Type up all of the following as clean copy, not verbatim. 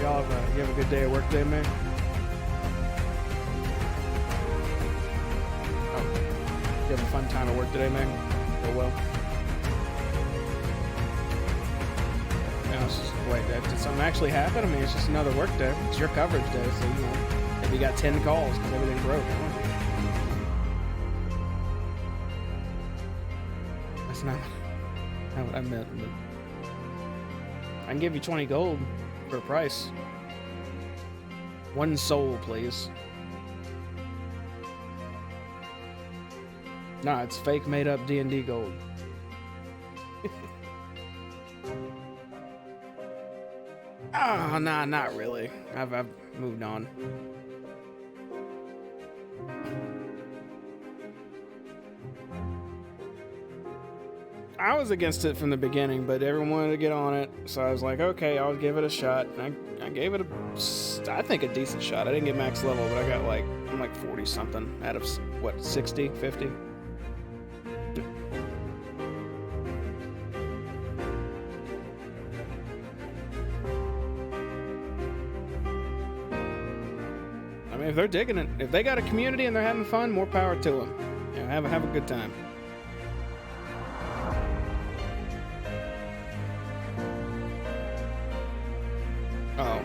Y'all you have a good day at work today, man? Oh, you have a fun time at work today, man? Go well. Wait, did something actually happen? I mean, it's just another work day. It's your coverage day, so, you know, maybe you got 10 calls because everything broke. That's not what I meant. But I can give you 20 gold for a price. 1 soul, please. Nah, it's fake made-up D&D gold. Oh, nah, not really. I've moved on. I was against it from the beginning, but everyone wanted to get on it, so I was like, okay, I'll give it a shot. And I gave it I think a decent shot. I didn't get max level, but I got I'm like 40 something out of what, 60, 50. I mean, if they're digging it, if they got a community and they're having fun, more power to them. You know, have a good time. Oh,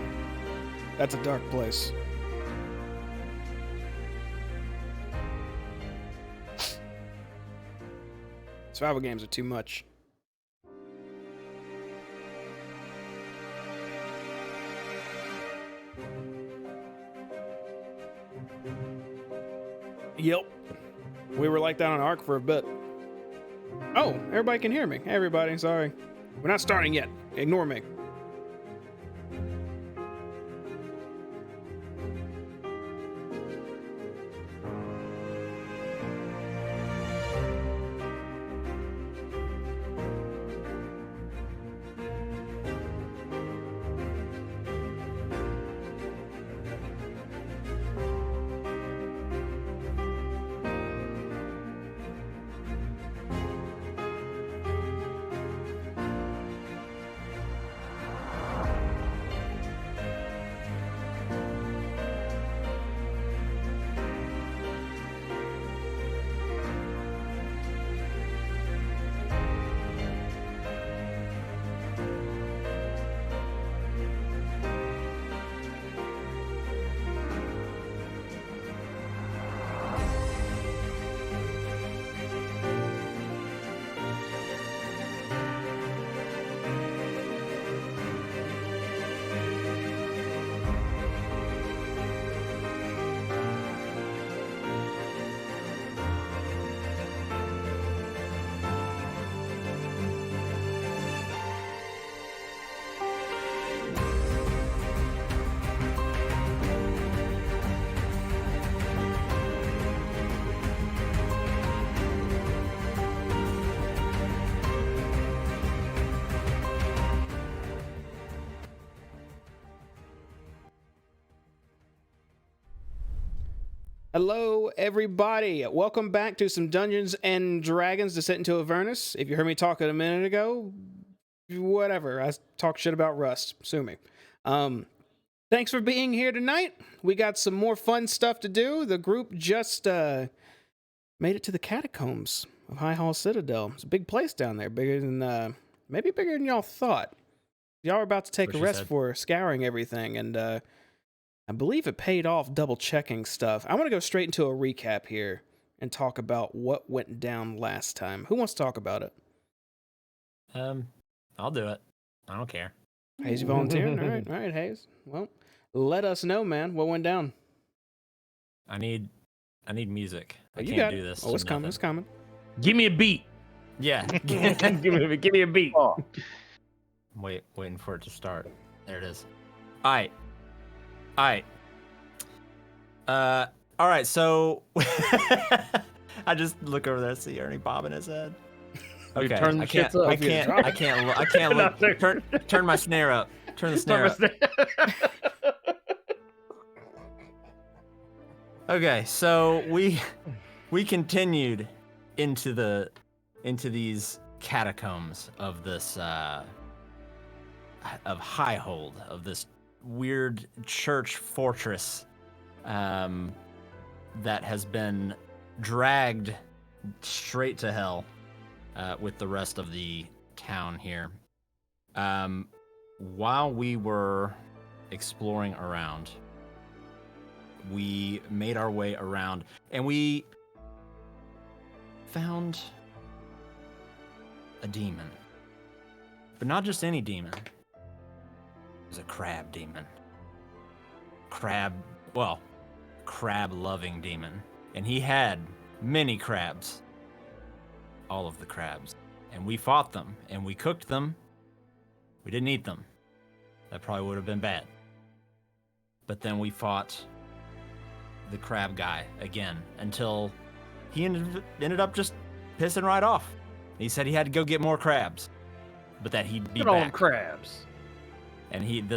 that's a dark place. Survival games are too much. Yep. We were like that on Ark for a bit. Oh, everybody can hear me. Hey, everybody, sorry. We're not starting yet. Ignore me. Hello, everybody. Welcome back to some Dungeons and Dragons Descent into Avernus. If you heard me talking a minute ago, whatever. I talk shit about Rust. Sue me. Thanks for being here tonight. We got some more fun stuff to do. The group just made it to the catacombs of High Hall Citadel. It's a big place down there, bigger than maybe bigger than y'all thought. Y'all are about to take a rest for scouring everything, and I believe it paid off double-checking stuff. I want to go straight into a recap here and talk about what went down last time. Who wants to talk about it? I'll do it. I don't care. Hayes, you volunteering? All right, Hayes. Well, let us know, man. What went down? I need music. I you can't do this. Oh, it's coming. It's coming. Give me a beat. Yeah. give me a beat. Oh. Waiting for it to start. There it is. All right, so I just look over there and see Ernie bobbing his head. Okay, I can't look. Turn my snare up. Turn the snare up. Okay, so we continued into these catacombs of this of Highhold, of this weird church fortress that has been dragged straight to hell with the rest of the town here. While we were exploring around, we made our way around and we found a demon. But not just any demon. It was a crab demon. Crab-loving demon. And he had many crabs. All of the crabs. And we fought them, and we cooked them. We didn't eat them. That probably would have been bad. But then we fought the crab guy again until he ended up just pissing right off. He said he had to go get more crabs, but that he'd be back. Crabs. And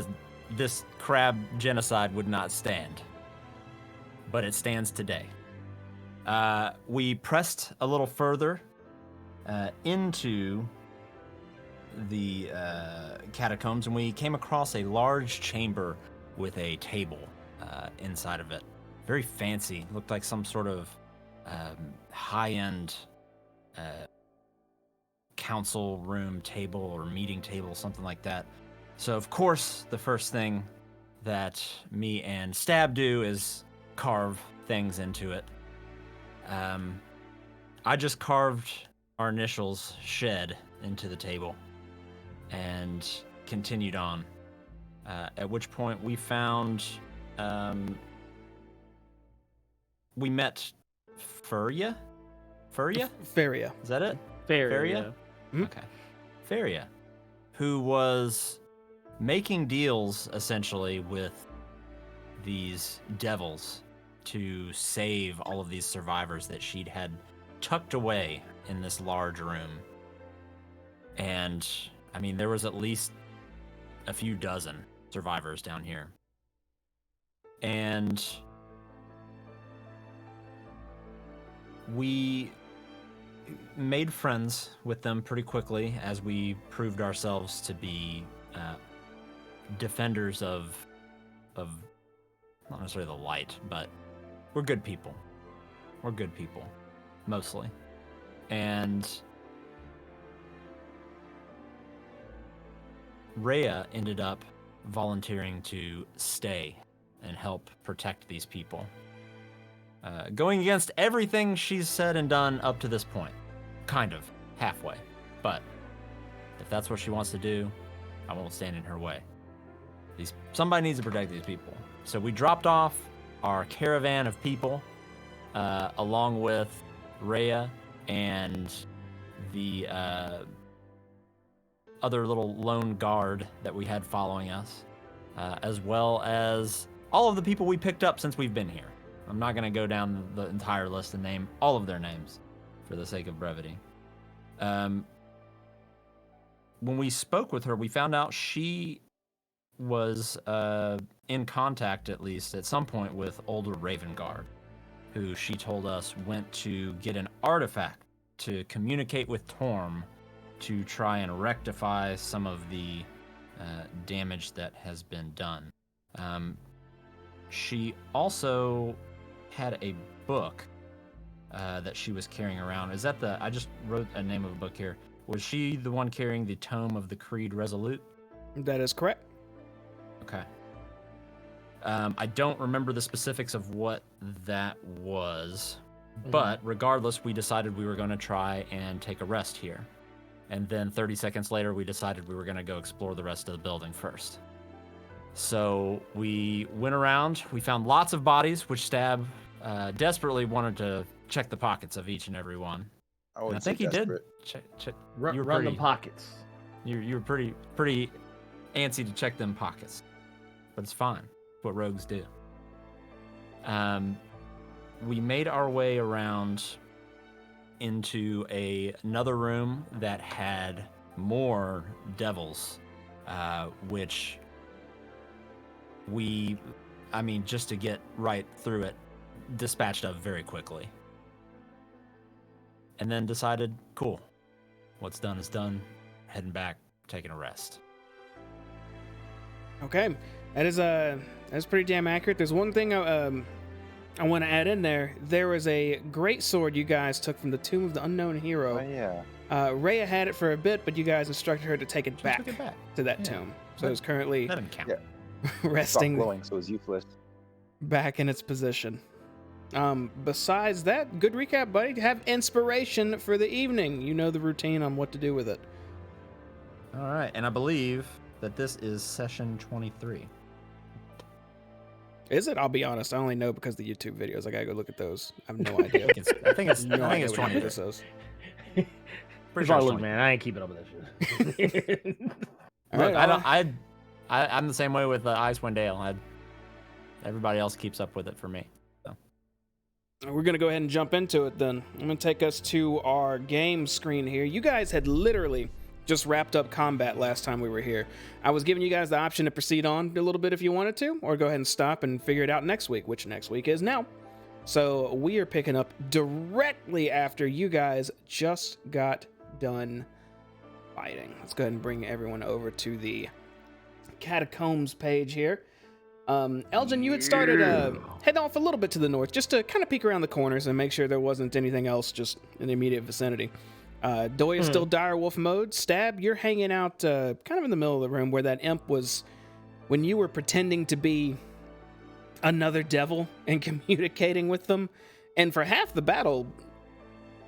this crab genocide would not stand, but it stands today. We pressed a little further into the catacombs, and we came across a large chamber with a table inside of it. Very fancy. Looked like some sort of high-end council room table or meeting table, something like that. So, of course, the first thing that me and Stab do is carve things into it. I just carved our initials, Shed, into the table and continued on. At which point we found... we met Furia? Feria. Is that it? Feria. Mm-hmm. Okay. Feria, who was making deals, essentially, with these devils to save all of these survivors that she'd had tucked away in this large room. And, I mean, there was at least a few dozen survivors down here. And we made friends with them pretty quickly as we proved ourselves to be defenders of not necessarily the light, but we're good people. We're good people, mostly. And Rhea ended up volunteering to stay and help protect these people. Going against everything she's said and done up to this point. Kind of. Halfway. But if that's what she wants to do, I won't stand in her way. Somebody needs to protect these people. So we dropped off our caravan of people along with Rhea and the other little lone guard that we had following us, as well as all of the people we picked up since we've been here. I'm not going to go down the entire list and name all of their names for the sake of brevity. When we spoke with her, we found out she was in contact, at least at some point, with Ulder Ravengard, who she told us went to get an artifact to communicate with Torm to try and rectify some of the damage that has been done. She also had a book that she was carrying around. Is that I just wrote a name of a book here. Was she the one carrying the Tome of the Creed Resolute? That is correct. Okay. I don't remember the specifics of what that was, but regardless, we decided we were going to try and take a rest here. And then 30 seconds later, we decided we were going to go explore the rest of the building first. So we went around, we found lots of bodies, which Stab desperately wanted to check the pockets of each and every one. And I think he did. Run the pockets. You were pretty antsy to check them pockets, but it's fine. It's what rogues do. We made our way around into another room that had more devils, which just to get right through it, dispatched of very quickly. And then decided, cool, what's done is done, heading back, taking a rest. Okay. That's pretty damn accurate. There's one thing I want to add in there. There was a great sword you guys took from the Tomb of the Unknown Hero. Oh yeah. Rhea had it for a bit, but you guys instructed her to take it, back, took it back to that tomb. So it's currently That didn't count. Yeah. resting Stopped glowing, so it's useless. back in its position. Besides that, good recap, buddy. Have inspiration for the evening. You know the routine on what to do with it. All right, and I believe that this is session 23. Is it? I'll be honest. I only know because of the YouTube videos. I gotta go look at those. I have no idea. I think it's No idea what 20. this is. Pretty sure it's Look, 20. man, I ain't keeping up with that shit. All Look, right, I'm the same way with Icewind Dale. Everybody else keeps up with it for me. So. We're going to go ahead and jump into it then. I'm going to take us to our game screen here. You guys had literally just wrapped up combat last time we were here. I was giving you guys the option to proceed on a little bit if you wanted to, or go ahead and stop and figure it out next week, which next week is now. So we are picking up directly after you guys just got done fighting. Let's go ahead and bring everyone over to the catacombs page here. Elgin, you had started heading off a little bit to the north just to kind of peek around the corners and make sure there wasn't anything else just in the immediate vicinity. Doy is still direwolf mode. Stab, you're hanging out kind of in the middle of the room where that imp was when you were pretending to be another devil and communicating with them. And for half the battle,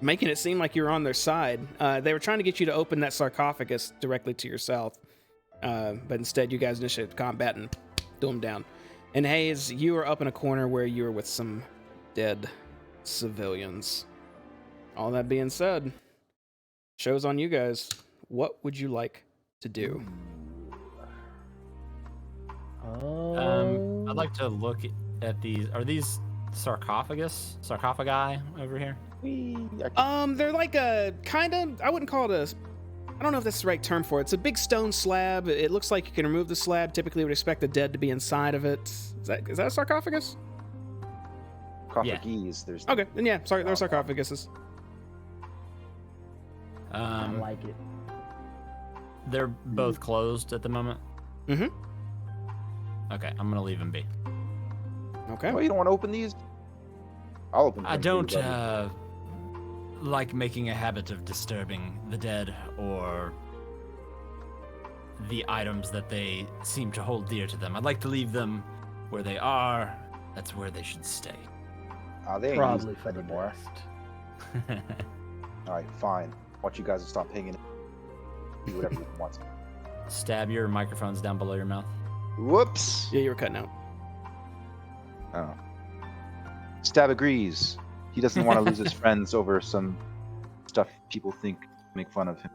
making it seem like you're on their side. They were trying to get you to open that sarcophagus directly to your south. But instead, you guys initiated combat and threw them down. And Hayes, you are up in a corner where you were with some dead civilians. All that being said, show's on you guys. What would you like to do? I'd like to look at these. Are these sarcophagi over here? They're like a kind of, I wouldn't call it I don't know if that's the right term for it. It's a big stone slab. It looks like you can remove the slab. Typically, would expect the dead to be inside of it. Is that a sarcophagus? Sarcophagus. There's Okay, then yeah, sorry, they're sarcophaguses. I like it. They're both closed at the moment. Mm-hmm. Okay, I'm gonna leave them be. Okay. Oh, you don't want to open these? I'll open them. I for you, don't buddy. like making a habit of disturbing the dead or the items that they seem to hold dear to them. I'd like to leave them where they are. That's where they should stay. They ain't Probably using it for the anymore. best. All right, fine. Want you guys to stop hanging. Do whatever you want. Stab your microphones down below your mouth. Whoops. Yeah, you were cutting out. Oh. Stab agrees. He doesn't want to lose his friends over some stuff people think make fun of him.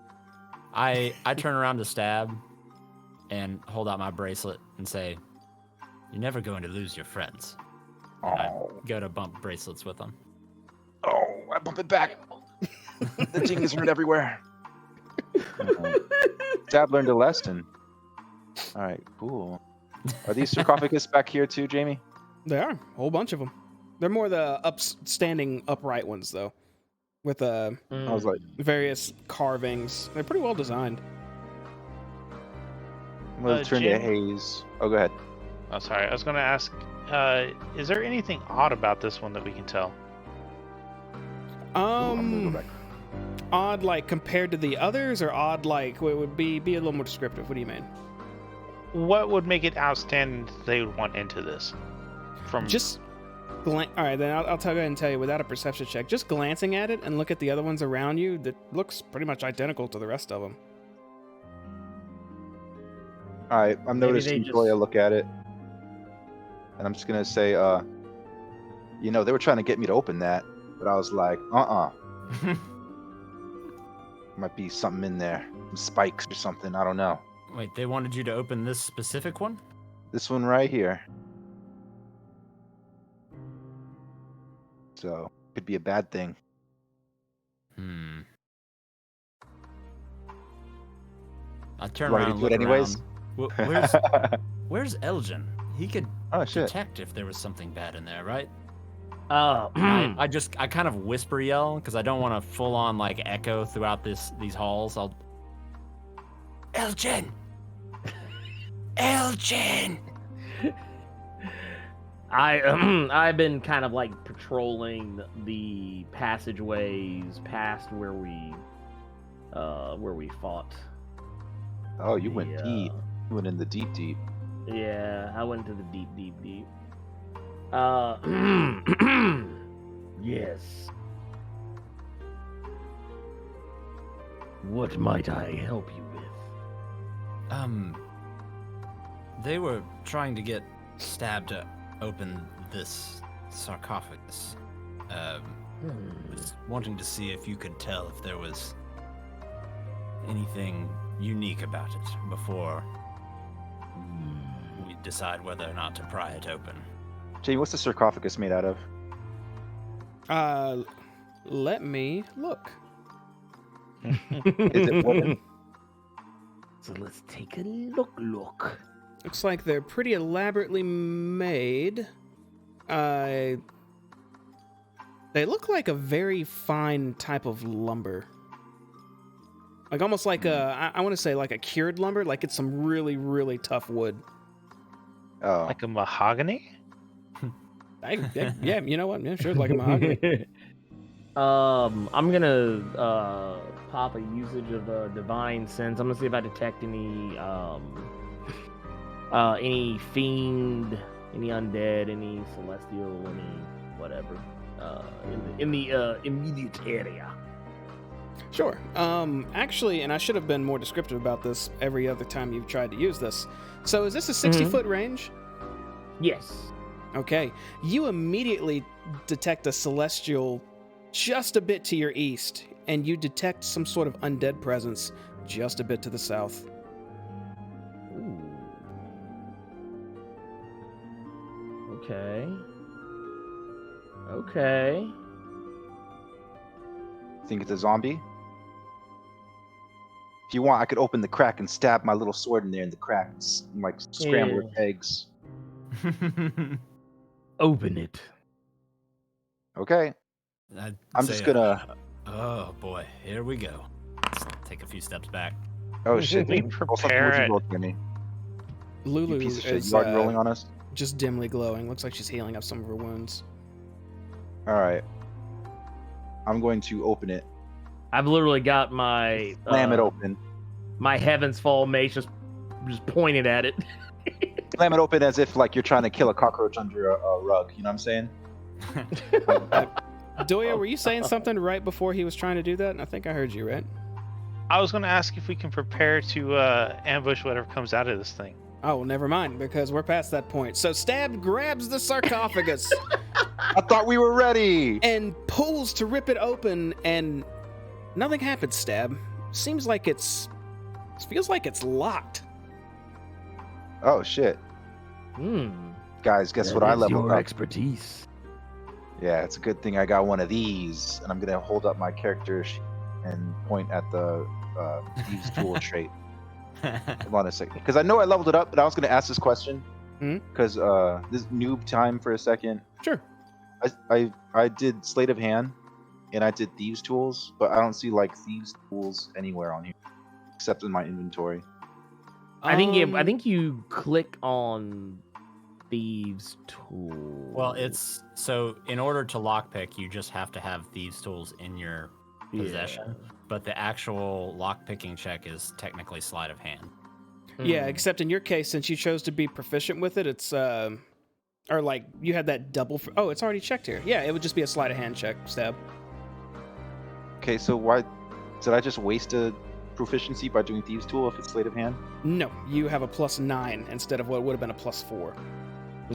I turn around to Stab and hold out my bracelet and say, "You're never going to lose your friends." And I Oh, go to bump bracelets with them. I bump it back. The ting is hurt everywhere. Stab learned a lesson. All right, cool. Are these sarcophagus back here too, Jamie? They are. A whole bunch of them. They're more the upstanding, upright ones, though. With I was like, various carvings. They're pretty well designed. I'm gonna turn to Jim? Hayes. Oh, go ahead. Oh, sorry. I was going to ask, is there anything odd about this one that we can tell? I'm gonna go back. Odd, like, compared to the others, or odd, like, what would be a little more descriptive? What do you mean? What would make it outstanding that they would want into this? From Just all right, then I'll go ahead and tell you without a perception check. Just glancing at it and look at the other ones around you, that looks pretty much identical to the rest of them. All right, I'm Maybe noticing they Joy just- a look at it, and I'm just gonna say, they were trying to get me to open that, but I was like, might be something in there, some spikes or something. I don't know. Wait, they wanted you to open this specific one? This one right here. So could be a bad thing. I turn Want me around to and do it look anyways? around. Where's Elgin? He could Oh shit. detect if there was something bad in there, right? Oh, I kind of whisper yell because I don't want to full on like echo throughout these halls. Elgin! Elgin! I've been kind of like patrolling the passageways past where we fought. Oh, you went The, deep. You went in the deep. Yeah, I went to the deep. Yes. What might I help you with? They were trying to get Stab to open this sarcophagus. Was wanting to see if you could tell if there was anything unique about it before we decide whether or not to pry it open. Jamie, what's the sarcophagus made out of? Let me look. Is it wooden? So let's take a look. Looks like they're pretty elaborately made. They look like a very fine type of lumber. Like almost like I want to say like a cured lumber, like it's some really, really tough wood. Oh, Like a mahogany? Yeah, you know what? Yeah, sure, like a mahogany. I'm gonna pop a usage of divine sense. I'm gonna see if I detect any fiend, any undead, any celestial, any whatever in the immediate area. Sure. Actually, and I should have been more descriptive about this every other time you've tried to use this. So is this a 60-foot range? Yes. Okay. You immediately detect a celestial just a bit to your east, and you detect some sort of undead presence just a bit to the south. Ooh. Okay. think it's a zombie? If you want, I could open the crack and stab my little sword in there in the crack and like scramble its eggs. Open it. Okay. I'm just gonna. Oh boy, here we go. Let's take a few steps back. Oh shit! We Roll something prepare with you it. roll, Jimmy. You Lulu piece of shit. is You already rolling on us? just dimly glowing. Looks like she's healing up some of her wounds. All right. I'm going to open it. I've literally got my Slam it open. my Heavens Fall mace just pointed at it. Slam it open as if like you're trying to kill a cockroach under a rug. You know what I'm saying? Doya, were you saying something right before he was trying to do that? And I think I heard you, right? I was going to ask if we can prepare to ambush whatever comes out of this thing. Oh, well, never mind, because we're past that point. So Stab grabs the sarcophagus I thought we were ready. and pulls to rip it open, and nothing happens, Stab. Seems like feels like it's locked. Oh shit, guys! Guess what I leveled up? Expertise. Yeah, it's a good thing I got one of these, and I'm gonna hold up my character and point at the thieves' tool trait. Hold on a second, because I know I leveled it up, but I was gonna ask this question because this noob time for a second. Sure. I did Sleight of Hand, and I did Thieves' Tools, but I don't see like Thieves' Tools anywhere on here, except in my inventory. I think you click on Thieves' Tool. Well, it's so in order to lockpick, you just have to have thieves' tools in your possession. But the actual lockpicking check is technically sleight of hand. Yeah, except in your case, since you chose to be proficient with it, it's or like you had that double. Oh, it's already checked here. Yeah, it would just be a sleight of hand check, Stab. Okay, so why did I just waste a proficiency by doing Thieves' Tool if it's Sleight of Hand? No, you have a +9 instead of what would have been a +4.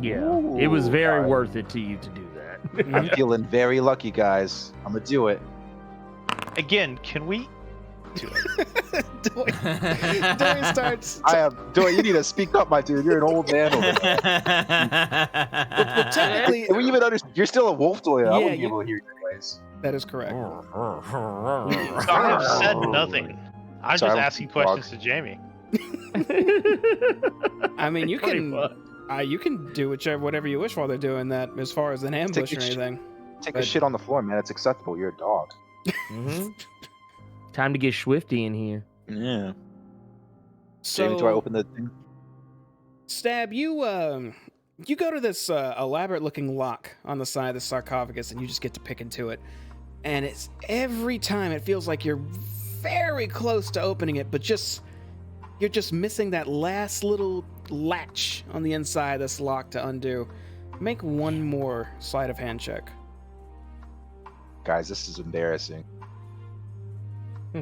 Yeah, it was very Ooh, worth it to you to do that. I'm feeling very lucky, guys. I'm gonna do it. Again, can we do it? Dorian starts. You need to speak up, my dude. You're an old man over there. Well, technically, And we even understand you're still a wolf, Doya. I Yeah, wouldn't be able to hear you anyways. that is correct. I have said nothing. I'm Sorry, just I'm asking a dog. questions to Jamie. I mean, you Pretty can much. you can do whatever you wish while they're doing that, as far as an ambush or a sh- anything. Take But- a shit on the floor, man. It's acceptable. You're a dog. Time to get swifty in here. Yeah. So, Jamie, do I open the thing? Stab, you you go to this elaborate looking lock on the side of the sarcophagus and you just get to pick into it. And it's every time it feels like you're very close to opening it, but you're just missing that last little latch on the inside of this lock to undo. Make one more sleight of hand check. Guys, this is embarrassing.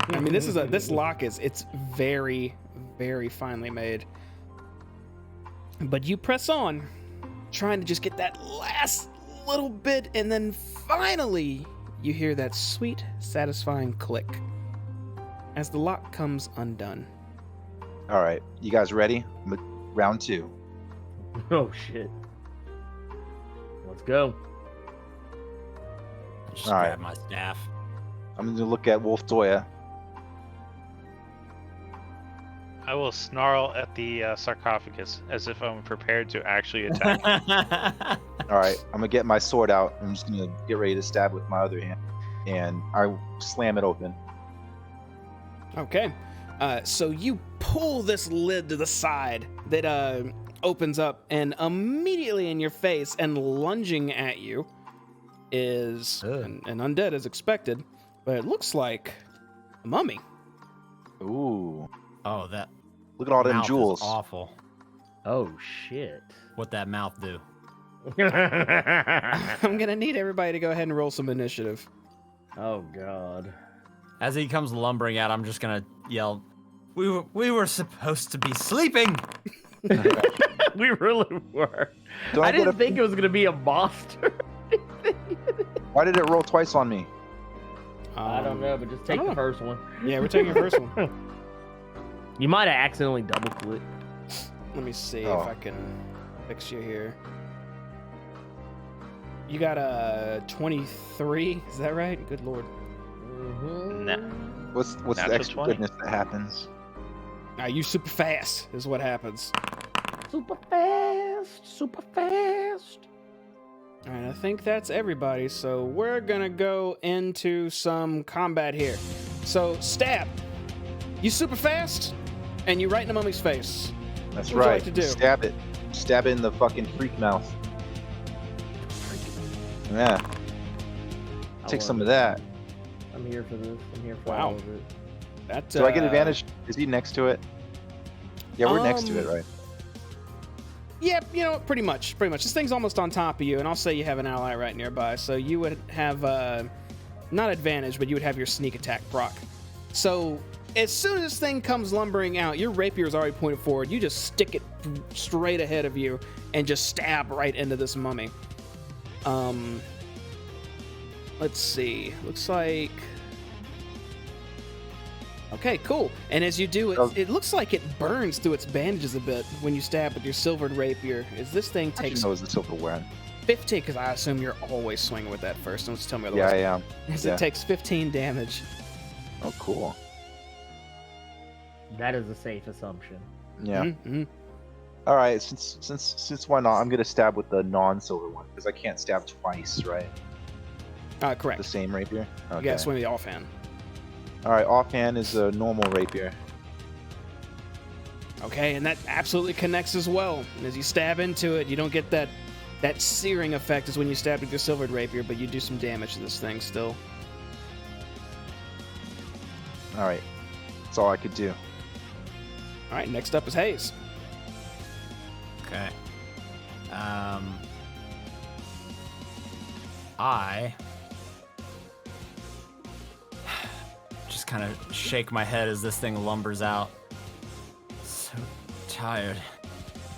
I mean, this lock it's very, very finely made. But you press on, trying to just get that last little bit, and then finally you hear that sweet, satisfying click as the lock comes undone. All right, you guys ready? Round 2. Oh shit. Let's go. Just All right. grab my staff. I'm going to look at Wolf Toya. I will snarl at the sarcophagus as if I'm prepared to actually attack. All right, I'm going to get my sword out. I'm just going to get ready to stab with my other hand. And I slam it open. Okay. So you pull this lid to the side that opens up, and immediately in your face and lunging at you is an undead as expected, but it looks like a mummy. Ooh. Oh, that Look at all them mouth is jewels. awful. Oh shit. What that mouth do? I'm gonna need everybody to go ahead and roll some initiative. Oh god. As he comes lumbering out, I'm just gonna yell, "We were supposed to be sleeping." We really were. Don't I get didn't think it was gonna be a monster. Why did it roll twice on me? I don't know, but just take I don't the know. first one. Yeah, we're taking your first one. You might have accidentally double clicked. Let me see Oh. if I can fix you here. You got a 23, is that right? Good lord. Nah. What's the Natural extra 20. goodness that happens? Now you super fast is what happens. Super fast, super fast. All right, I think that's everybody. So we're gonna go into some combat here. So stab. You super fast, and you right in the mummy's face. That's What would you right. like to do? Stab it. Stab it in the fucking freak mouth. Yeah. Take some of that. I'm here for this. I'm here for Wow. all of it. That Do I get advantage? Is he next to it? Yeah, we're next to it, right? Yeah, you know, pretty much. This thing's almost on top of you, and I'll say you have an ally right nearby, so you would have not advantage, but you would have your sneak attack proc. So as soon as this thing comes lumbering out, your rapier is already pointed forward. You just stick it straight ahead of you and just stab right into this mummy. Let's see. Looks like. Okay, cool. And as you do it, it looks like it burns through its bandages a bit when you stab with your silvered rapier. As this thing How'd you takes know it was the silverware? 15, because I assume you're always swinging with that first. Don't tell me Yeah, otherwise. I am. As yeah. it takes 15 damage. Oh, cool. That is a safe assumption. Yeah. Mhm. All right. Since why not? I'm gonna stab with the non-silver one because I can't stab twice, right? Correct. The same rapier. You Okay. gotta swing the offhand. All right. Offhand is a normal rapier. Okay, and that absolutely connects as well. And as you stab into it, you don't get that searing effect as when you stab with your silvered rapier, but you do some damage to this thing still. All right. That's all I could do. All right, next up is Hayes. Okay. I just kind of shake my head as this thing lumbers out. So tired.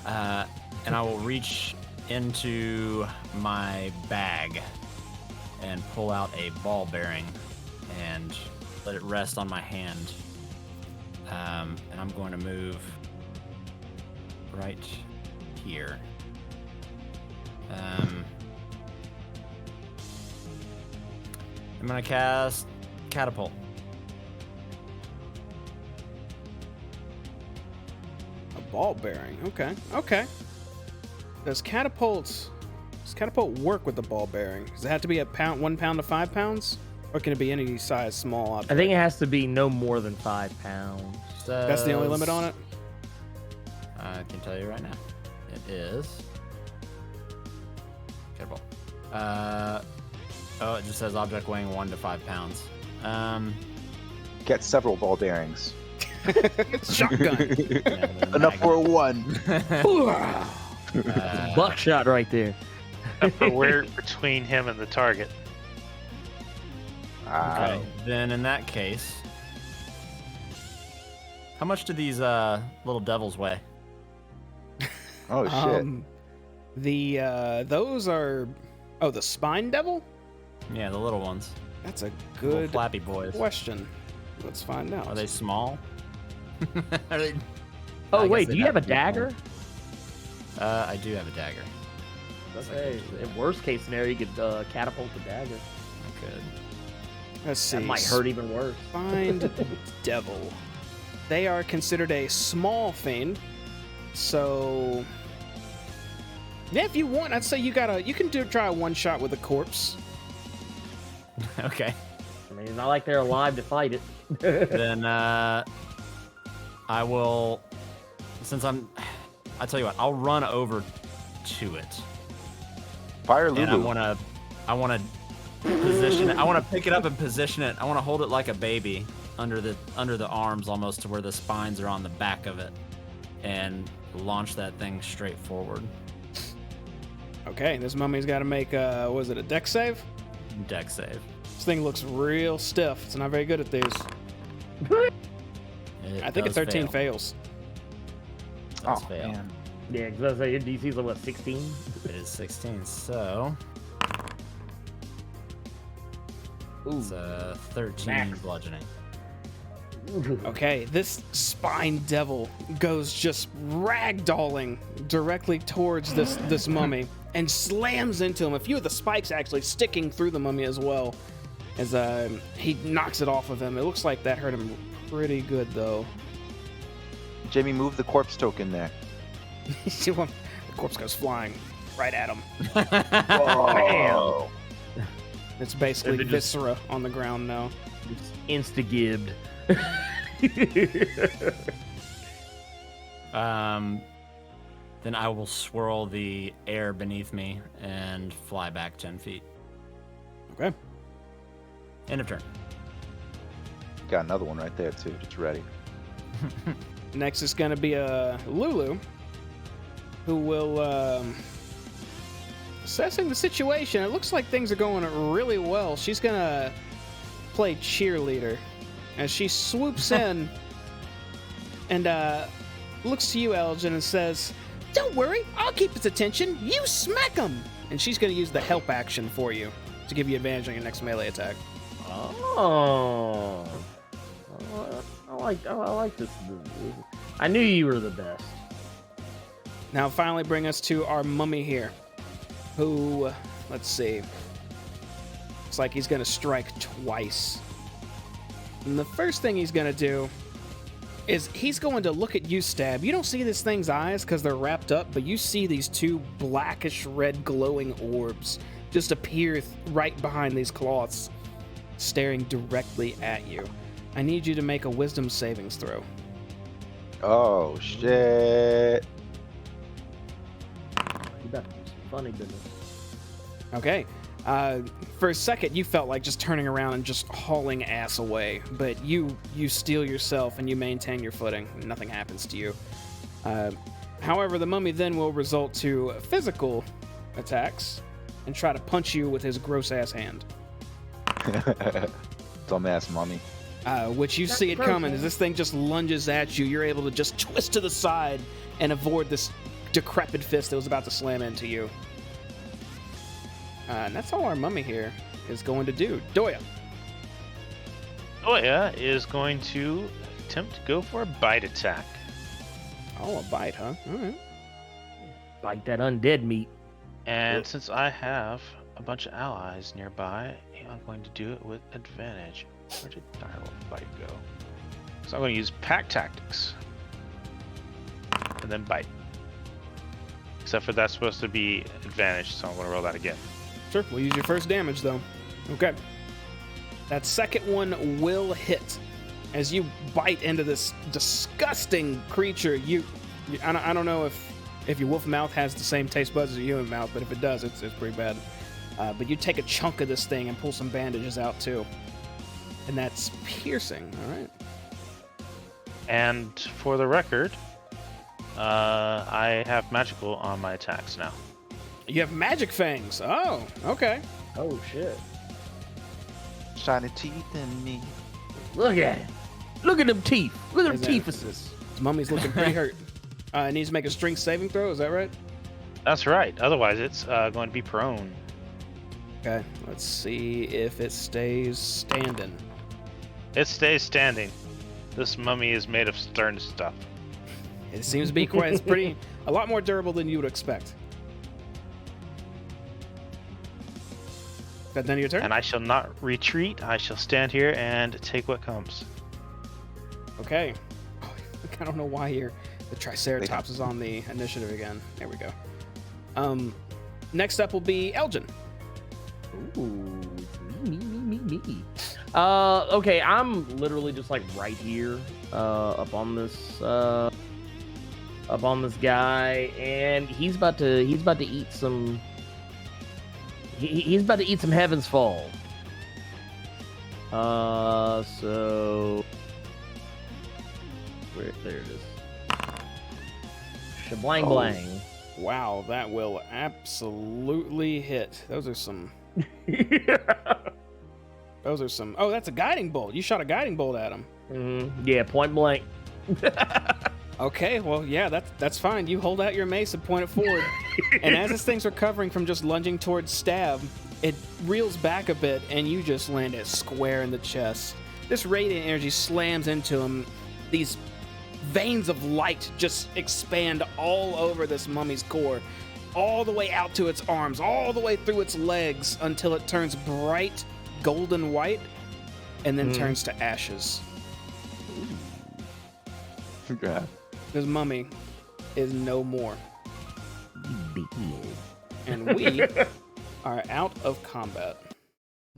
And I will reach into my bag and pull out a ball bearing and let it rest on my hand. And I'm going to move right here. I'm gonna cast Catapult. A ball bearing. Okay. Does catapult work with the ball bearing? Does it have to be 1 pound to 5 pounds? Or can it be any size small object? I think it has to be no more than 5 pounds. That's the only limit on it? I can tell you right now. It is Oh, it just says object weighing 1 to 5 pounds. Get several ball bearings. Shotgun. Enough for one. Buckshot right there. But we're between him and the target. Okay, then in that case, how much do these little devils weigh? Oh shit. Those are the spine devil? Yeah, the little ones. That's a Little good flappy boys. question. Let's find out. Are they small? Are they... Oh I guess wait, they'd do you have a to be small. dagger? I do have a dagger. Okay. In worst case scenario, you could catapult the dagger. I could. Let's see. That might hurt even worse. Spined devil. They are considered a small fiend. So yeah, if you want, I'd say you can try a one shot with a corpse. Okay. I mean, it's not like they're alive to fight it. Then I will, since I tell you what, I'll run over to it. Fire And Lulu. I want to position it. I want to pick it up and position it. I want to hold it like a baby under the arms, almost to where the spines are on the back of it, and launch that thing straight forward. Okay, this mummy's got to make was it a dex save? Deck save. This thing looks real stiff. It's not very good at these. I think a does 13 fail. fails. Does Oh fail. man. Yeah, because your DC's like, what, 16? It is 16, so it's 13 Max. bludgeoning. Okay, this spine devil goes just ragdolling directly towards this mummy and slams into him. A few of the spikes actually sticking through the mummy as well, as he knocks it off of him. It looks like that hurt him pretty good though. Jamie, move the corpse token there. The corpse goes flying right at him. Whoa. It's basically And it just- viscera on the ground now. It's insta-gibbed. Then I will swirl the air beneath me and fly back 10 feet. Okay. End of turn. Got another one right there too, just ready. Next is going to be Lulu, who will, assessing the situation, it looks like things are going really well. She's going to play cheerleader as she swoops in and looks to you, Elgin, and says, "Don't worry, I'll keep its attention. You smack him!" And she's going to use the help action for you to give you advantage on your next melee attack. Oh. I like this. I knew you were the best. Now, finally, bring us to our mummy here, who, let's see, looks like he's going to strike twice. And the first thing he's going to do is he's going to look at you, Stab. You don't see this thing's eyes because they're wrapped up, but you see these two blackish red glowing orbs just appear right behind these cloths, staring directly at you. I need you to make a wisdom savings throw. Oh shit. You better do some funny business. Okay. For a second, you felt like just turning around and just hauling ass away, but you steel yourself and you maintain your footing. Nothing happens to you. However, the mummy then will resort to physical attacks and try to punch you with his gross-ass hand. Dumbass mummy. Which you see it coming as this thing just lunges at you. You're able to just twist to the side and avoid this decrepit fist that was about to slam into you. And that's all our mummy here is going to do. Doya. Oya is going to attempt to go for a bite attack. Oh, a bite, huh? All right. Like that undead meat. And since I have a bunch of allies nearby, I'm going to do it with advantage. Where did direwolf bite go? So I'm going to use pack tactics. And then bite. Except for that's supposed to be advantage, so I'm going to roll that again. Sure, we'll use your first damage, though. Okay. That second one will hit. As you bite into this disgusting creature, I don't know if your wolf mouth has the same taste buds as your human mouth, but if it does, it's pretty bad. But you take a chunk of this thing and pull some bandages out too. And that's piercing, all right? And for the record, I have magical on my attacks now. You have magic fangs. Oh, okay. Oh shit! Shiny teeth in me. Look at it. Look at them teeth. Look at them Is that- teethuses. This mummy's looking pretty hurt. It needs to make a strength saving throw, is that right? That's right. Otherwise, it's going to be prone. Okay, let's see if it stays standing. It stays standing. This mummy is made of stern stuff. It seems to be a lot more durable than you would expect. That done your turn? And I shall not retreat. I shall stand here and take what comes. Okay. Oh, I don't know why here the Triceratops is on the initiative again. There we go. Next up will be Elgin. Ooh, me. Okay, I'm literally just like right here, up on this guy, and he's about to eat some. He's about to eat some Heaven's Fall. So there it is. Shablang blang. Wow, that will absolutely hit. Those are some. Oh, that's a guiding bolt. You shot a guiding bolt at him. Yeah, point blank. Okay, well, yeah, that's fine. You hold out your mace and point it forward. And as this thing's recovering from just lunging towards stab, it reels back a bit, and you just land it square in the chest. This radiant energy slams into him. These veins of light just expand all over this mummy's core, all the way out to its arms, all the way through its legs, until it turns bright golden white, and then turns to ashes. Yeah. This mummy is no more. And we are out of combat.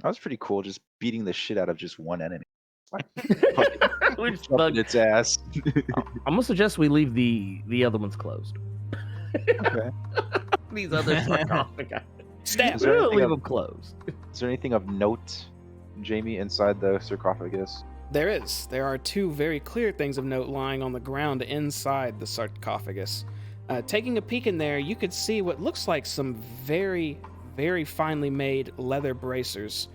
That was pretty cool, just beating the shit out of just one enemy. Which Up bug? its ass. I'm gonna suggest we leave the other ones closed. Okay. These other sarcophagi. Stab! Is there We'll anything leave of- them closed. Is there anything of note, Jamie, inside the sarcophagus? There is. There are two very clear things of note lying on the ground inside the sarcophagus. Taking a peek in there, you could see what looks like some very, very finely made leather bracers,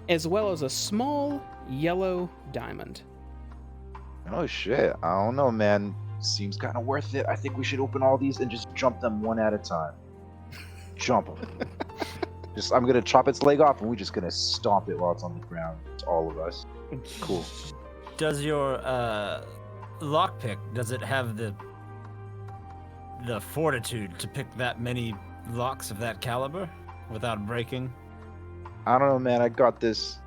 as well as a small yellow diamond. Oh shit! I don't know, man. Seems kind of worth it. I think we should open all these and just jump them one at a time. Jump them. I'm gonna chop its leg off, and we're just gonna stomp it while it's on the ground. It's all of us. Cool. Does your lockpick, does it have the fortitude to pick that many locks of that caliber without breaking? I don't know, man. I got this.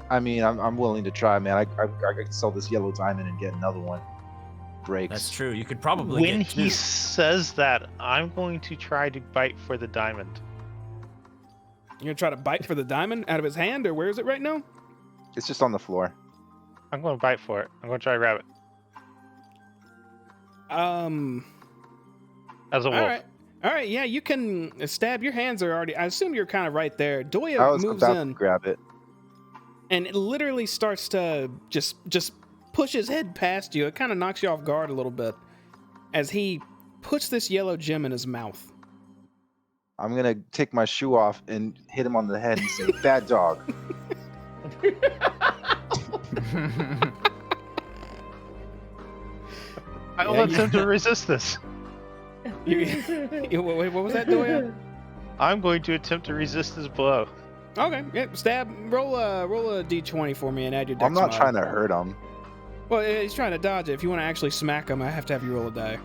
I mean, I'm willing to try, man. I could sell this yellow diamond and get another one. Breaks. That's true. You could probably When get he two. says that, I'm going to try to bite for the diamond. You're gonna try to bite for the diamond out of his hand, or where is it right now? It's just on the floor. I'm going to bite for it. I'm going to try to grab it. As a wolf. All right, yeah, you can stab. Your hands are already. I assume you're kind of right there. I Doya was moves about to in, grab it. and it literally starts to just push his head past you. It kind of knocks you off guard a little bit as he puts this yellow gem in his mouth. I'm gonna take my shoe off and hit him on the head and say, "Bad dog." I will attempt to resist this. Wait, what was that, Doya? I'm going to attempt to resist this blow. Okay, yeah, stab. Roll a d20 for me and add your dex I'm not mod. trying to hurt him. Well, he's trying to dodge it. If you want to actually smack him, I have to have you roll a die.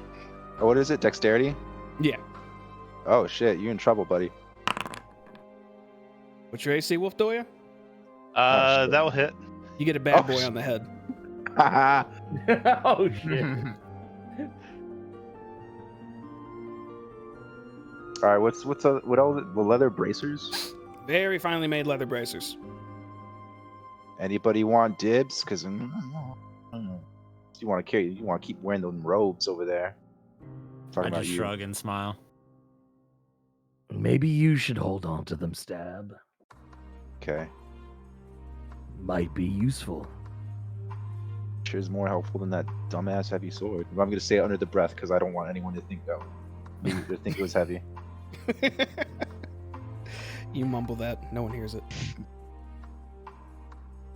Oh, what is it? Dexterity? Yeah. Oh shit, you're in trouble, buddy. What's your AC, Wolf Doya? shit. That will hit. You get a bad Oh, boy shit. on the head. Oh shit. All right, what all the leather bracers? Very finely made leather bracers. Anybody want dibs? Because you want to keep wearing those robes over there. I Talking about just you. shrug and smile. Maybe you should hold on to them, Stab. Okay. Might be useful. Sure is more helpful than that dumbass heavy sword. I'm gonna say it under the breath because I don't want anyone to think that. Maybe they think it was heavy. You mumble that. No one hears it.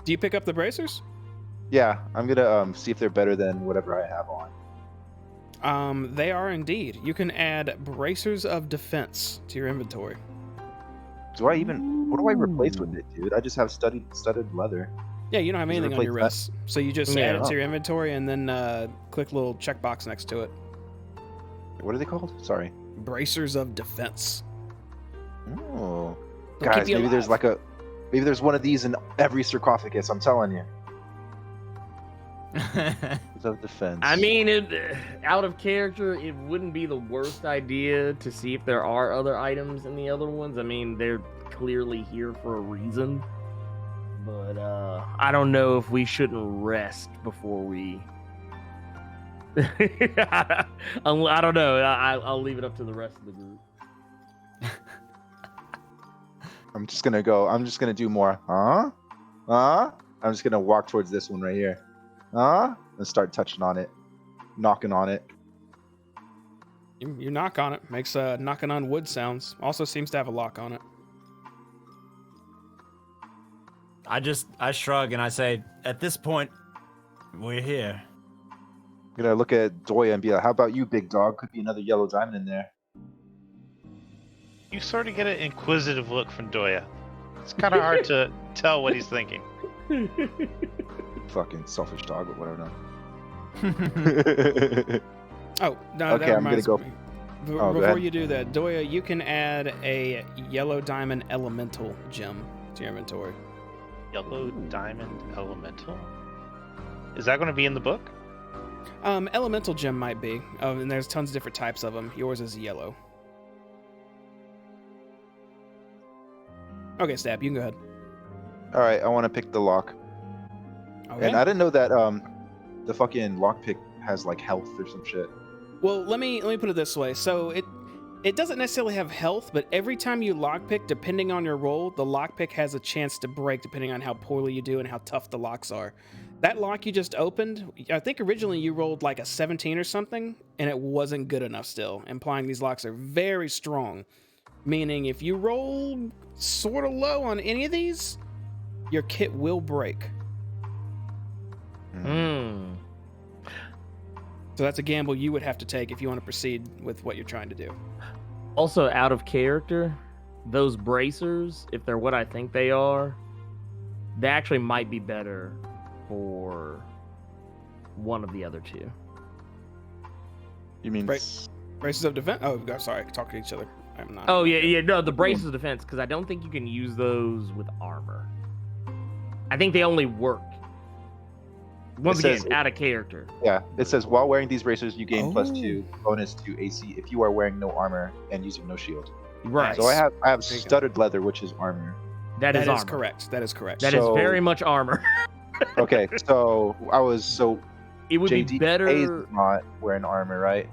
Do you pick up the bracers? Yeah, I'm gonna see if they're better than whatever I have on. They are indeed. You can add bracers of defense to your inventory. Do I even? What do I replace with it, dude? I just have studded leather. Yeah, you don't have Does it anything on your replace wrists, so you just Yeah. add it to your inventory and then click little checkbox next to it. What are they called? Sorry. Bracers of defense. Oh, They'll guys, keep you maybe there's alive. maybe there's one of these in every sarcophagus. I'm telling you. Of defense. I mean, out of character, it wouldn't be the worst idea to see if there are other items in the other ones. I mean, they're clearly here for a reason. But I don't know if we shouldn't rest before we... I don't know. I'll leave it up to the rest of the group. I'm just gonna do more. Huh? I'm just gonna walk towards this one right here. And start touching on it, knocking on it. You knock on it. Makes knocking on wood sounds. Also seems to have a lock on it. I shrug and I say, at this point, we're here. I'm gonna look at Doya and be like, "How about you, big dog? Could be another yellow diamond in there." You sort of get an inquisitive look from Doya. It's kind of hard to tell what he's thinking. Fucking selfish dog, but whatever. Oh, no, Okay, that I'm gonna reminds go- me. go Before ahead. you do that, Doya, you can add a yellow diamond elemental gem to your inventory. Yellow diamond elemental? Is that going to be in the book? Elemental gem might be. Oh, and there's tons of different types of them. Yours is yellow. Okay, Stab, you can go ahead. All right, I want to pick the lock. Okay. And I didn't know that the fucking lockpick has like health or some shit. Well, let me put it this way. So it doesn't necessarily have health, but every time you lockpick, depending on your roll, the lockpick has a chance to break depending on how poorly you do and how tough the locks are. That lock you just opened, I think originally you rolled like a 17 or something, and it wasn't good enough still, implying these locks are very strong. Meaning if you roll sort of low on any of these, your kit will break. Hmm. So that's a gamble you would have to take if you want to proceed with what you're trying to do. Also, out of character, those bracers, if they're what I think they are, they actually might be better for one of the other two. You mean? Right. Braces of defense. Oh, sorry, talk to each other. I'm not. Oh, yeah, no, the braces of defense, because I don't think you can use those with armor. I think they only work. Once It again, says- out of character. Yeah, it says while wearing these bracers, you gain Oh. +2 bonus to AC if you are wearing no armor and using no shield. Right. So I have There you go. studded leather, which is armor. that is That is armor. correct. That is correct. That is So- very much armor. Okay, so It would JD be better Hayes is not wearing armor, right?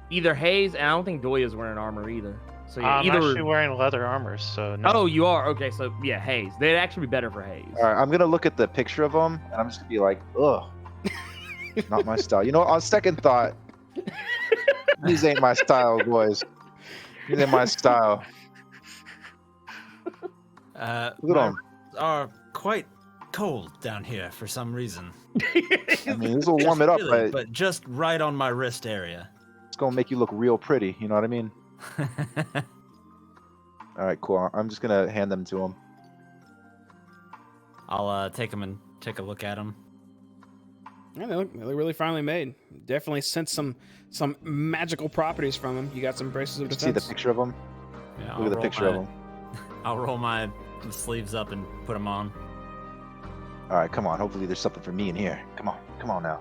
either Hayes, and I don't think Doya's wearing armor either. So yeah, I'm either. actually wearing leather armor, so no. Oh, you are? Okay, so yeah, Hayes. They'd actually be better for Hayes. All right, I'm gonna look at the picture of them, and I'm just gonna be like, ugh, not my style. You know, on second thought, these ain't my style, boys. These ain't my style. Look at My them. wrists are quite cold down here for some reason. I mean, this will warm it up, Really, but but just right on my wrist area. it's gonna make you look real pretty. You know what I mean? All right, cool. I'm just gonna hand them to him. I'll take them and take a look at them. Yeah, they look really finely made. Definitely sense some magical properties from them. You got some braces of See the defense. picture of them? Yeah, Look at the picture of them. I'll roll my sleeves up and put them on. All right, come on. Hopefully, there's something for me in here. Come on now.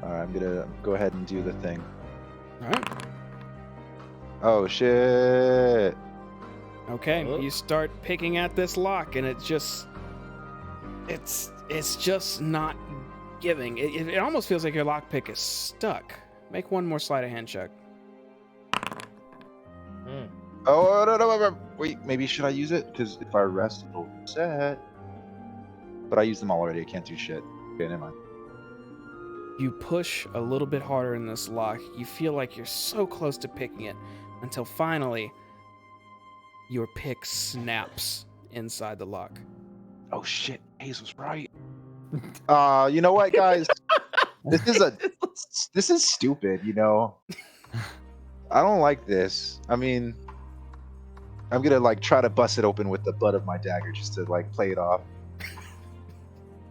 All right, I'm gonna go ahead and do the thing. All right. Oh shit! Okay. Oh. You start picking at this lock, and it's just not giving. It almost feels like your lockpick is stuck. Make one more sleight of hand check. Oh no! Wait, maybe should I use it? Because if I rest, it'll reset. But I used them all already. I can't do shit. Okay, never mind. You push a little bit harder in this lock. You feel like you're so close to picking it until finally your pick snaps inside the lock. Oh shit, Hayes was right. You know what, guys? This is stupid. You know, I don't like this. I mean, I'm gonna like try to bust it open with the butt of my dagger just to like play it off.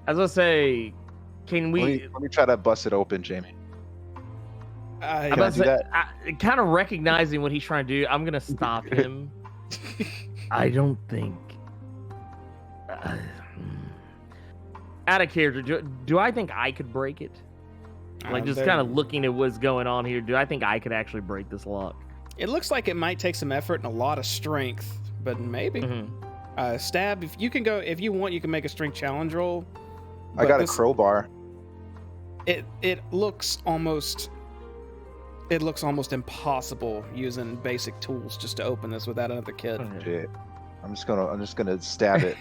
As I say, can we? Let me try to bust it open, Jamie. Kind of recognizing what he's trying to do, I'm gonna stop him. I don't think. Out of character, do I think I could break it? Like, just kind of looking at what's going on here, do I think I could actually break this lock? It looks like it might take some effort and a lot of strength, but maybe. Mm-hmm. Stab, if you can go, if you want, you can make a strength challenge roll. I got a crowbar. It looks almost impossible using basic tools just to open this without another kit. Shit. I'm just gonna stab it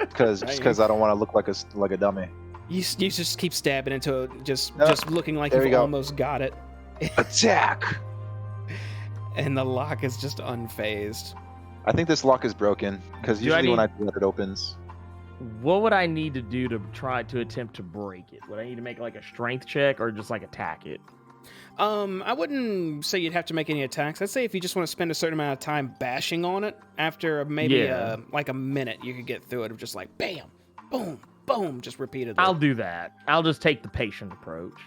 because I don't want to look like a dummy. You just keep stabbing into it, just looking like There you've you go. almost got it. Attack! And the lock is just unfazed. I think this lock is broken because usually when I do that, it opens. What would I need to do to try to attempt to break it? Would I need to make like a strength check or just like attack it? I wouldn't say you'd have to make any attacks. I'd say if you just want to spend a certain amount of time bashing on it, after maybe like a minute, you could get through it of just like bam, boom, boom, just repeatedly. I'll do that. I'll just take the patient approach.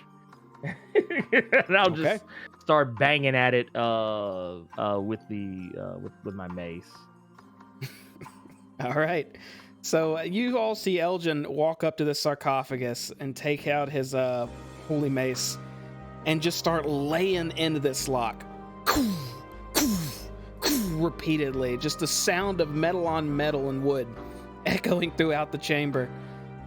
And I'll just start banging at it with my mace. All right. So you all see Elgin walk up to the sarcophagus and take out his holy mace and just start laying into this lock. Repeatedly. Just the sound of metal on metal and wood echoing throughout the chamber.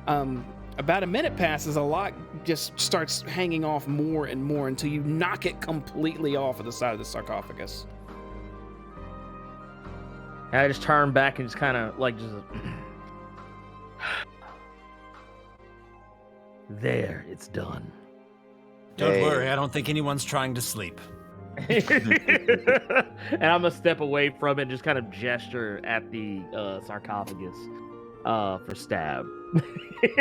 About a minute passes, a lock just starts hanging off more and more until you knock it completely off of the side of the sarcophagus. And I just turn back and just kind of like there, it's done. Don't worry, I don't think anyone's trying to sleep. And I'm gonna step away from it and just kind of gesture at the sarcophagus for stab.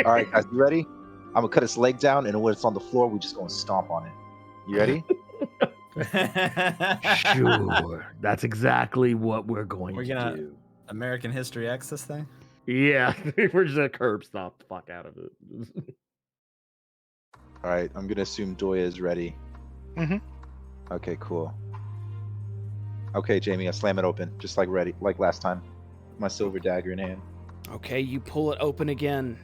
All right, guys, you ready? I'm gonna cut its leg down, and when it's on the floor, we just gonna stomp on it. You ready? Sure, that's exactly what we're going to do. American History X this thing? Yeah, we're just gonna curb stomp the fuck out of it. All right, I'm gonna assume Doya is ready. Mhm. Okay, cool. Okay, Jamie, I slam it open, just like last time. My silver dagger in hand. Okay, you pull it open again.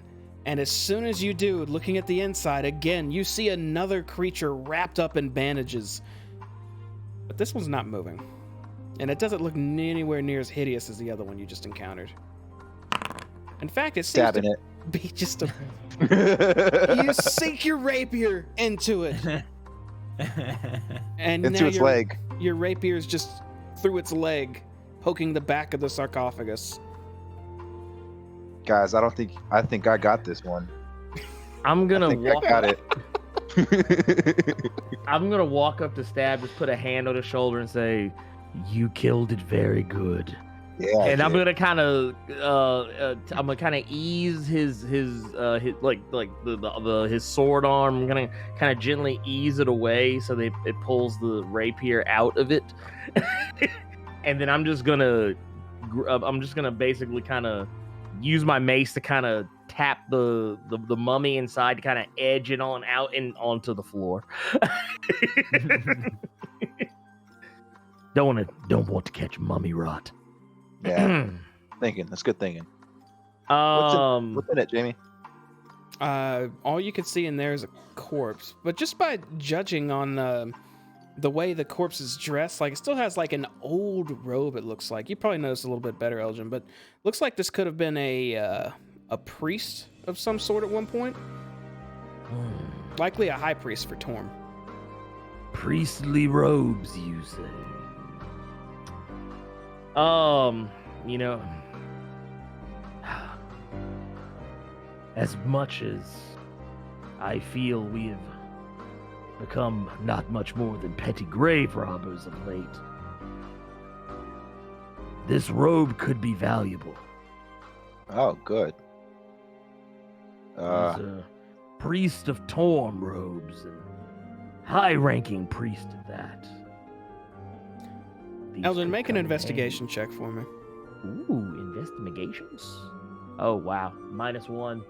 And as soon as you do, looking at the inside again, you see another creature wrapped up in bandages. But this one's not moving. And it doesn't look anywhere near as hideous as the other one you just encountered. In fact, it seems Stabbing to it. be just a... You sink your rapier into it. And Into now its leg. Your rapier is just through its leg, poking the back of the sarcophagus. Guys, I think I got this one. I'm gonna I got it. I'm gonna walk up to Stab, just put a hand on his shoulder and say, "You killed it very good." Yeah. And I'm gonna kind of, ease his sword arm. I'm gonna kind of gently ease it away so that it pulls the rapier out of it. And then I'm just gonna basically kind of use my mace to kind of tap the mummy inside to kind of edge it on out and onto the floor. Don't want to catch mummy rot. Yeah. Thinking. That's good thinking. What's in it, Jamie? All you can see in there is a corpse, but just by judging on the way the corpse is dressed, like it still has like an old robe. It looks like you probably noticed a little bit better, Elgin, but looks like this could have been a priest of some sort at one point. Likely a high priest for Torm. Priestly robes, you say? You know, as much as I feel we have become not much more than petty grave robbers of late, this robe could be valuable. Oh, good. He's a priest of Torm robes, and high-ranking priest of that. These Eldon, could make an come in investigation check for me. handy. Ooh, investigations. Oh wow, -1.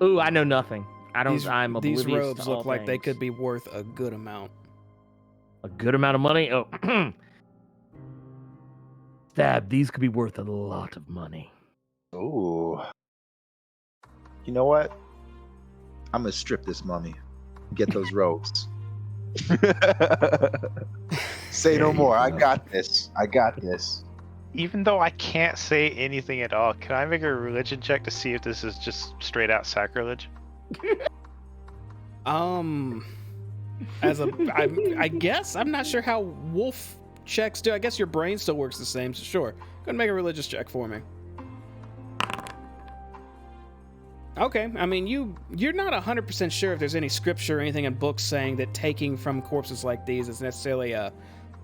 Ooh, I know nothing. I don't. I'm oblivious These robes to all look like they things. could be worth a good amount. A good amount of money. Oh, Stab. These could be worth a lot of money. Ooh. You know what? I'm gonna strip this mummy. Get those robes. Say no There you more. I go. got this. I got this. Even though I can't say anything at all, can I make a religion check to see if this is just straight out sacrilege? As a, I guess I'm not sure how wolf checks do. I guess your brain still works the same. So sure, go ahead and make a religious check for me. Okay, I mean you're not 100% sure if there's any scripture or anything in books saying that taking from corpses like these is necessarily a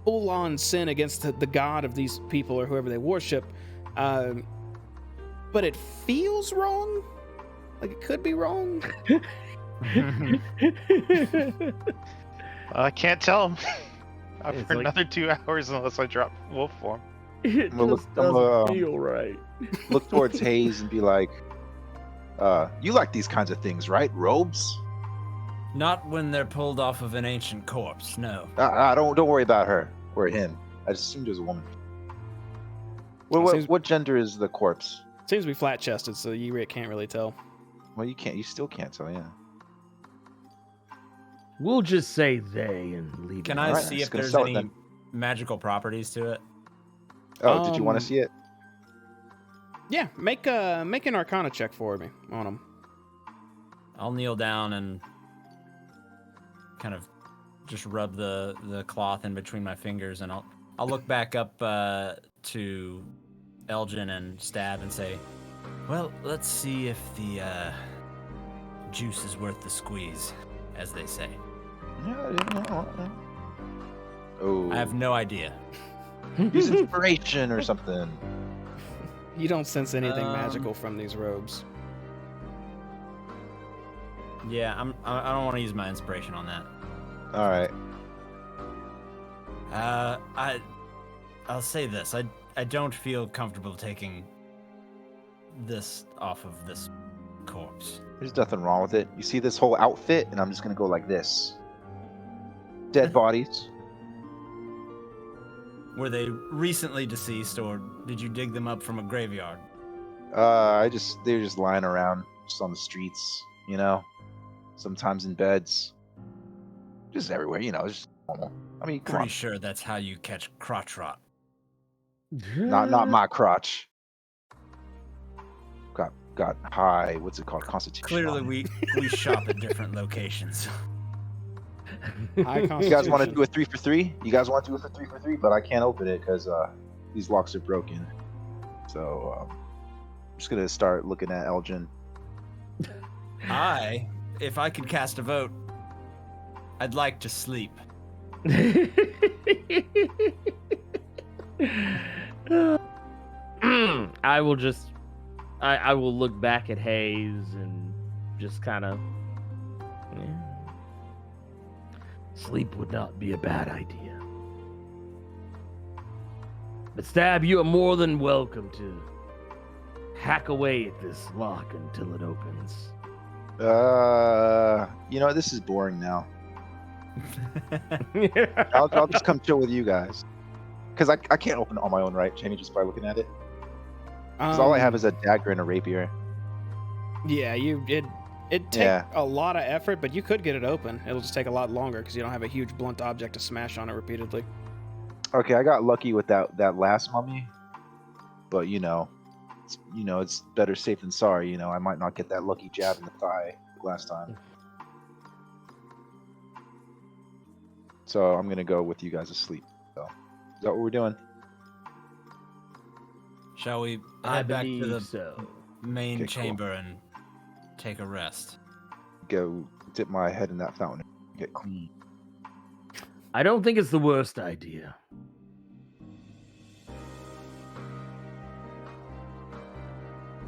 full-on sin against the god of these people or whoever they worship, but it feels wrong. Like it could be wrong. I can't tell him. I've It's for like- another 2 hours unless I drop wolf form. It I'm gonna look- just I'm doesn't gonna, feel right. Look towards Hayes and be like, you like these kinds of things, right? Robes? Not when they're pulled off of an ancient corpse, no. Don't worry about her or him. I just assumed it was a woman. What gender is the corpse? Seems to be flat-chested, so you can't really tell. Well, you still can't tell, yeah. We'll just say they and leave Can it. I Alright, see I'm if just gonna there's sell it any then. magical properties to it? Oh, did you want to see it? Yeah, make an Arcana check for me on them. I'll kneel down and kind of just rub the cloth in between my fingers, and I'll look back up to Elgin and Stab and say, well, let's see if the juice is worth the squeeze, as they say. Oh, I have no idea. use inspiration or something. You don't sense anything Um, magical from these robes. Yeah, I don't want to use my inspiration on that. All right. I'll say this. I don't feel comfortable taking this off of this corpse. There's nothing wrong with it. You see this whole outfit, and I'm just gonna go like this. Dead bodies. Were they recently deceased, or did you dig them up from a graveyard? They're just lying around, just on the streets, you know. Sometimes in beds, just everywhere, you know. It's just normal. I mean, come Pretty on. sure that's how you catch crotch rot. Not my crotch. Got high. What's it called? Constitution. Clearly, on it. we shop at different locations. High You guys want to constitution. do a 3 for 3? You guys want to do it for 3 for 3? But I can't open it because these locks are broken. So I'm just gonna start looking at Elgin. If I could cast a vote, I'd like to sleep. I will just I will look back at Hayes and just kind of sleep would not be a bad idea. But Stab, you are more than welcome to hack away at this lock until it opens. You know, this is boring now. I'll just come chill with you guys. Because I can't open it on my own, right, Jamie, just by looking at it? Because all I have is a dagger and a rapier. Yeah, it'd take Yeah. a lot of effort, but you could get it open. It'll just take a lot longer because you don't have a huge blunt object to smash on it repeatedly. Okay, I got lucky with that last mummy. But, it's better safe than sorry. I might not get that lucky jab in the thigh last time. So I'm going to go with you guys to sleep. So, is that what we're doing? Shall we I head back to believe the so. main Okay, cool. chamber and take a rest? Go dip my head in that fountain. Get clean. I don't think it's the worst idea.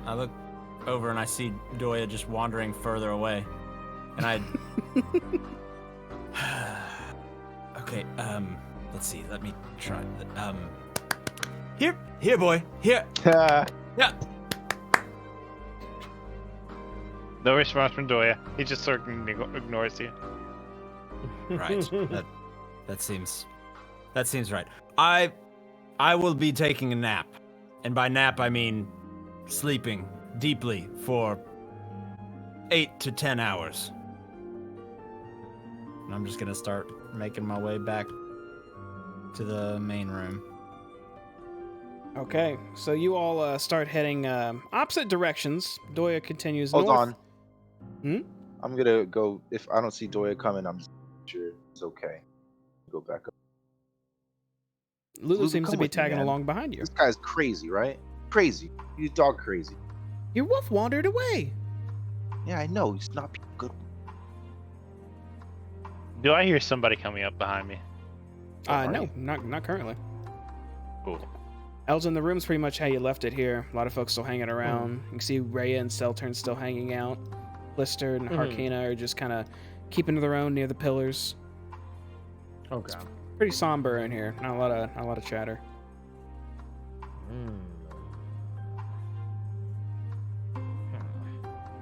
I look over and I see Doya just wandering further away. And I... Okay, let's see. Let me try. Here, boy. Here. Yeah. No response from Doya. He just sort of ignores you. Right. That seems right. I will be taking a nap. And by nap I mean sleeping deeply for 8 to 10 hours. And I'm just gonna start making my way back to the main room. Okay, so you all start heading opposite directions. Doya continues Hold north. on. Hmm? I'm gonna go. If I don't see Doya coming, I'm sure it's okay. Go back up. Lulu seems come to be with me, tagging man. along behind you. This guy's crazy, right? Crazy. He's dog crazy. Your wolf wandered away. Yeah, I know. He's not good. Do I hear somebody coming up behind me? No, not currently. Cool. Elgin, the room's pretty much how you left it here. A lot of folks still hanging around. You can see Rhea and Seltern still hanging out. Blister and Harkina are just kind of keeping to their own near the pillars. Okay. Pretty somber in here. Not a lot of chatter.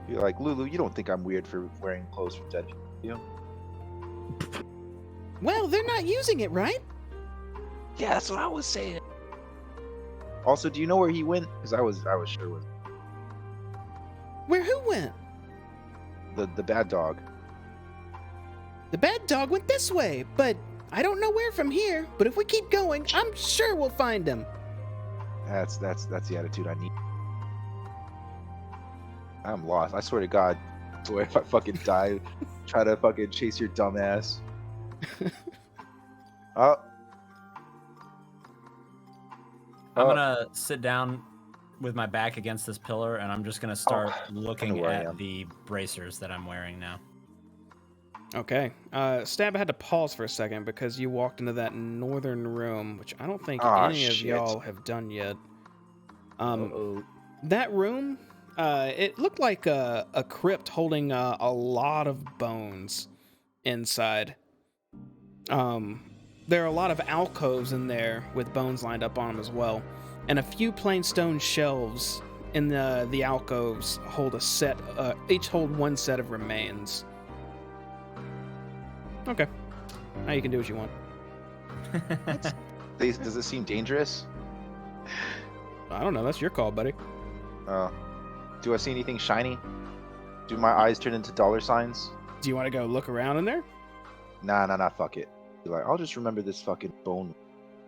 You're like, Lulu, you don't think I'm weird for wearing clothes from dead people, do you? Well, they're not using it, right? Yeah, that's what I was saying. Also, do you know where he went? Because I was sure it was Where who went? the bad dog. The bad dog went this way, but I don't know where from here. But if we keep going, I'm sure we'll find him. That's the attitude I need. I'm lost. I swear to God, boy, if I fucking die, try to fucking chase your dumb ass. Oh. I'm gonna sit down with my back against this pillar, and I'm just gonna start looking where I at am. the bracers that I'm wearing now. Okay. Stab, I had to pause for a second because you walked into that northern room, which I don't think Aw, any of shit. y'all have done yet. Uh-oh. That room, it looked like a crypt holding a lot of bones inside. There are a lot of alcoves in there with bones lined up on them as well, and a few plain stone shelves in the alcoves hold each hold one set of remains. Okay, now you can do what you want. Does it seem dangerous? I don't know. That's your call, buddy. Do I see anything shiny? Do my eyes turn into dollar signs? Do you want to go look around in there? Nah, fuck it. Be like, I'll just remember this fucking bone.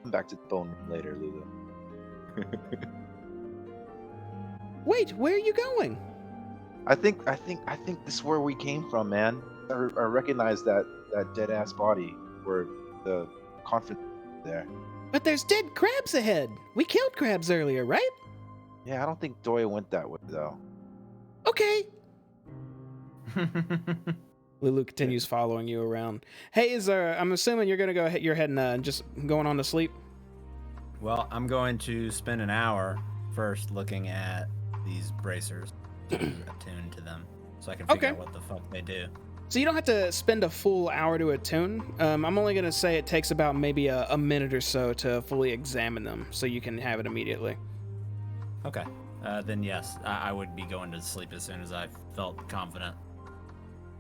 Come back to the bone room later, Lulu. Wait, where are you going? I think this is where we came from, man. I recognize that dead ass body where the conference there. But there's dead crabs ahead. We killed crabs earlier, right? Yeah, I don't think Doya went that way though. Okay. Lulu continues following you around. Hey, I'm assuming you're gonna go. You're heading just going on to sleep. Well, I'm going to spend an hour first looking at these bracers to attune to them, so I can figure out what the fuck they do. So you don't have to spend a full hour to attune. I'm only gonna say it takes about maybe a minute or so to fully examine them, so you can have it immediately. Okay. Then yes, I would be going to sleep as soon as I felt confident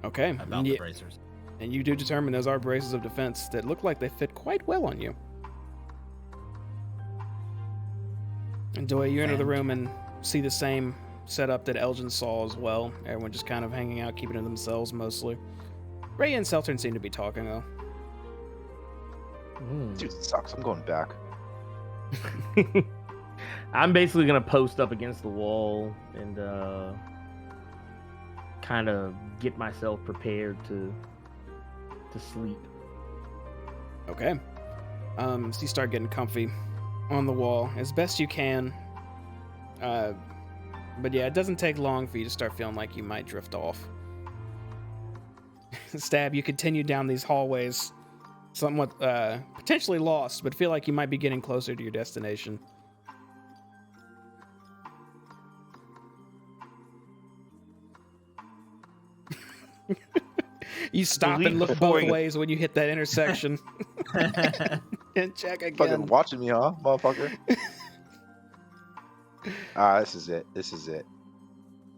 Okay. about the bracers. And you do determine those are braces of defense that look like they fit quite well on you. And Doya, you enter the room and see the same setup that Elgin saw as well. Everyone just kind of hanging out, keeping to themselves mostly. Ray and Seltern seem to be talking though. Dude, it sucks. I'm going back. I'm basically gonna post up against the wall and kind of get myself prepared to sleep. Okay. So you start getting comfy on the wall as best you can. But yeah, it doesn't take long for you to start feeling like you might drift off. Stab, you continue down these hallways, somewhat potentially lost, but feel like you might be getting closer to your destination. You stop and look both ways when you hit that intersection. And check again. Fucking watching me, huh, motherfucker? This is it. This is it.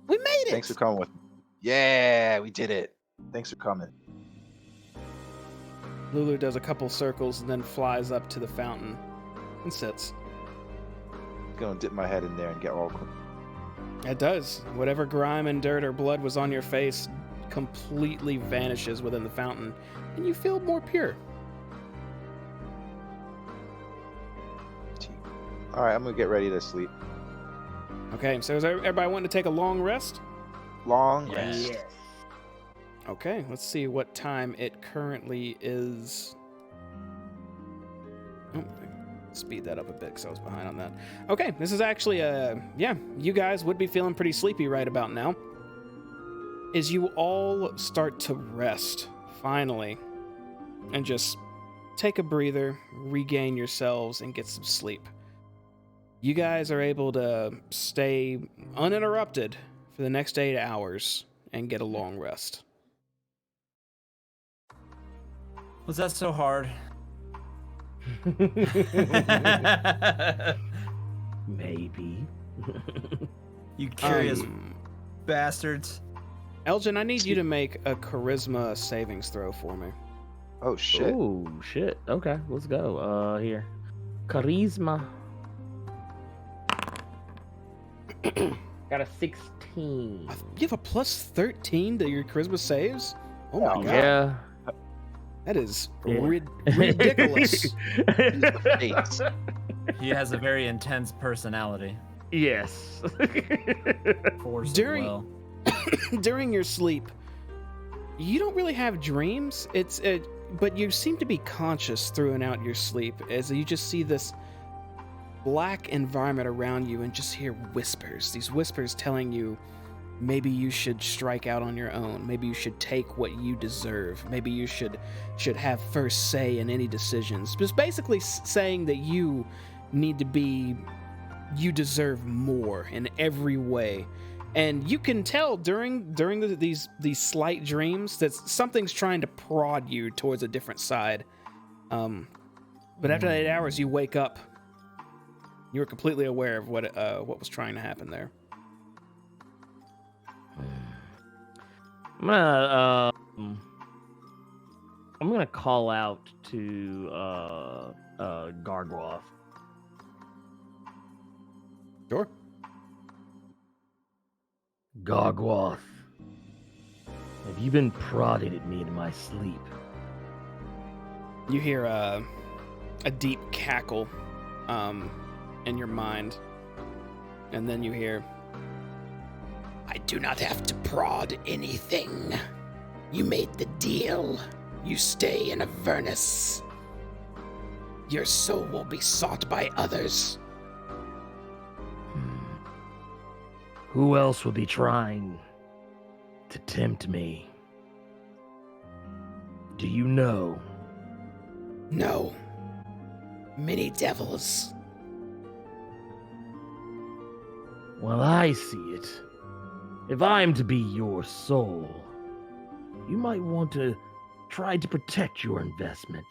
We made it. Thanks for coming with me. Yeah, we did it. Thanks for coming. Lulu does a couple circles and then flies up to the fountain and sits. Gonna dip my head in there and get all cool. It does. Whatever grime and dirt or blood was on your face completely vanishes within the fountain, and you feel more pure. All right, I'm gonna get ready to sleep. Okay, so is everybody wanting to take a long rest? Long Yes. rest. Okay, let's see what time it currently is. Oh, speed that up a bit because I was behind on that. Okay, this is actually you guys would be feeling pretty sleepy right about now. As you all start to rest, finally, and just take a breather, regain yourselves, and get some sleep. You guys are able to stay uninterrupted for the next 8 hours and get a long rest. Was that so hard? Maybe. You curious bastards. Elgin, I need you to make a charisma savings throw for me. Oh shit. Oh shit. Okay, let's go. Here. Charisma. Got a 16. You have a plus 13 to your charisma saves? Oh my god. Yeah. That is Yeah. ridiculous. Eight. He has a very intense personality. Yes. Force During- of will. During your sleep, you don't really have dreams. But you seem to be conscious throughout your sleep as you just see this black environment around you and just hear whispers. These whispers telling you maybe you should strike out on your own. Maybe you should take what you deserve. Maybe you should have first say in any decisions. Just basically saying that you deserve more in every way. And you can tell during these slight dreams that something's trying to prod you towards a different side. But after 8 hours, you wake up. You were completely aware of what was trying to happen there. I'm gonna call out to Gargoth. Sure. Gargoth, have you been prodding at me in my sleep? You hear a deep cackle in your mind. And then you hear, I do not have to prod anything. You made the deal. You stay in Avernus. Your soul will be sought by others. Who else would be trying to tempt me? Do you know? No. Many devils. Well, I see it. If I'm to be your soul, you might want to try to protect your investment.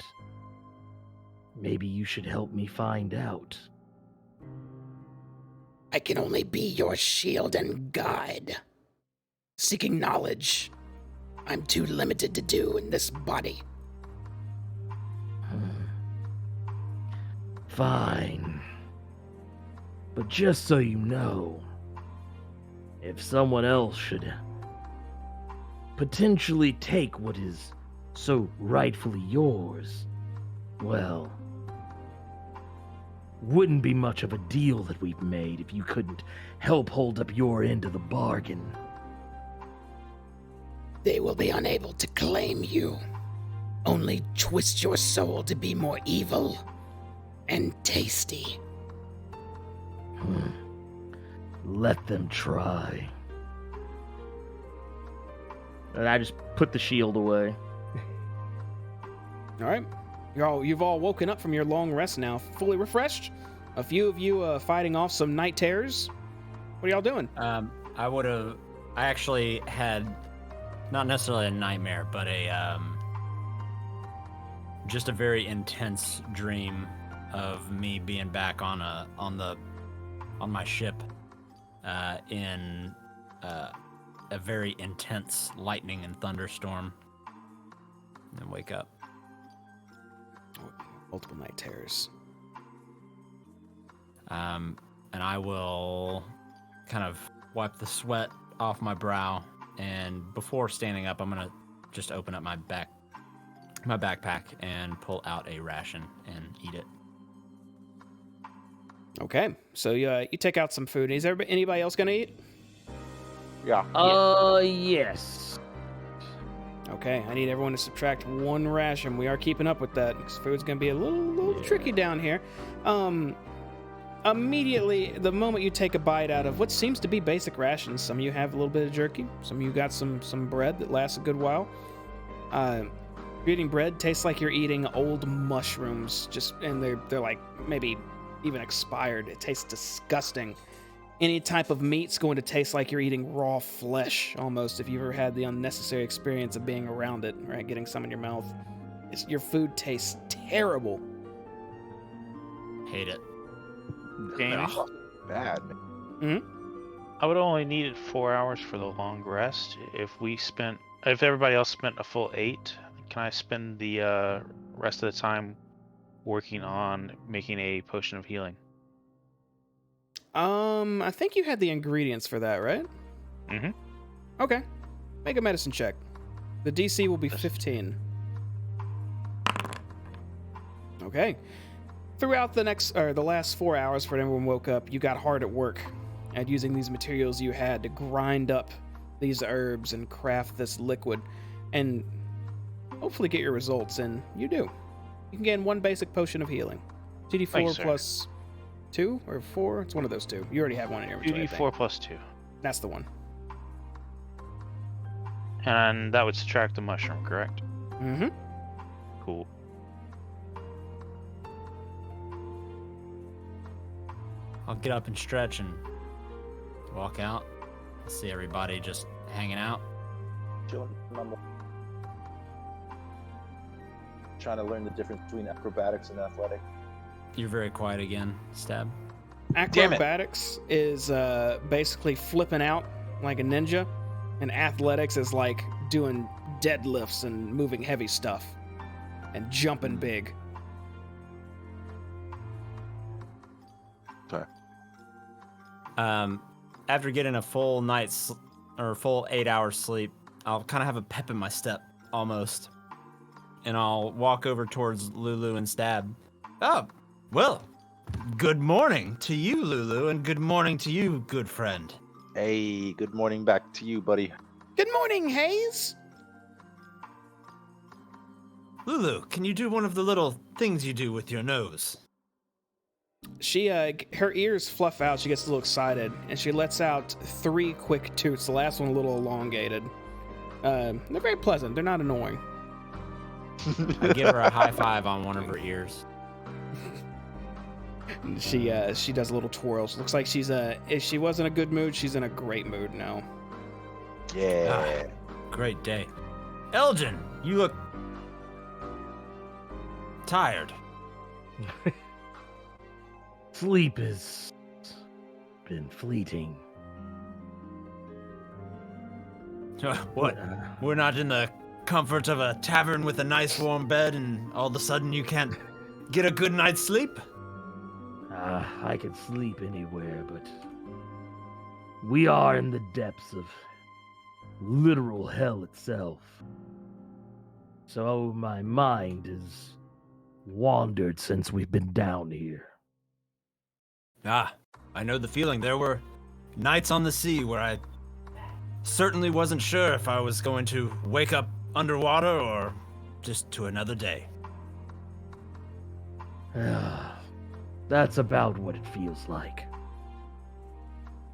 Maybe you should help me find out. I can only be your shield and guide. Seeking knowledge, I'm too limited to do in this body. Fine. But just so you know, if someone else should potentially take what is so rightfully yours, well, wouldn't be much of a deal that we've made if you couldn't help hold up your end of the bargain. They will be unable to claim you. Only twist your soul to be more evil and tasty. Let them try. And I just put the shield away. All right. You've all woken up from your long rest now, fully refreshed. A few of you fighting off some night terrors. What are y'all doing? I actually had not necessarily a nightmare, but just a very intense dream of me being back on my ship in a very intense lightning and thunderstorm, and then wake up. Multiple night terrors. And I will kind of wipe the sweat off my brow, and before standing up, I'm gonna just open up my backpack and pull out a ration and eat it. Okay, so you take out some food. Is anybody else gonna eat? Yeah. Yes. Okay, I need everyone to subtract one ration. We are keeping up with that because food's gonna be a little tricky down here. Immediately, the moment you take a bite out of what seems to be basic rations, some of you have a little bit of jerky, some of you got some bread that lasts a good while. You're eating bread, tastes like you're eating old mushrooms, and they're like maybe even expired. It tastes disgusting. Any type of meat's going to taste like you're eating raw flesh, almost, if you've ever had the unnecessary experience of being around it, right? Getting some in your mouth. Your food tastes terrible. Hate it. Danny, Bad. I would only needed 4 hours for the long rest. If everybody else spent a full 8, can I spend the rest of the time working on making a potion of healing? I think you had the ingredients for that, right? Mm-hmm. Okay. Make a medicine check. The DC will be 15. Okay. Throughout the last 4 hours when everyone woke up, you got hard at work at using these materials you had to grind up these herbs and craft this liquid and hopefully get your results, and you do. You can gain one basic potion of healing. Thanks, GD4 sir. plus 2 or 4? It's one of those two. You already have one in your inventory, I 2d4 think. plus 2. That's the one. And that would subtract the mushroom, correct? Mm-hmm. Cool. I'll get up and stretch and walk out. See everybody just hanging out. Trying to learn the difference between acrobatics and athletic. You're very quiet again, Stab. Damn it. Acrobatics is basically flipping out like a ninja, and athletics is like doing deadlifts and moving heavy stuff and jumping big. Sorry. After getting a full 8 hours sleep, I'll kind of have a pep in my step, almost. And I'll walk over towards Lulu and Stab. Oh, well, good morning to you, Lulu, and good morning to you, good friend. Hey, good morning back to you, buddy. Good morning, Hayes. Lulu, can you do one of the little things you do with your nose? She, her ears fluff out. She gets a little excited, and she lets out 3 quick toots. The last one a little elongated. They're very pleasant. They're not annoying. I give her a high five on one of her ears. She does a little twirl. She looks like if she was in a good mood, she's in a great mood now. Yeah. Great day. Elgin, you look tired. Sleep has been fleeting. What? We're not in the comfort of a tavern with a nice warm bed and all of a sudden you can't get a good night's sleep? I can sleep anywhere, but we are in the depths of literal hell itself. So my mind has wandered since we've been down here. I know the feeling. There were nights on the sea where I certainly wasn't sure if I was going to wake up underwater or just to another day. That's about what it feels like.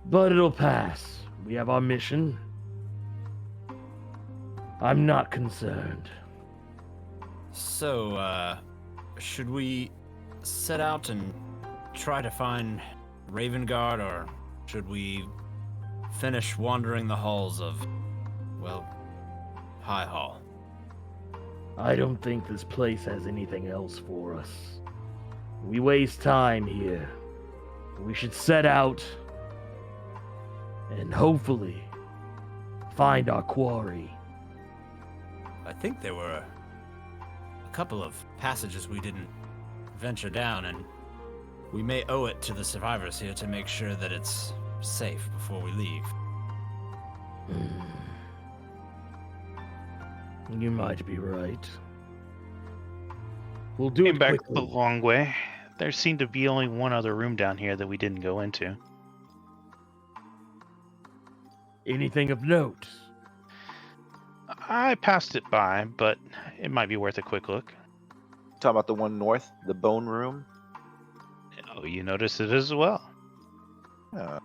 But it'll pass. We have our mission. I'm not concerned. So, should we set out and try to find Ravengard, or should we finish wandering the halls of, well, High Hall? I don't think this place has anything else for us. We waste time here. We should set out and hopefully find our quarry. I think there were a couple of passages we didn't venture down, and we may owe it to the survivors here to make sure that it's safe before we leave. You might be right. We'll do Came it back quickly. the long way. There seemed to be only one other room down here that we didn't go into. Anything of note? I passed it by, but it might be worth a quick look. Talking about the one north, the bone room. Oh, you noticed it as well. Uh,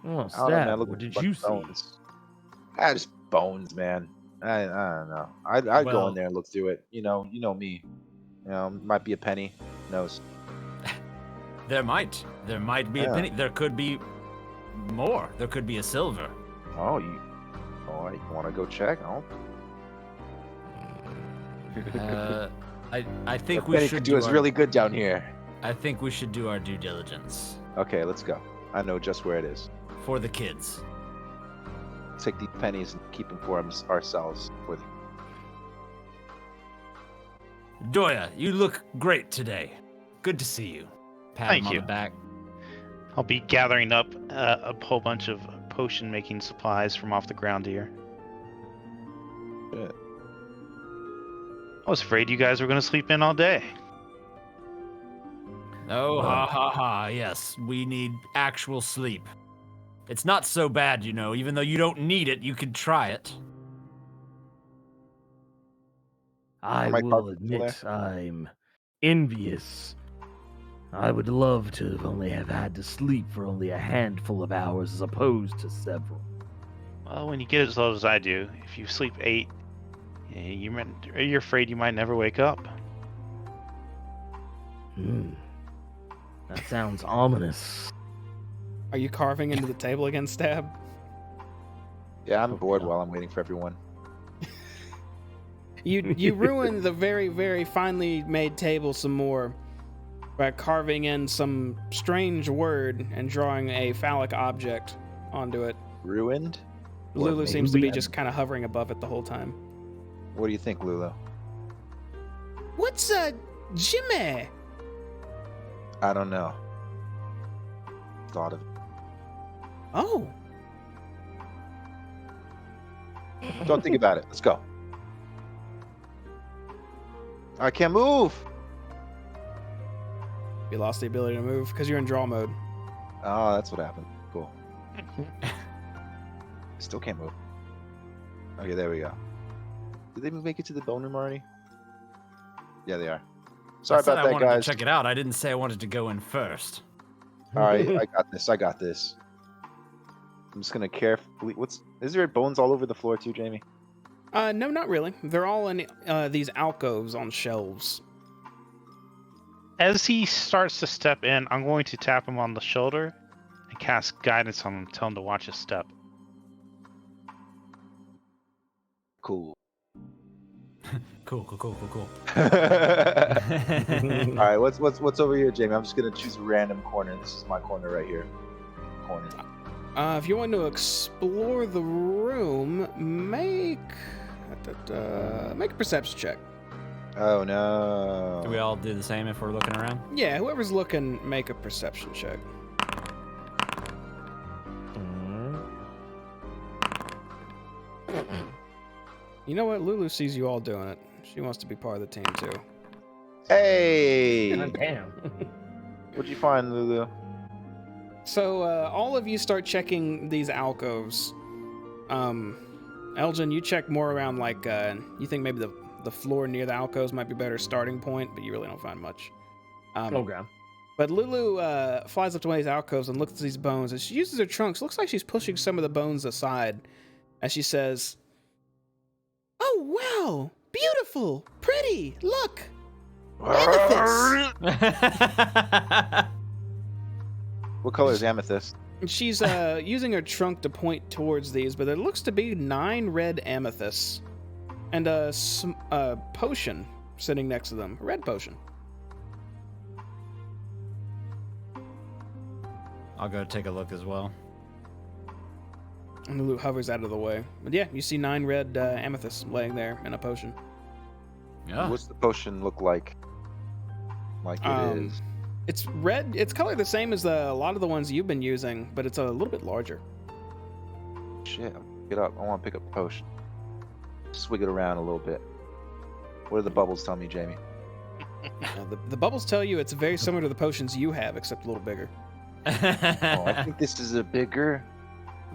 Oh, I don't know, man, Stab, look what at did bunch you of see? bones. Just bones, man. I don't know. I'd go Well- in there and look through it. You know me. Might be a penny. Who knows? There might be a Yeah. penny. There could be more. There could be a silver. Oh, you want to go check? Oh, I think that we penny should could do us really good down here. I think we should do our due diligence Okay, let's go. I know just where it is. for the kids. Take these pennies and keep them for ourselves. With Doya, you look great today. Good to see you. Pat Thank him on you. the back. I'll be gathering up a whole bunch of potion-making supplies from off the ground here. Shit. I was afraid you guys were going to sleep in all day. Oh, ha ha ha. Yes, we need actual sleep. It's not so bad, even though you don't need it, you could try it. I my will carpet still admit I'm envious. I would love to have only have had to sleep for only a handful of hours as opposed to several. Well, when you get as old as I do, if you sleep 8, you're afraid you might never wake up. That sounds ominous. Are you carving into the table again, Stab? Yeah, I'm Oh, bored no. while I'm waiting for everyone. You ruined the very, very finely made table some more by carving in some strange word and drawing a phallic object onto it. Ruined? Lulu maybe seems to we be have- just kind of hovering above it the whole time. What do you think, Lulu? What's Jimmy? I don't know. Thought of. Oh, Don't think about it. Let's go. I can't move. you lost the ability to move because you're in draw mode. Oh, that's what happened. Cool. Still can't move. Okay, there we go. Did they make it to the bone room already? Yeah, they are. Sorry I said about I that, wanted guys. to check it out. I didn't say I wanted to go in first. All right, I got this. I got this. I'm just gonna carefully. Is there bones all over the floor too, Jamie? No, not really. They're all in these alcoves on shelves. As he starts to step in, I'm going to tap him on the shoulder and cast guidance on him, tell him to watch his step. Cool. Cool. All right, what's over here, Jamie? I'm just gonna choose a random corner. This is my corner right here. Corner. If you want to explore the room, make a perception check. Oh no. Do we all do the same if we're looking around? Yeah, whoever's looking, make a perception check. You know what? Lulu sees you all doing it. She wants to be part of the team too. Hey. God damn. What'd you find, Lulu? So all of you start checking these alcoves. Elgin, you check more around like you think maybe the floor near the alcoves might be a better starting point, but you really don't find much. Okay. But Lulu flies up to one of these alcoves and looks at these bones. As she uses her trunks, looks like she's pushing some of the bones aside. As she says, "Oh wow, beautiful, pretty. Look, amethyst." What color is amethyst? And she's using her trunk to point towards these, but there looks to be 9 red amethysts and a potion sitting next to them, a red potion. I'll go take a look as well. And Lulu hovers out of the way. But yeah, you see 9 red amethysts laying there in a potion. Yeah. What's the potion look like? Like it is. It's red. It's colored the same as a lot of the ones you've been using, but it's a little bit larger. Shit, get up. I want to pick up the potion. Swig it around a little bit. What do the bubbles tell me, Jamie? The bubbles tell you it's very similar to the potions you have, except a little bigger. Oh, I think this is a bigger,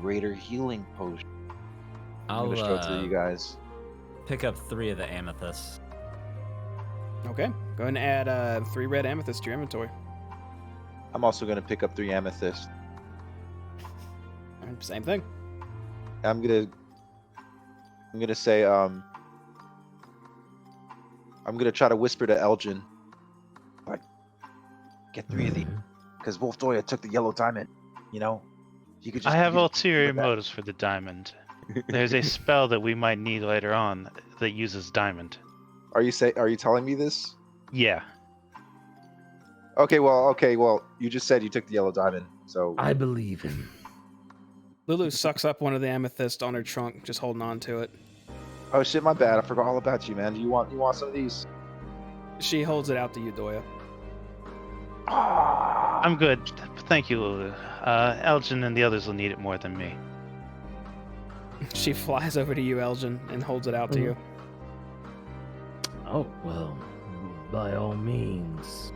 greater healing potion. I'm I'll gonna show it to you guys. pick up 3 of the amethysts. Okay, go ahead and add 3 red amethysts to your inventory. I'm also gonna pick up 3 amethysts. Same thing. I'm gonna say I'm gonna try to whisper to Elgin, like, get 3 of these, because Wolf Doya took the yellow diamond. You know, you could just. I have you could ulterior do that. motives for the diamond. There's a spell that we might need later on that uses diamond. Are you telling me this? Yeah. Okay, well, you just said you took the yellow diamond, so I believe him. Lulu sucks up one of the amethyst on her trunk, just holding on to it. oh shit, my bad. I forgot all about you, man. Do you want some of these? She holds it out to you, Doya. Ah, I'm good. Thank you, Lulu. Elgin and the others will need it more than me. She flies over to you, Elgin, and holds it out to you. Oh, well, by all means.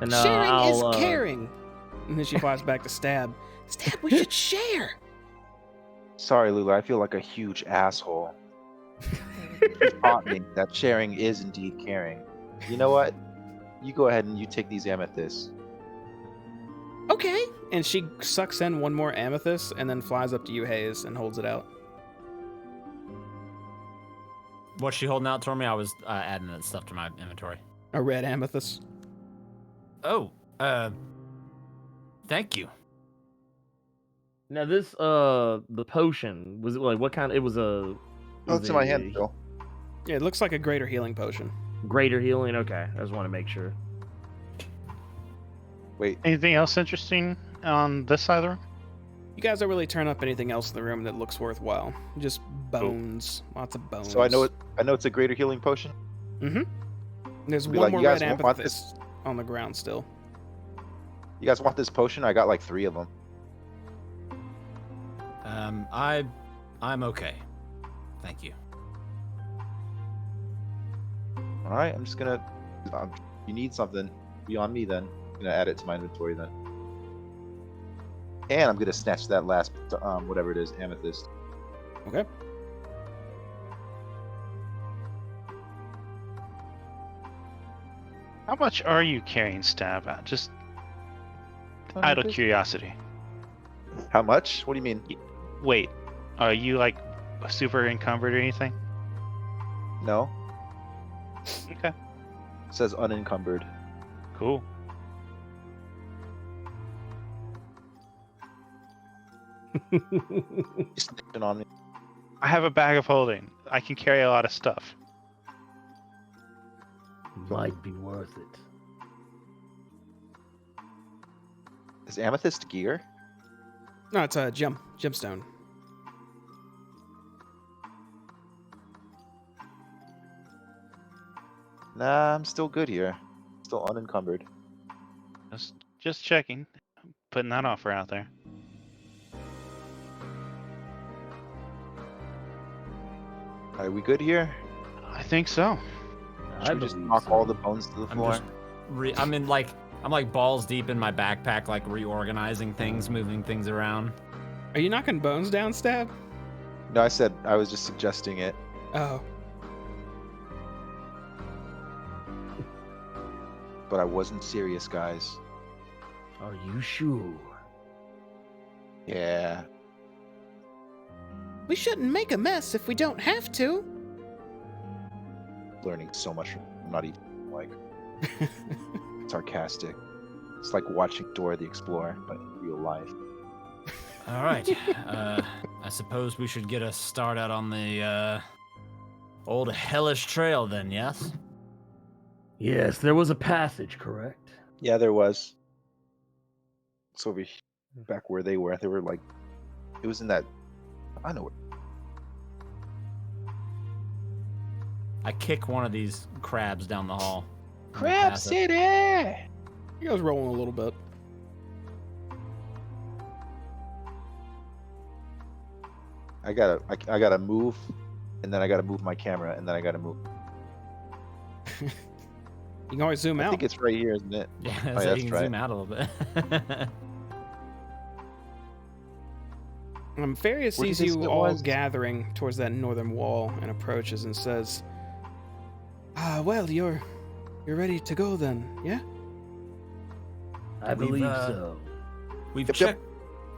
And Sharing I'll, is caring. And then she flies back to Stab. Stab, we should share. Sorry, Lulu. I feel like a huge asshole. You taught me that sharing is indeed caring. You know what? You go ahead and you take these amethysts. Okay. And she sucks in one more amethyst and then flies up to you, Hayes, and holds it out. What's she holding out toward me? I was adding that stuff to my inventory. A red amethyst. Oh, thank you. Now this, the potion, was it like, what kind? It was a... Oh, was it's in my it hand, a Phil. Yeah, it looks like a greater healing potion. Greater healing? Okay, I just want to make sure. Wait, Anything else interesting on this side of the room? You guys don't really turn up anything else in the room that looks worthwhile. Just bones. Lots of bones. so I know it's a greater healing potion. Mm-hmm. There's Be one like, more you guys red want amethyst on the ground still. You guys want this potion? I got like 3 of them. I'm okay. Thank you. All right, I'm just gonna. You need something? Be on me then. I'm gonna add it to my inventory then. And I'm gonna snatch that last, whatever it is, amethyst. Okay. How much are you carrying, Stab? Just out of curiosity. How much? What do you mean? Wait, are you like super encumbered or anything? No, Okay, it says unencumbered. cool. Just snitching on me. I have a bag of holding. I can carry a lot of stuff. Might be worth it. Is amethyst gear? No, it's a gemstone. Nah, I'm still good here. Still unencumbered. Just checking. Putting that offer out there. Are we good here? I think so. I Should we just believe knock so. all the bones to the I'm floor? just I'm like balls deep in my backpack, like reorganizing things, moving things around. Are you knocking bones down, Stab? No, I said I was just suggesting it. Oh. but I wasn't serious, guys. Are you sure? Yeah. We shouldn't make a mess if we don't have to. Learning so much from I'm not even like sarcastic. It's like watching Dora the Explorer, but in real life. All right. I suppose we should get a start out on the old hellish trail then, yes? Yes, there was a passage, correct? Yeah, there was. It's over back where they were. They were like, it was in that. I know it. I kick one of these crabs down the hall. Crab City. You guys rolling a little bit. I gotta move, and then I gotta move my camera, and then I gotta move. You can always zoom I out. think it's right here, isn't it? Yeah, Oh, so that's you can right. zoom out a little bit. Farius Where do you sees think you it all was? gathering towards that northern wall and approaches and says, well, you're ready to go then, yeah? I We've, believe uh, so. We've Yep, checked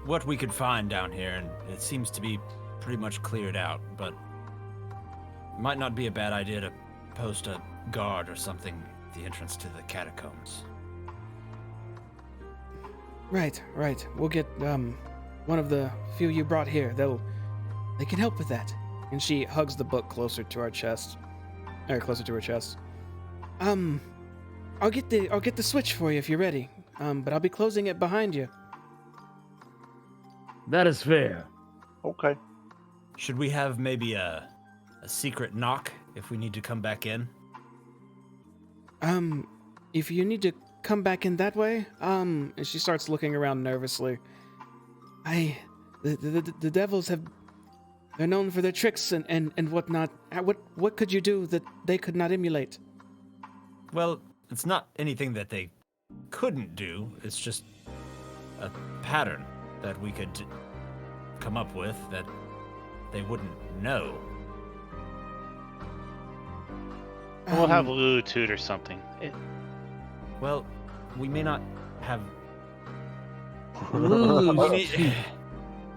what we could find down here, and it seems to be pretty much cleared out, but it might not be a bad idea to post a guard or something at the entrance to the catacombs. Right. We'll get one of the few you brought here. They can help with that. And she hugs the book closer to her chest. I'll get the switch for you if you're ready. But I'll be closing it behind you. That is fair. Okay. Should we have maybe a secret knock if we need to come back in? If you need to come back in that way, and she starts looking around nervously. The devils they're known for their tricks and whatnot. What could you do that they could not emulate? Well, it's not anything that they couldn't do. It's just a pattern that we could come up with that they wouldn't know. We'll have Lulu toot or something. Well, we may not have. Lulu,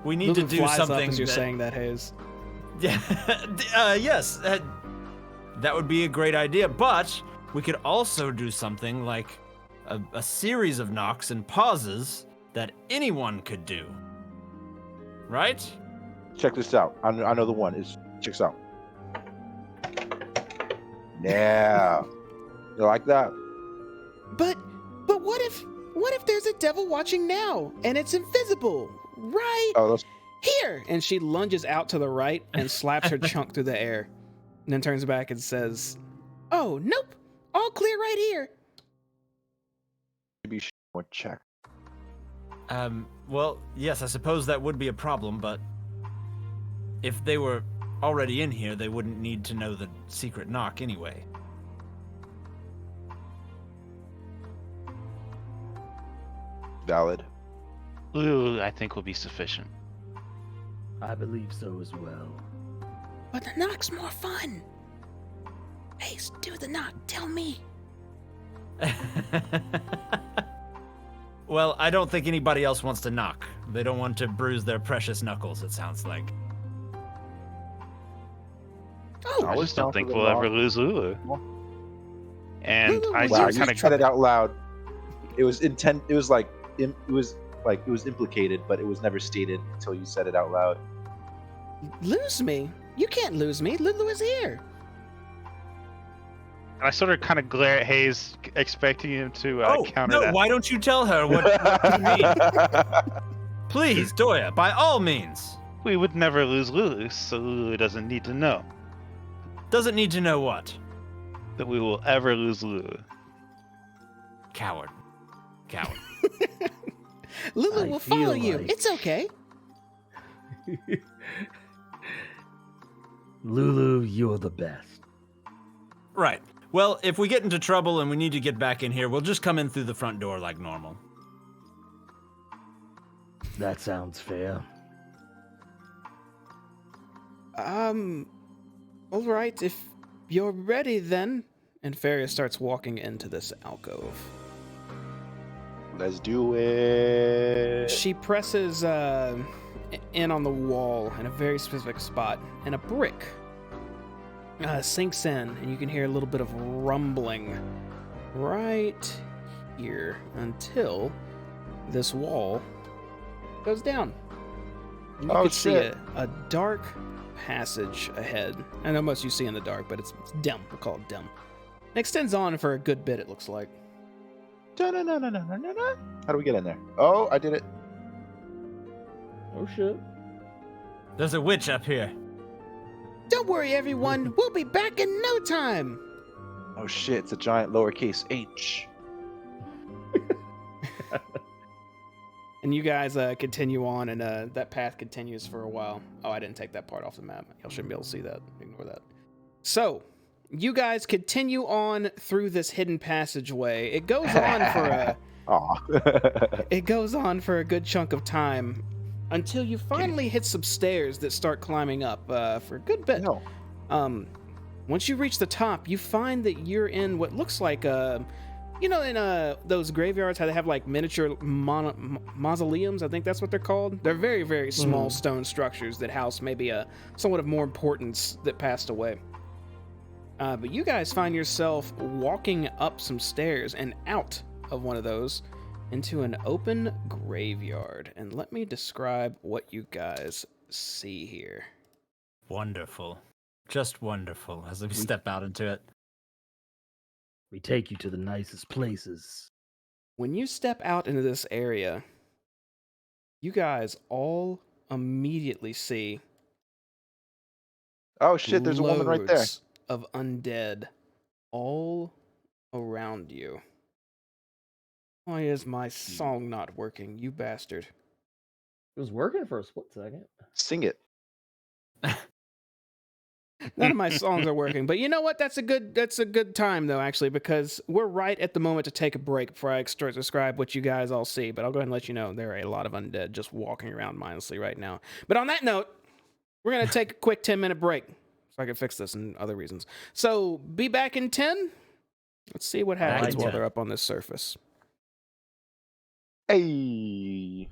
We need Lulu to do flies something. up as you're that- saying that, Hayes. Yeah. Yes. That would be a great idea, but we could also do something like a series of knocks and pauses that anyone could do. Right? Check this out. I know the one. Check this out. Yeah. You like that? But what if there's a devil watching now and it's invisible? Right Oh, that's here. And she lunges out to the right and slaps her chunk through the air. And then turns back and says, "Oh, nope. All clear right here." maybe one check. Well, yes, I suppose that would be a problem, but if they were already in here, they wouldn't need to know the secret knock anyway. Valid. Lulu, I think, will be sufficient. I believe so as well. But the knock's more fun. Ace, do the knock. Tell me. Well, I don't think anybody else wants to knock. They don't want to bruise their precious knuckles, it sounds like. Oh, I was just don't down think for the we'll ever knock. lose Lulu. And Lulu I was Wow, just you kind said of it out loud. It was intent. It was implicated, but it was never stated until you said it out loud. Lose me? You can't lose me. Lulu is here. I sort of kind of glare at Hayes, expecting him to counter no, that. why don't you tell her what you mean? Please, Doya, by all means. We would never lose Lulu, so Lulu doesn't need to know Doesn't need to know what. that we will ever lose Lulu. Coward. Lulu I will feel follow you. like- It's okay. Lulu, you're the best. Right. Well, if we get into trouble and we need to get back in here, we'll just come in through the front door like normal. That sounds fair. All right. If you're ready, then and Faria starts walking into this alcove. Let's do it. She presses in on the wall in a very specific spot, and a brick sinks in, and you can hear a little bit of rumbling right here until this wall goes down. And you Oh, can see shit. a dark passage ahead. I know most you see in the dark, but it's dim. We'll call it dim. It extends on for a good bit, it looks like. Da-na-na-na-na-na-na. How do we get in there? Oh, I did it. Oh shit. There's a witch up here. Don't worry, everyone. We'll be back in no time. Oh shit, it's a giant lowercase h. And you guys continue on, and that path continues for a while. Oh, I didn't take that part off the map. Y'all shouldn't be able to see that. Ignore that. So, you guys continue on through this hidden passageway. It goes on for a Aw. it goes on for a good chunk of time until you finally hit some stairs that start climbing up for a good bit. No. Once you reach the top, you find that you're in what looks like you know, in those graveyards, how they have like miniature mausoleums, I think that's what they're called. They're very, very small stone structures that house maybe somewhat of more importance that passed away. But you guys find yourself walking up some stairs and out of one of those into an open graveyard. And let me describe what you guys see here. Wonderful. Just wonderful as we step out into it. We take you to the nicest places. When you step out into this area, you guys all immediately see Oh shit, there's a woman right there. loads of undead all around you. Why is my song not working, you bastard? It was working for a split second. Sing it. None of my songs are working, but you know what? That's a good time though, actually, because we're right at the moment to take a break before I start to describe what you guys all see. But I'll go ahead and let you know there are a lot of undead just walking around mindlessly right now. But on that note, we're gonna take a quick 10-minute break so I can fix this and other reasons. So be back in 10. Let's see what happens in while 10. they're up on this surface. Hey.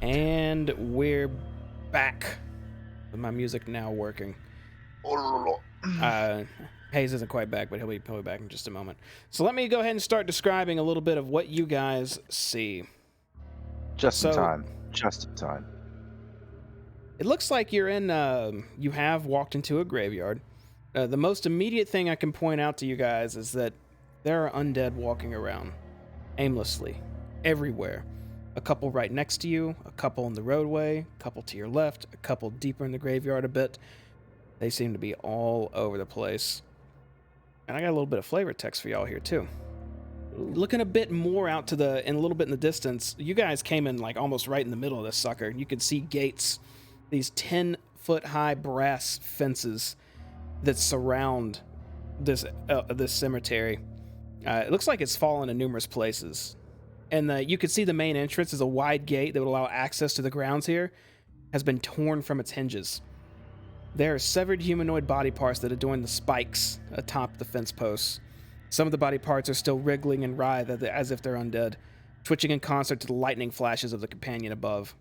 And we're back with my music now working. Hayes isn't quite back, but he'll be back in just a moment. So let me go ahead and start describing a little bit of what you guys see. Just in time. Just in time. It looks like you're in, you have walked into a graveyard. The most immediate thing I can point out to you guys is that there are undead walking around aimlessly everywhere. A couple right next to you, a couple in the roadway, a couple to your left, a couple deeper in the graveyard a bit. They seem to be all over the place. And I got a little bit of flavor text for y'all here too. Looking a bit more out to and a little bit in the distance, you guys came in like almost right in the middle of this sucker. You could see gates, these 10-foot high brass fences that surround this cemetery. It looks like it's fallen in numerous places. And you can see the main entrance is a wide gate that would allow access to the grounds here, has been torn from its hinges. There are severed humanoid body parts that adorn the spikes atop the fence posts. Some of the body parts are still wriggling and writhe as if they're undead, twitching in concert to the lightning flashes of the companion above.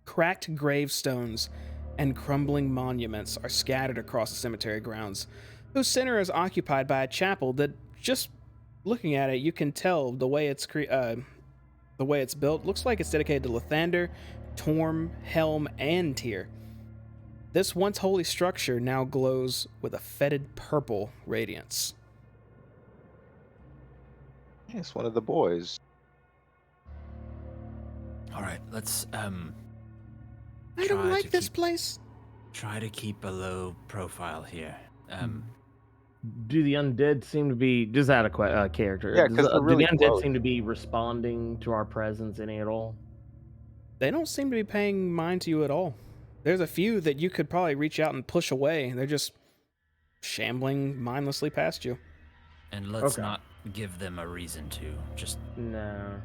Cracked gravestones and crumbling monuments are scattered across the cemetery grounds, whose center is occupied by a chapel that, just looking at it, you can tell the way it's built looks like it's dedicated to Lathander, Torm, Helm, and Tyr. This once holy structure now glows with a fetid purple radiance. It's one of the boys. All right, let's I don't like this place. Try to keep a low profile here. Do the undead seem to be just out of character? Yeah, 'cause they're really do the undead close. seem to be responding to our presence any at all? They don't seem to be paying mind to you at all. There's a few that you could probably reach out and push away. They're just shambling mindlessly past you. And let's Okay. not give them a reason to. Just No.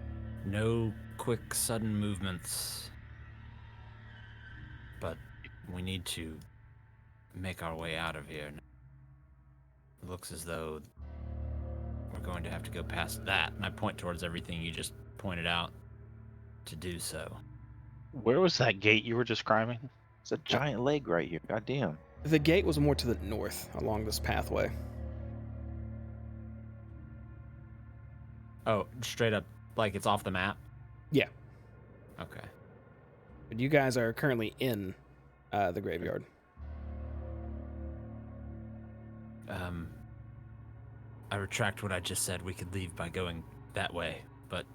no quick, sudden movements. But we need to make our way out of here. It looks as though we're going to have to go past that. And I point towards everything you just pointed out to do so. Where was that gate you were describing? It's a giant leg right here. God damn. The gate was more to the north along this pathway. Oh, straight up, like it's off the map? Yeah. Okay. But you guys are currently in the graveyard. I retract what I just said. We could leave by going that way, but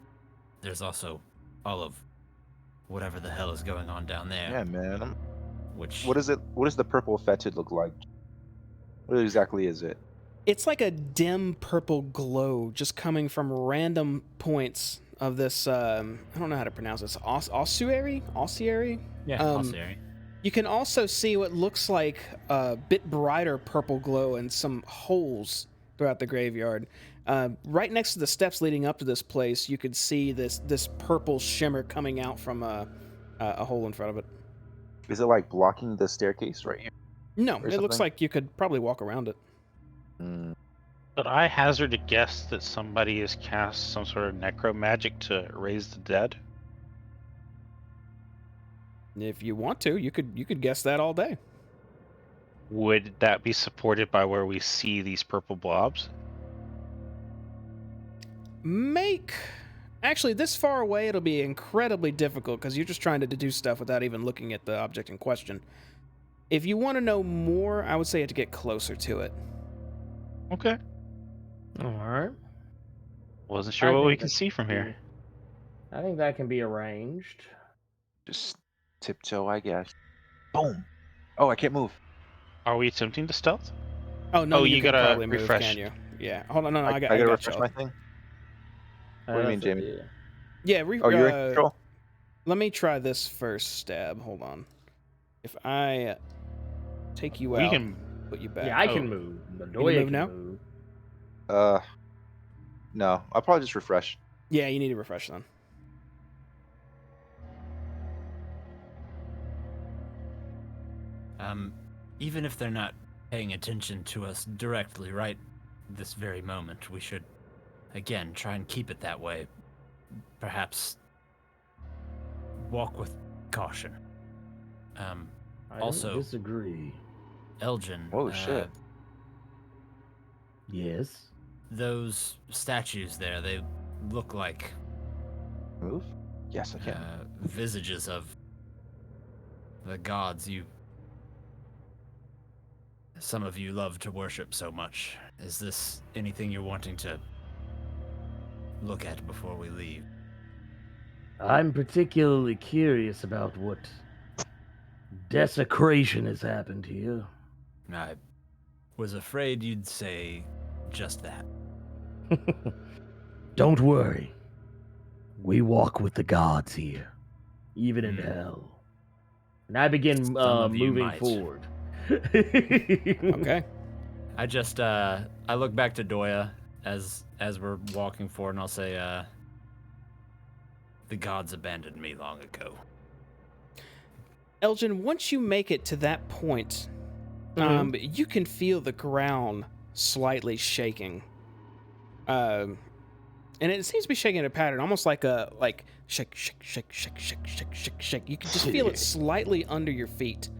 there's also all of whatever the hell is going on down there. Yeah, man. Which What is it? What does the purple fetid look like? What exactly is it? It's like a dim purple glow just coming from random points of this, I don't know how to pronounce this, ossuary? Ossuary? Yeah, Ossuary. You can also see what looks like a bit brighter purple glow in some holes throughout the graveyard. Right next to the steps leading up to this place, you could see this purple shimmer coming out from a hole in front of it. Is it like blocking the staircase right here? No, Or it looks something? like you could probably walk around it. But I hazard a guess that somebody has cast some sort of necro magic to raise the dead. If you want to, you could guess that all day. Would that be supported by where we see these purple blobs? Actually, this far away, it'll be incredibly difficult because you're just trying to deduce stuff without even looking at the object in question. If you want to know more, I would say you have to get closer to it. Okay. All right. Wasn't sure I what think we can that see from here. I think that can be arranged. Just tiptoe, I guess. Boom. Oh, I can't move. Are we attempting to stealth? Oh no, Oh, you you can gotta probably move, refresh. can you? Yeah. Hold on, no, I got gotta got refresh you. my thing. What do you mean, That's Jamie? Yeah, Oh, you're in control. let me try this first stab. Hold on. If I take you We out, can. put you back. Yeah, I Oh. can move. move Bedoya can now? move. No. I'll probably just refresh. Yeah, you need to refresh then. Even if they're not paying attention to us directly right this very moment, we should, again, try and keep it that way. Perhaps walk with caution. I Also- don't disagree. Elgin. Oh, shit. Yes. Those statues there, they look like Move? Yes, I can. visages of the gods some of you love to worship so much. Is this anything you're wanting to look at before we leave? I'm particularly curious about what desecration has happened here. I was afraid you'd say just that. Don't worry. We walk with the gods here, even in Hmm. hell. And I begin Some of you moving might. forward. Okay. I just I look back to Doya as we're walking forward, and I'll say, the gods abandoned me long ago. Elgin, once you make it to that point, you can feel the ground slightly shaking. And it seems to be shaking in a pattern, almost like a shake, shake, shake, shake, shake, shake, shake, shake. You can just feel it slightly under your feet.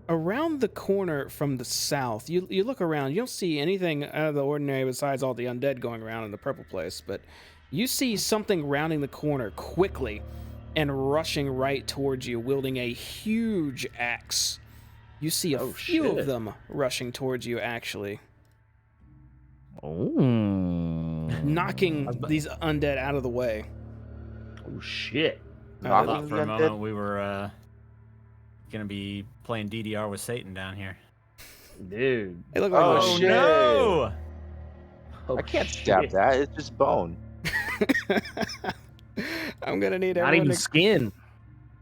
Around the corner from the south, you look around, you don't see anything out of the ordinary besides all the undead going around in the purple place, but you see something rounding the corner quickly and rushing right towards you, wielding a huge axe. You see a few shit. of them rushing towards you, actually, Oh. knocking these undead out of the way. Oh shit. I Knocking thought for the a undead? moment we were gonna be playing DDR with Satan down here. Dude. They look like Oh, little- shit. No! Oh, I can't stab shit. that. It's just bone. I'm gonna need Not everyone even to skin.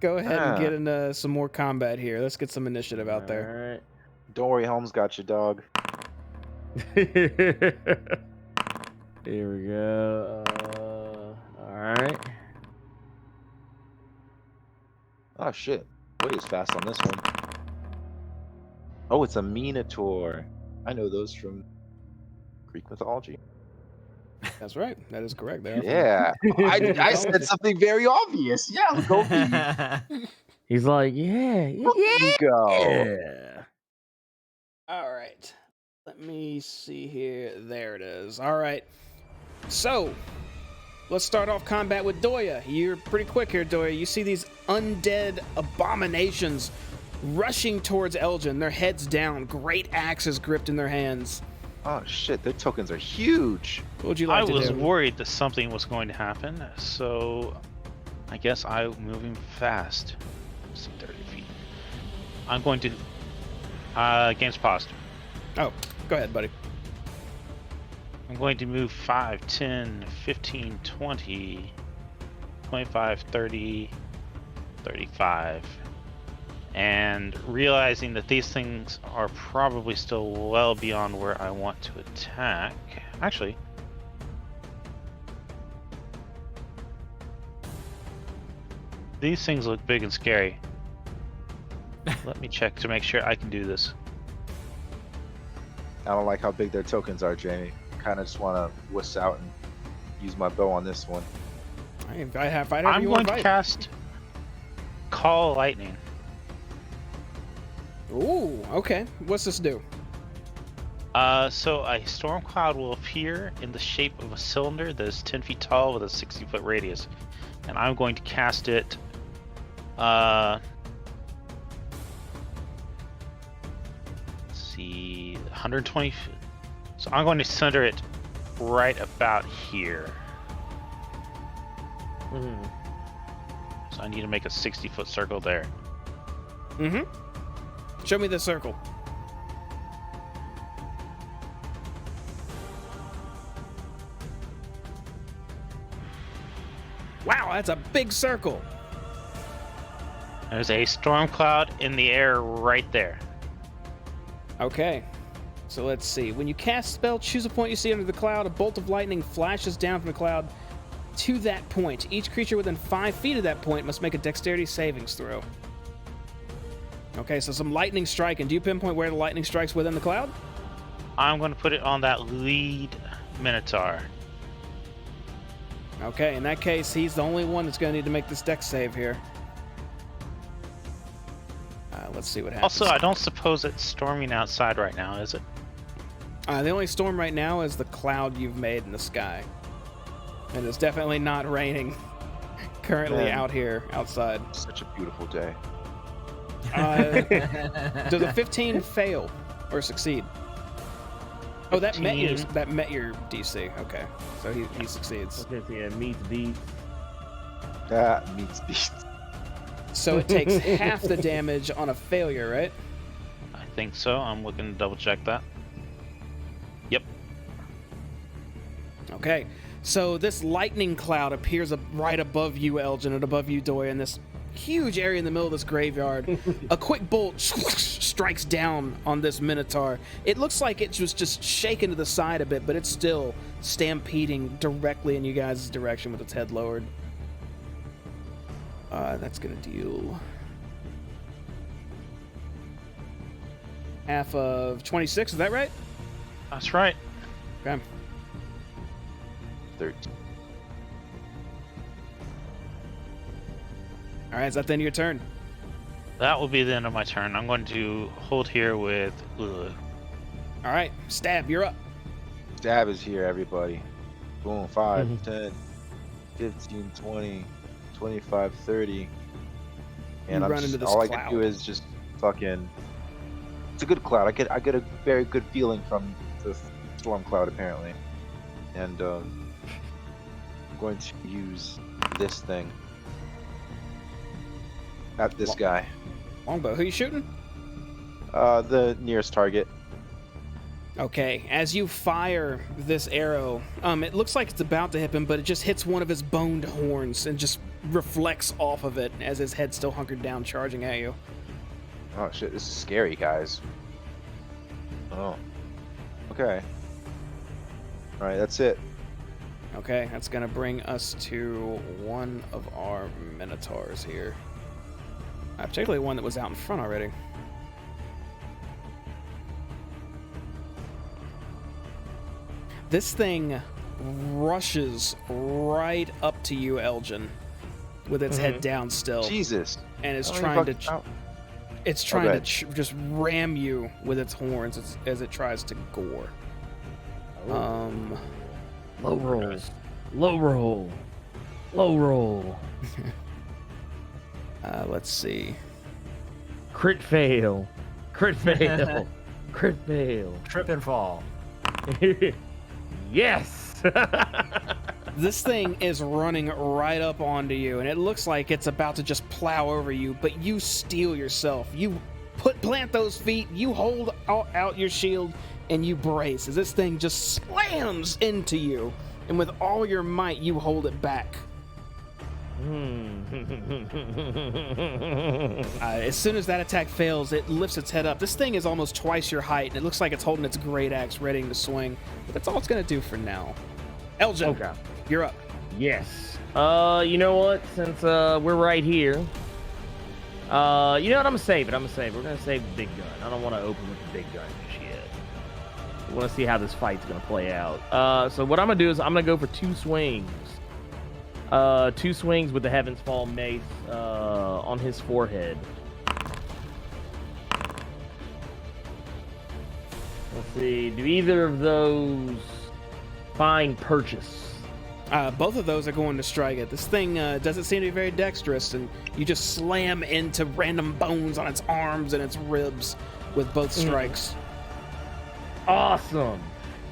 go ahead and Ah. get into some more combat here. Let's get some initiative out there. Alright. Don't worry, Helm's got you, dog. Here we go. Alright. Oh shit. Way is fast on this one. Oh, it's a Minotaur. I know those from Greek mythology. That's right. That is correct. They are from- Yeah. I said something very obvious. Yeah, go me. He's like, yeah, Look at you go. yeah. All right. Let me see here. There it is. All right. So, let's start off combat with Doya. You're pretty quick here, Doya. You see these undead abominations rushing towards Elgin, their heads down, great axes gripped in their hands. Oh shit, their tokens are huge. What would you I like to was do? worried that something was going to happen, so I guess I'm moving fast. Some 30 feet. I'm going to game's paused. Oh, go ahead, buddy. I'm going to move 5, 10, 15, 20, 25, 30, 35. And realizing that these things are probably still well beyond where I want to attack. Actually, these things look big and scary. Let me check to make sure I can do this. I don't like how big their tokens are, Jamie. Kind of just want to wuss out and use my bow on this one. I have. I'm going to cast Call Lightning. Ooh, okay. What's this do? So a storm cloud will appear in the shape of a cylinder that is 10 feet tall with a 60-foot radius. And I'm going to cast it, let's see, 120 feet. So I'm going to center it right about here. Mhm. So I need to make a 60-foot circle there. Mm-hmm. Show me the circle. Wow, that's a big circle. There's a storm cloud in the air right there. Okay. So let's see. When you cast spell, choose a point you see under the cloud. A bolt of lightning flashes down from the cloud to that point. Each creature within 5 feet of that point must make a dexterity savings throw. Okay, so some lightning striking. Do you pinpoint where the lightning strikes within the cloud? I'm going to put it on that lead Minotaur. Okay, in that case, he's the only one that's going to need to make this dex save here. Let's see what happens. Also, I don't suppose it's storming outside right now, is it? The only storm right now is the cloud you've made in the sky. And it's definitely not raining currently out here, outside. Such a beautiful day. Does a 15 fail or succeed? Oh, that met your DC. Okay, so he succeeds. Okay, so yeah, meets beats. That meets beats. So it takes half the damage on a failure, right? I think so. I'm looking to double check that. Yep. Okay, so this lightning cloud appears right above you, Elgin, and above you, Doy, in this huge area in the middle of this graveyard. A quick bolt strikes down on this Minotaur. It looks like it was just shaken to the side a bit, but it's still stampeding directly in you guys' direction with its head lowered. That's gonna deal half of 26, is that right? That's right. Okay. 13. Alright, is that the end of your turn? That will be the end of my turn. I'm going to hold here with Lulu. Alright, Stab, you're up. Stab is here, everybody. Boom, 5, 10, 15, 20, 25, 30. And You I'm run just, into this all I cloud. can do is just fucking... It's a good cloud. I get a very good feeling from the storm cloud, apparently. And I'm going to use this thing at this guy. Longbow, who you shooting? The nearest target. Okay, as you fire this arrow, it looks like it's about to hit him, but it just hits one of his boned horns and just reflects off of it as his head's still hunkered down, charging at you. Oh shit, this is scary, guys. Oh. Okay. Alright, that's it. Okay, that's gonna bring us to one of our Minotaurs here. Particularly one that was out in front already. This thing rushes right up to you, Elgin, with its head down still, Jesus. and is How many trying to fucking- oh, it's trying Okay. to just ram you with its horns as it tries to gore. Low roll. Low roll. Low roll. Let's see. Crit fail. Crit fail. Crit fail. Trip and fall. Yes! This thing is running right up onto you, and it looks like it's about to just plow over you, but you steel yourself. You plant those feet, you hold out your shield, and you brace as this thing just slams into you, and with all your might, you hold it back. As soon as that attack fails, it lifts its head up. This thing is almost twice your height, and it looks like it's holding its great axe ready to swing, but that's all it's going to do for now. Elgin, Okay. you're up. Yes. You know what? Since we're right here, you know what? I'm gonna save it. We're gonna save the big gun. I don't want to open with the big gun just yet. I want to see how this fight's gonna play out. So what I'm gonna do is I'm gonna go for 2 swings. 2 swings with the Heavens Fall mace on his forehead. Let's see. Do either of those find purchase? Both of those are going to strike it. This thing doesn't seem to be very dexterous, and you just slam into random bones on its arms and its ribs with both strikes. Awesome.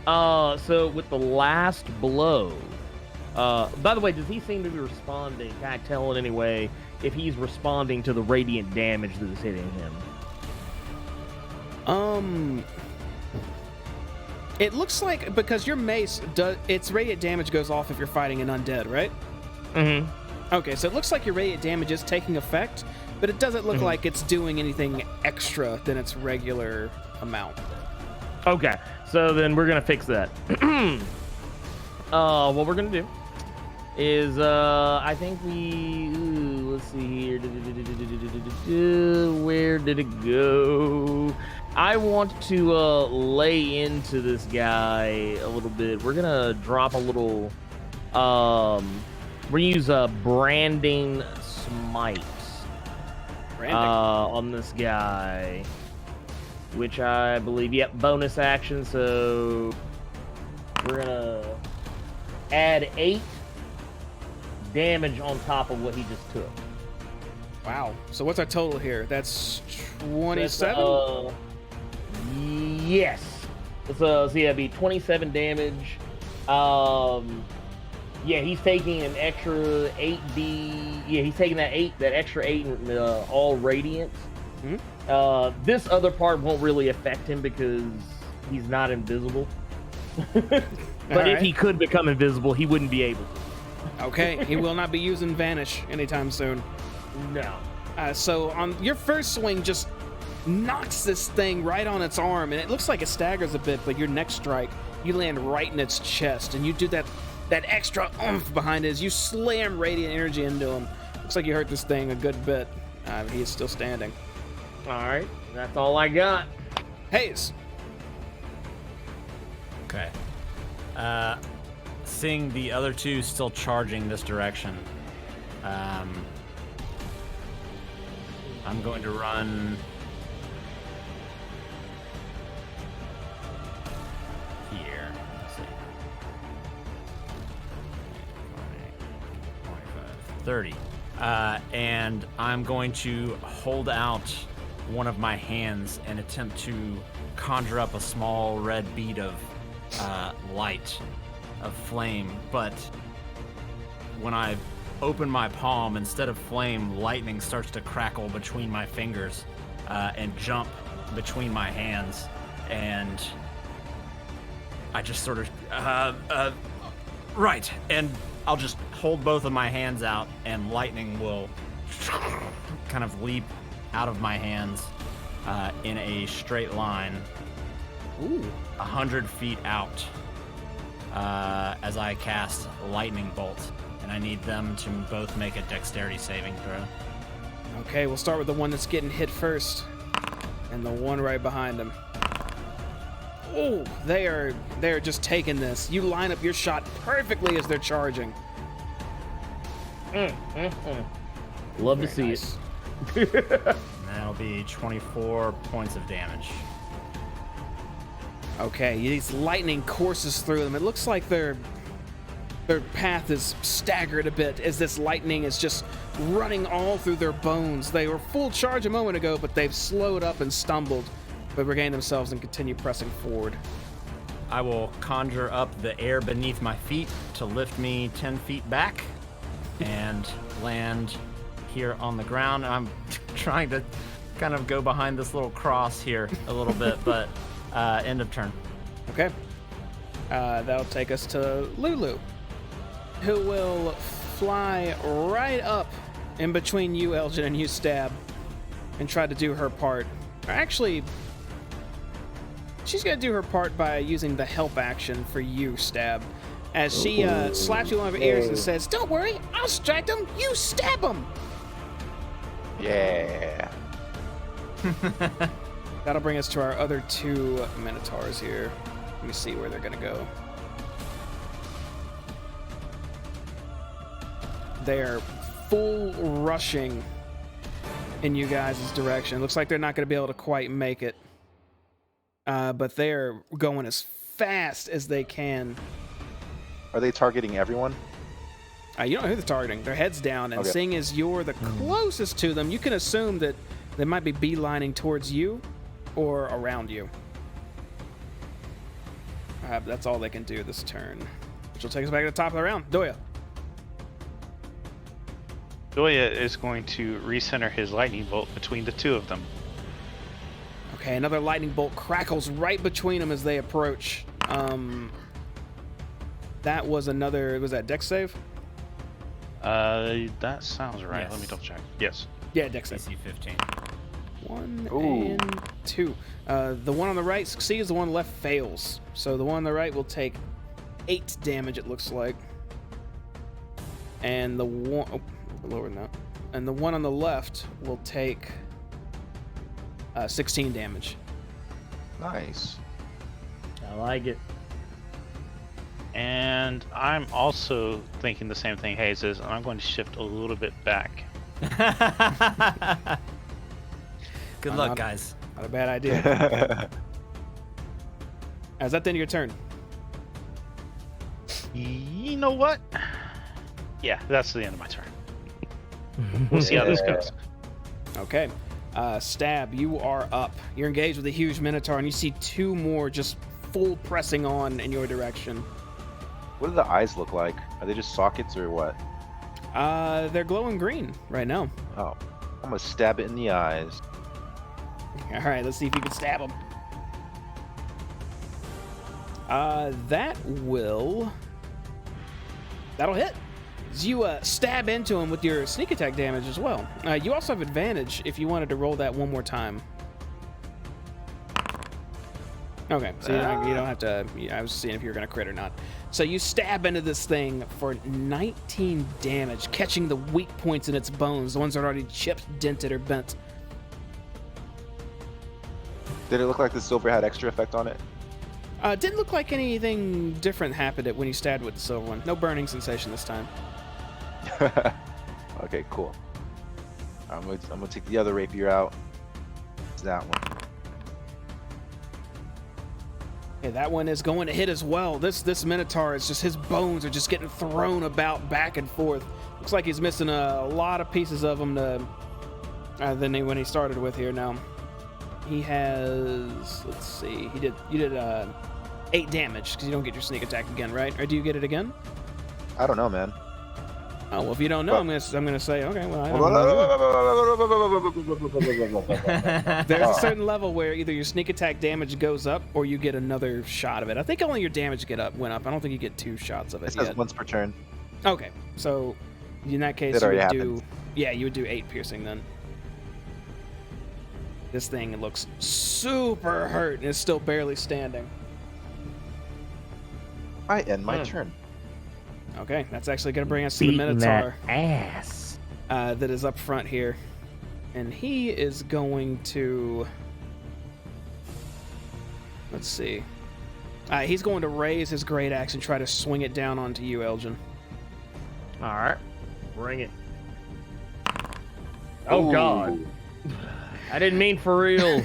So with the last blow, by the way, does he seem to be responding? Can I tell in any way if he's responding to the radiant damage that is hitting him? It looks like, because your mace its radiant damage goes off if you're fighting an undead, right? Mm-hmm. Okay, so it looks like your radiant damage is taking effect, but it doesn't look like it's doing anything extra than its regular amount. Okay, so then we're gonna fix that. What we're gonna do is, I think let's see here. Where did it go? I want to lay into this guy a little bit. We're gonna drop a little We're gonna use a branding smite on this guy, which I believe, yep, bonus action. So we're gonna add 8 damage on top of what he just took. Wow. So what's our total here? That's 27? Yes. So yeah, it'd be 27 damage. Yeah, he's taking an extra 8d. Yeah, he's taking that extra 8 all radiant. Mm-hmm. This other part won't really affect him because he's not invisible. But if he could become invisible, he wouldn't be able to. Okay, he will not be using Vanish anytime soon. No. So on your first swing, just knocks this thing right on its arm, and it looks like it staggers a bit, but your next strike, you land right in its chest, and you do that extra oomph behind it as you slam radiant energy into him. Looks like you hurt this thing a good bit. He is still standing. All right, that's all I got. Hayes. Okay. Seeing the other two still charging this direction, I'm going to run here. Let's see. 25, 30. And I'm going to hold out one of my hands and attempt to conjure up a small red bead of light, of flame. But when I open my palm, instead of flame, lightning starts to crackle between my fingers and jump between my hands, and I just sort of right, and I'll just hold both of my hands out, and lightning will kind of leap out of my hands in a straight line, 100 feet out, as I cast lightning bolt. And I need them to both make a dexterity saving throw. Okay, we'll start with the one that's getting hit first, and the one right behind him. Oh, they are just taking this. You line up your shot perfectly as they're charging. Love to see it. And that'll be 24 points of damage. Okay, these lightning courses through them. It looks like their path is staggered a bit as this lightning is just running all through their bones. They were full charge a moment ago, but they've slowed up and stumbled, but regain themselves and continue pressing forward. I will conjure up the air beneath my feet to lift me 10 feet back and land here on the ground. I'm trying to kind of go behind this little cross here a little bit, but end of turn. Okay. That'll take us to Lulu, who will fly right up in between you, Elgin, and you, Stab, and try to do her part. Actually, she's going to do her part by using the help action for you, Stab, as she slaps you on her ears and says, "Don't worry, I'll strike them, you stab them." Yeah. That'll bring us to our other 2 Minotaurs here. Let me see where they're going to go. They're full rushing in you guys' direction. Looks like they're not going to be able to quite make it. But they're going as fast as they can. Are they targeting everyone? You don't know who they're targeting. Their head's down, and seeing as you're the closest to them, you can assume that they might be beelining towards you or around you. That's all they can do this turn, which will take us back to the top of the round. Doya. Doya is going to recenter his lightning bolt between the two of them. Okay, another lightning bolt crackles right between them as they approach. That was another... Was that dex save? That sounds right. Yes. Let me double check. Yes. Yeah, dex save. DC 15. 1 Ooh. and 2. The one on the right succeeds, the one on the left fails. So the one on the right will take 8 damage, it looks like. And the one... Oh, lower than that. And the one on the left will take 16 damage. Nice. I like it. And I'm also thinking the same thing Hayes is, and I'm going to shift a little bit back. Good luck, guys. Not a bad idea. Is that the end of your turn? You know what? Yeah, that's the end of my turn. We'll see how this goes. Okay. Stab, you are up. You're engaged with a huge minotaur, and you see two more just full pressing on in your direction. What do the eyes look like? Are they just sockets or what? They're glowing green right now. Oh, I'm gonna stab it in the eyes. All right, let's see if you can stab them. That'll hit. As you stab into him with your sneak attack damage as well. You also have advantage if you wanted to roll that one more time. Okay, so you don't have to. I was seeing if you were going to crit or not. So you stab into this thing for 19 damage, catching the weak points in its bones, the ones that are already chipped, dented, or bent. Did it look like the silver had extra effect on it? Didn't look like anything different happened when you stabbed with the silver one. No burning sensation this time. Okay, cool. I'm gonna take the other rapier out. It's that one. Okay, that one is going to hit as well. This minotaur is just, his bones are just getting thrown about back and forth. Looks like he's missing a lot of pieces of them than when he started with here. Now he has, let's see, you did 8 damage because you don't get your sneak attack again, right? Or do you get it again? I don't know, man. Oh, well, if you don't know, I'm gonna say, okay, well, I don't know. There's a certain level where either your sneak attack damage goes up or you get another shot of it. I think only your damage went up. I don't think you get 2 shots of it. It says once per turn. Okay, so in that case, That you already would happened. you would do 8 piercing then. This thing looks super hurt and is still barely standing. I end my turn. Okay, that's actually going to bring us to the Beating Minotaur that ass. that is up front here. And he is going to... Let's see. He's going to raise his great axe and try to swing it down onto you, Elgin. All right, bring it. Oh, God. I didn't mean for real.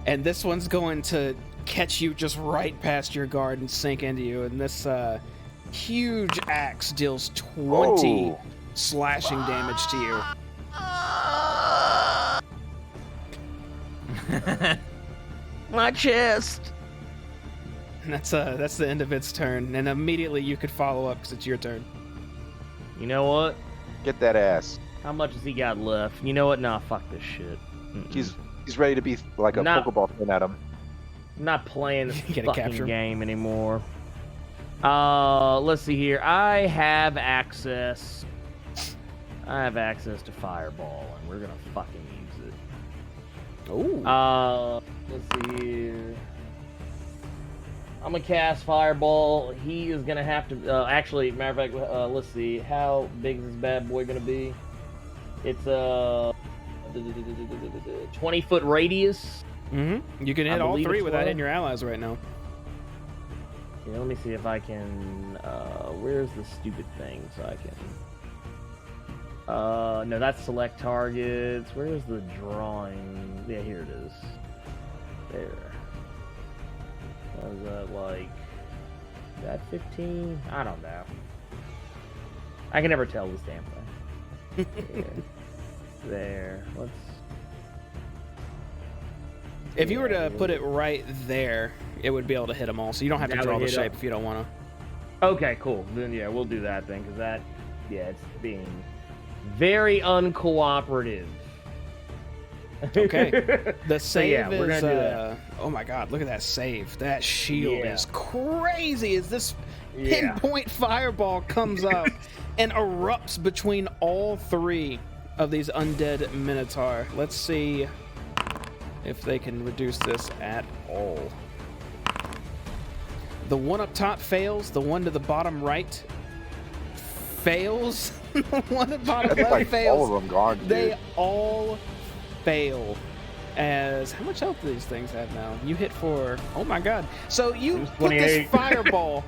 And this one's going to catch you just right past your guard and sink into you. And this huge axe deals 20 slashing damage to you. My chest. And that's the end of its turn. And immediately you could follow up because it's your turn. You know what? Get that ass. How much has he got left? You know what? Nah, fuck this shit. He's ready to be like a Pokeball thrown at him. I'm not playing this Get a fucking capture. game anymore. Let's see here. I have access to Fireball, and we're gonna fucking use it. Oh. Let's see here. I'm gonna cast Fireball. He is gonna have to. Actually, matter of fact, let's see. How big is this bad boy gonna be? It's 20-foot radius. Mm-hmm. You can hit all 3 without hitting your allies right now. Yeah, let me see if I can. Where's the stupid thing so I can? No, that's select targets. Where's the drawing? Yeah, here it is. There. What is that like? Is that 15? I don't know. I can never tell this damn thing. There. Let's. If you were to put it right there, it would be able to hit them all. So you don't have to That draw would the hit shape up. if you don't want to. Okay, cool. Then yeah, we'll do that then, because that, yeah, it's being very uncooperative. Okay. The save yeah, we're is. gonna do that. Oh my God! Look at that save. That shield Yeah. is crazy. As this Yeah. pinpoint fireball comes up and erupts between all 3 of these undead Minotaur. Let's see if they can reduce this at all. The one up top fails. The one to the bottom right fails. The one at the bottom That's left like fails. all of them gone, dude. They all fail. As how much health do these things have now? You hit for, oh my God. So you It was put this 28. fireball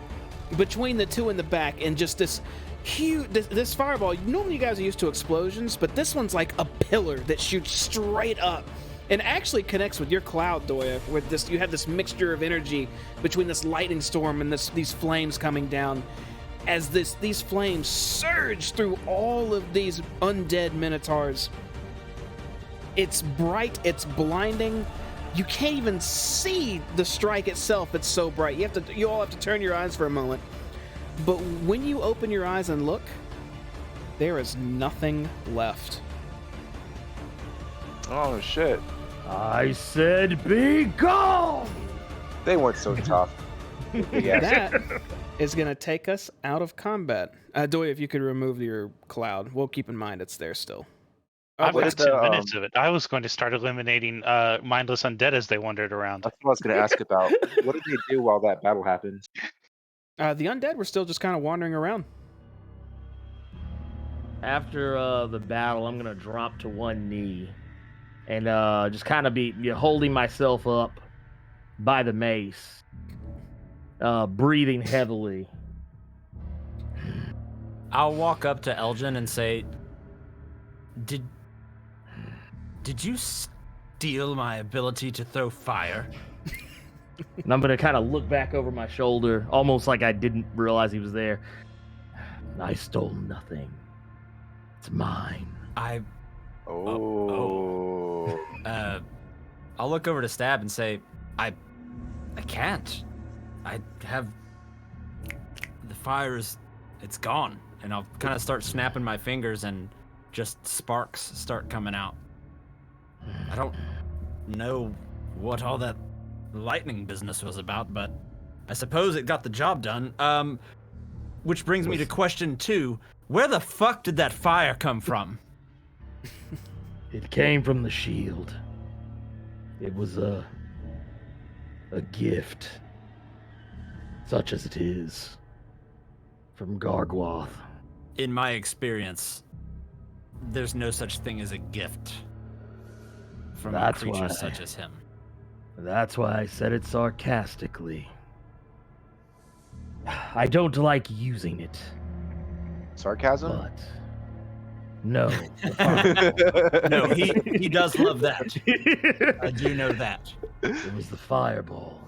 between the two in the back and just this huge this fireball. Normally you guys are used to explosions, but this one's like a pillar that shoots straight up and actually connects with your cloud, Doya. With this, you have this mixture of energy between this lightning storm and these flames coming down. As these flames surge through all of these undead minotaurs. It's bright, it's blinding. You can't even see the strike itself. It's so bright. You all have to turn your eyes for a moment. But when you open your eyes and look, there is nothing left. Oh shit! I said, be gone! They weren't so tough. Yeah. That is going to take us out of combat. Doya, if you could remove your cloud, we'll keep in mind it's there still. I've what got did 10 the, minutes of it. I was going to start eliminating mindless undead as they wandered around. That's what I was going to ask about. What did they do while that battle happened? The undead were still just kind of wandering around. After the battle, I'm gonna drop to one knee and just kind of be holding myself up by the mace, breathing heavily. I'll walk up to Elgin and say, Did you steal my ability to throw fire? And I'm gonna kind of look back over my shoulder, almost like I didn't realize he was there. I stole nothing. It's mine. Oh. I'll look over to Stab and say, I can't. I have the fire it's gone. And I'll kind of start snapping my fingers and just sparks start coming out. I don't know what all that lightning business was about, but I suppose it got the job done. Which brings me to question 2. Where the fuck did that fire come from? It came from the shield. It was a gift, such as it is, from Gargwath. In my experience, there's no such thing as a gift from a creature such as him. That's why I said it sarcastically. I don't like using it. Sarcasm? But no. No, he does love that. I do know that. It was the fireball.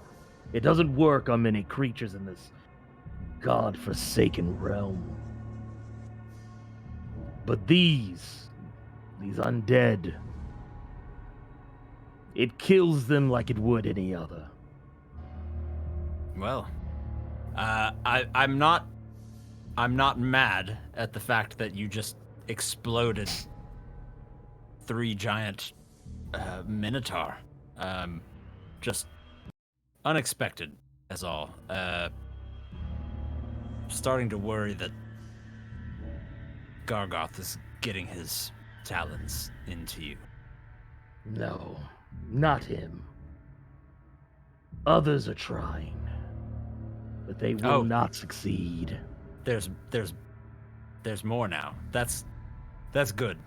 It doesn't work on many creatures in this god-forsaken realm. But these undead, it kills them like it would any other. Well, I'm not mad at the fact that you just exploded 3 giant minotaur. Just unexpected, as all. Starting to worry that Gargoth is getting his talons into you. No, not him. Others are trying, but they will not succeed. There's more now. That's good.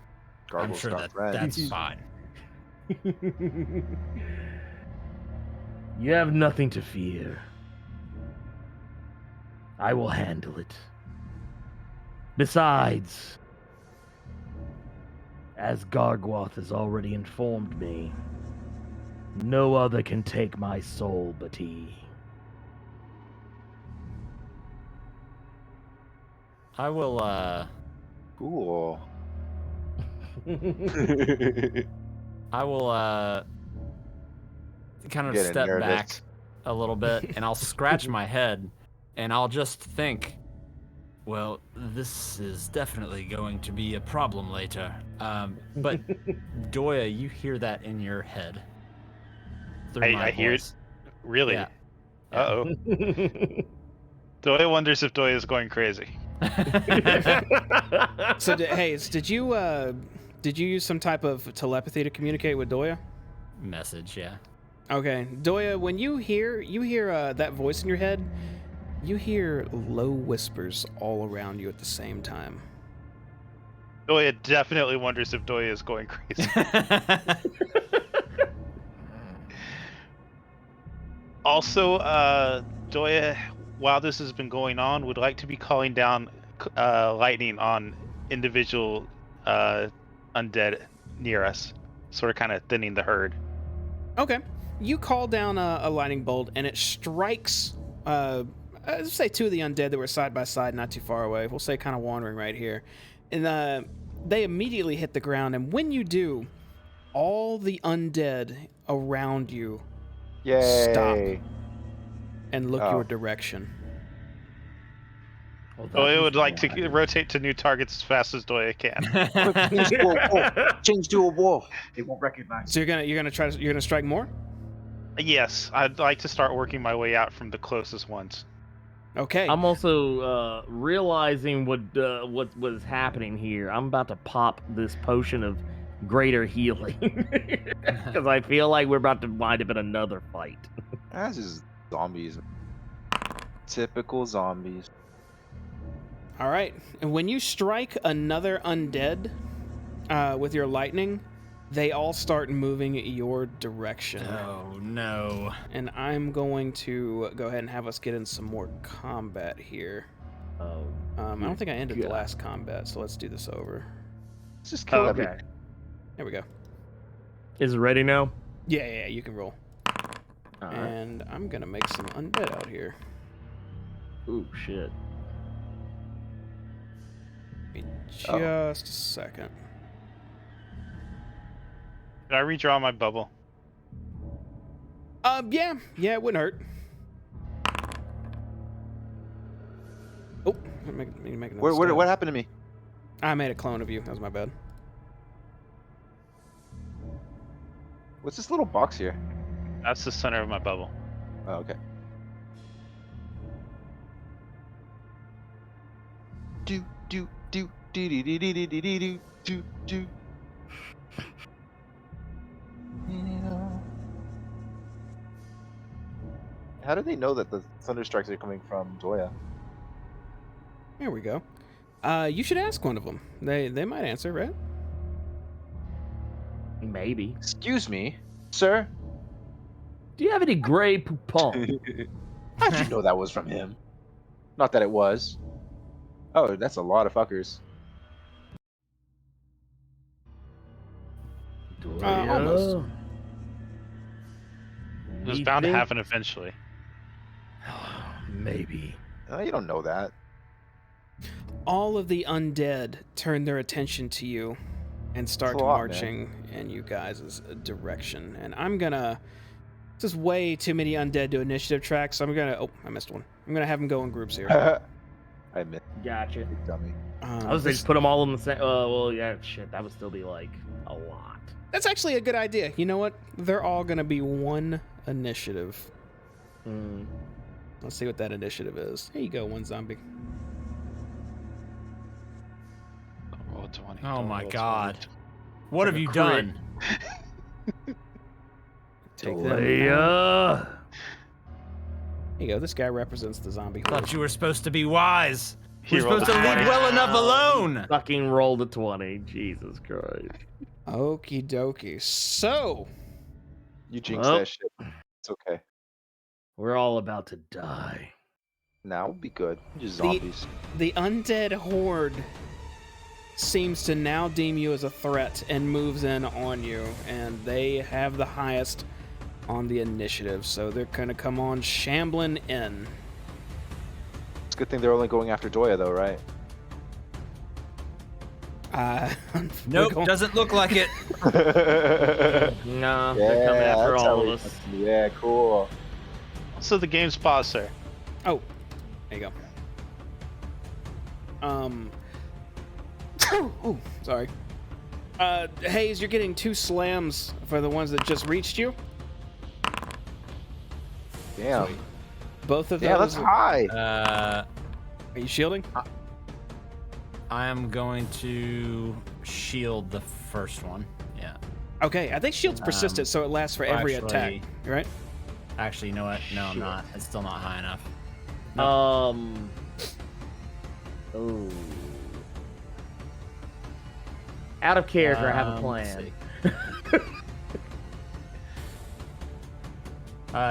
I'm sure that's fine. You have nothing to fear. I will handle it. Besides, as Gargwath has already informed me, no other can take my soul but he. I will, Cool. I will, kind of Getting step nervous. back a little bit, and I'll scratch my head, and I'll just think, well, this is definitely going to be a problem later. But Doya, you hear that in your head. I hear it. Really? Yeah. Uh-oh. Doya wonders if Doya is going crazy. So, did you use some type of telepathy to communicate with Doya? Message, yeah. Okay, Doya, when you hear that voice in your head, you hear low whispers all around you at the same time. Doya definitely wonders if Doya is going crazy. Also, Doya while this has been going on, would like to be calling down lightning on individual undead near us, sort of kind of thinning the herd. Okay. You call down a lightning bolt, and it strikes, let's say 2 of the undead that were side by side, not too far away. We'll say kind of wandering right here. And they immediately hit the ground, and when you do, all the undead around you Yay. stop and look Oh. your direction. Well, So it that would was like fine. to rotate to new targets as fast as Doya can. Change to a wolf. Change to a wolf. They won't recognize. So you're gonna strike more? Yes, I'd like to start working my way out from the closest ones. Okay. I'm also realizing what was happening here. I'm about to pop this potion of greater healing because I feel like we're about to wind up in another fight. That's just zombies. Typical zombies. All right. And when you strike another undead with your lightning, they all start moving your direction. Oh no. And I'm going to go ahead and have us get in some more combat here. Oh, I don't think I ended the God. last combat, so let's do this over. Let's just kill okay. everything. There we go. Is it ready now? Yeah, you can roll. All right. And I'm going to make some undead out here. Ooh, shit. Give me just Oh. a second. Did I redraw my bubble? Yeah, it wouldn't hurt. Oh, make another What stab. happened to me? I made a clone of you. That was my bad. What's this little box here? That's the center of my bubble. Oh, okay. Do do do do do do do do do do do do. How do they know that the thunderstrikes are coming from Doya? There we go. You should ask one of them. They might answer, right? Maybe. Excuse me, sir. Do you have any gray poupon? How'd you know that was from him? Not that it was. Oh, that's a lot of fuckers. Almost. It was bound to happen eventually. Maybe. You don't know that. All of the undead turn their attention to you and start That's a lot, marching in you guys' direction. And I'm gonna... This is way too many undead to initiative track, so I'm gonna... Oh, I missed one. I'm gonna have them go in groups here. I admit, Gotcha. dummy. I was just put them all in the same. Well, yeah, shit. That would still be like a lot. That's actually a good idea. You know what? They're all gonna be one initiative. Mm. Let's see what that initiative is. Here you go, one zombie. Roll a 20. Oh Don't my roll a god. 20. What Like have a you crit. done? Take them. Leia. Here you go. This guy represents the zombie horde. Thought you were supposed to be wise. He You're rolled supposed a to leave 20. well enough alone. Fucking rolled a 20. Jesus Christ. Okie dokie. So, You jinxed Well. that shit. It's okay. We're all about to die. Now we'll be good. Just The- zombies. the undead horde seems to now deem you as a threat and moves in on you, and they have the highest on the initiative, so they're gonna come on shambling in. It's a good thing they're only going after Doya, though, right? We're Nope, going- doesn't look like it. Nah, they're coming after that's all how of we- us. Yeah, cool. So the game's paused, sir. Oh, there you go. Oh, sorry. Hayes, you're getting 2 slams for the ones that just reached you. Damn. Sweet. Both of Yeah, those. that's high. Are you shielding? I am going to shield the first one. Yeah. Okay, I think shield's persistent, so it lasts for every attack. actually- Right? Actually, you know what? No, I'm Shit. not. It's still not high enough. Oh. Out of character, I have a Let's plan.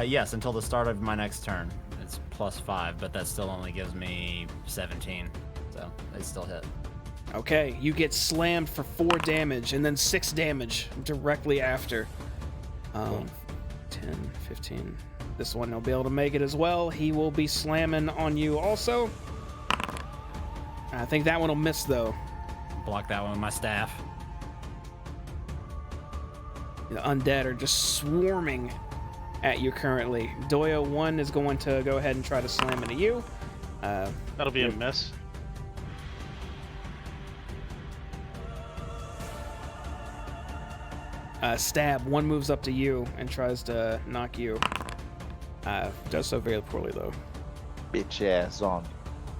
see. Yes, until the start of my next turn. It's +5, but that still only gives me 17. So they still hit. Okay, you get slammed for 4 damage and then 6 damage directly after. 10, 15. This one will be able to make it as well. He will be slamming on you also. I think that one will miss though. Block that one with my staff. The undead are just swarming at you currently. Doya 1 is going to go ahead and try to slam into you. That'll be a miss. Stab 1 moves up to you and tries to knock you. Does so very poorly though. Bitch ass zombie.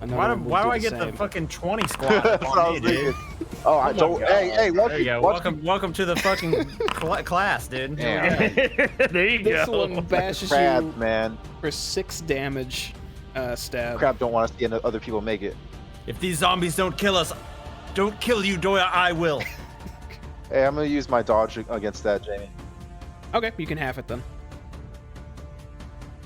Another Why do, one will why do do I the get same. the fucking 20 squad That's what I on was me, dude? thinking. Oh, I don't. Hey, There you go. Welcome to the fucking class, dude. Yeah. There you This go. one bashes Crab, you man. for 6 damage. Stab. Crab don't want to see other people make it. If these zombies don't kill us, don't kill you, Doya, I will. Hey, I'm gonna use my dodge against that, Jamie. Okay, you can half it then.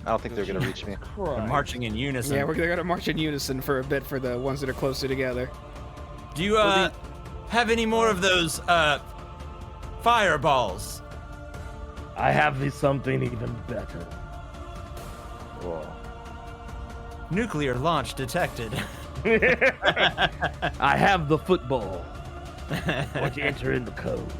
I don't think they're gonna reach me. We're marching in unison. Yeah, we're gonna march in unison for a bit for the ones that are closer together. Do you have any more of those fireballs? I have something even better. Whoa. Nuclear launch detected. I have the football. Once you enter in the code.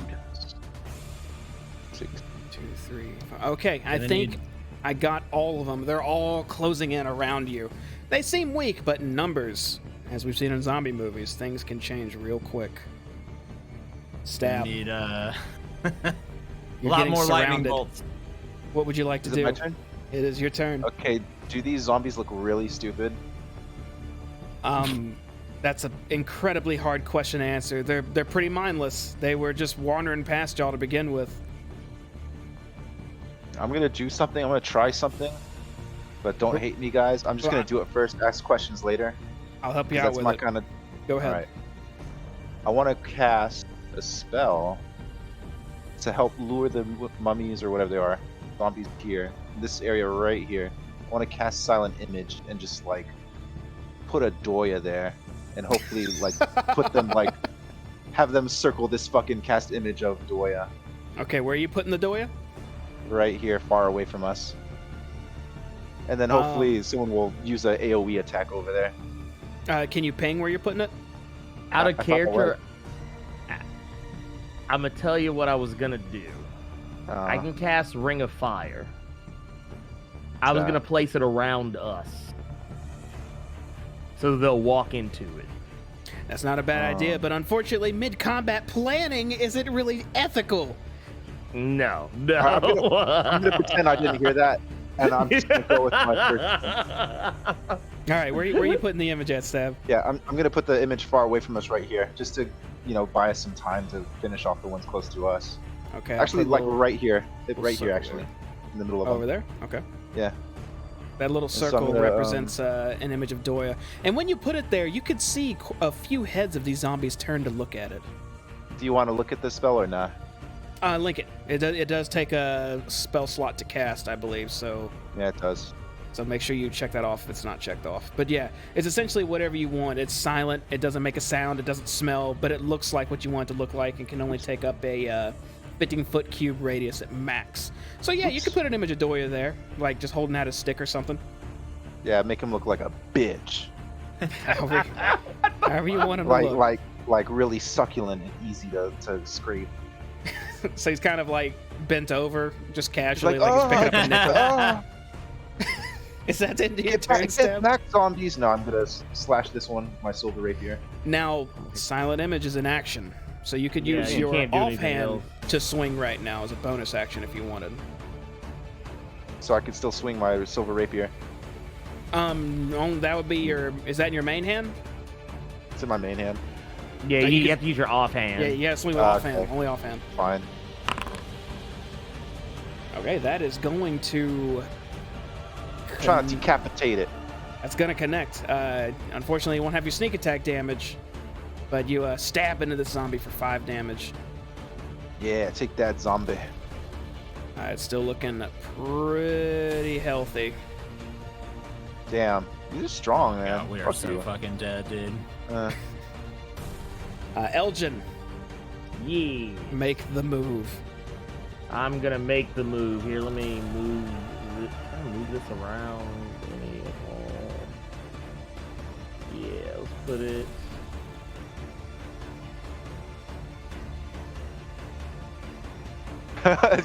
6. 2, 3, 5. Okay, I Gonna think need- I got all of them. They're all closing in around you. They seem weak, but in numbers, as we've seen in zombie movies, things can change real quick. Stab. Need a You're lot getting more lightning surrounded. bolts. What would you like to Is do? it my turn? It is your turn. Okay. Do these zombies look really stupid? That's an incredibly hard question to answer. They're pretty mindless. They were just wandering past y'all to begin with. I'm gonna do something. I'm gonna try something. But don't hate me, guys. I'm just gonna do it first. Ask questions later. I'll help you 'Cause out that's with my it. kind of. Go ahead. Alright. I want to cast a spell to help lure the mummies or whatever they are, zombies here, in this area right here. I want to cast Silent Image and just like put a Doya there and hopefully like put them like have them circle this fucking cast image of Doya Okay, where are you putting the Doya? right here far away from us. And then hopefully someone will use a AoE attack over there. Can you ping where you're putting it? Out I of thought character, I'm gonna tell you what I was gonna do. I Uh, can cast Ring of Fire. I was that? gonna place it around us, so they'll walk into it. That's not a bad idea, but unfortunately, mid-combat planning isn't really ethical. No, I'm no. I'm gonna pretend I didn't hear that, and I'm just gonna go with my first. All right, where are you putting the image at, Stab? Yeah, I'm gonna put the image far away from us right here, just to, buy us some time to finish off the ones close to us. Okay. I'll Actually, put a like little- right here, little right here, circle actually, there. in the middle of over them. there. Okay. Yeah. That little so I'm circle gonna, represents an image of Doya, and when you put it there, you could see a few heads of these zombies turn to look at it. Do you want to look at this spell or not? Link it. It does take a spell slot to cast, I believe. So Yeah, it does. make sure you check that off if it's not checked off. But yeah, it's essentially whatever you want. It's silent. It doesn't make a sound. It doesn't smell, but it looks like what you want it to look like, and can only take up a 15-foot cube radius at max. So yeah, you could put an image of Doya there, like just holding out a stick or something. Yeah, make him look like a bitch. However you want him to look. Like really succulent and easy to scrape. So he's kind of like bent over, just He's casually, like, like he's picking up a nickel. oh, Is that the end of your get turn, back, Stab? get back, zombies! No, I'm gonna slash this one, my silver rapier. Now, Silent Image is in action, so you could Yeah, use you your can't do anything offhand else. to swing right now as a bonus action if you wanted. So I can still swing my silver rapier. That would be your. Is that in your main hand? It's in my main hand. Yeah, you you can- have to use your offhand. Yeah, you gotta swing with Okay. offhand, only offhand. Fine. Okay, that is going to. I'm trying to decapitate it. That's gonna connect. Unfortunately, you won't have your sneak attack damage, but you stab into the zombie for 5 damage. Yeah, take that, zombie. It's still looking pretty healthy. Damn, you're strong, man. Yeah, we are Fuck so you. fucking dead, dude. Elgin, Yeah. make the move. I'm gonna make the move here. Let me move. Can I move this around? Any at all? Yeah, let's put it.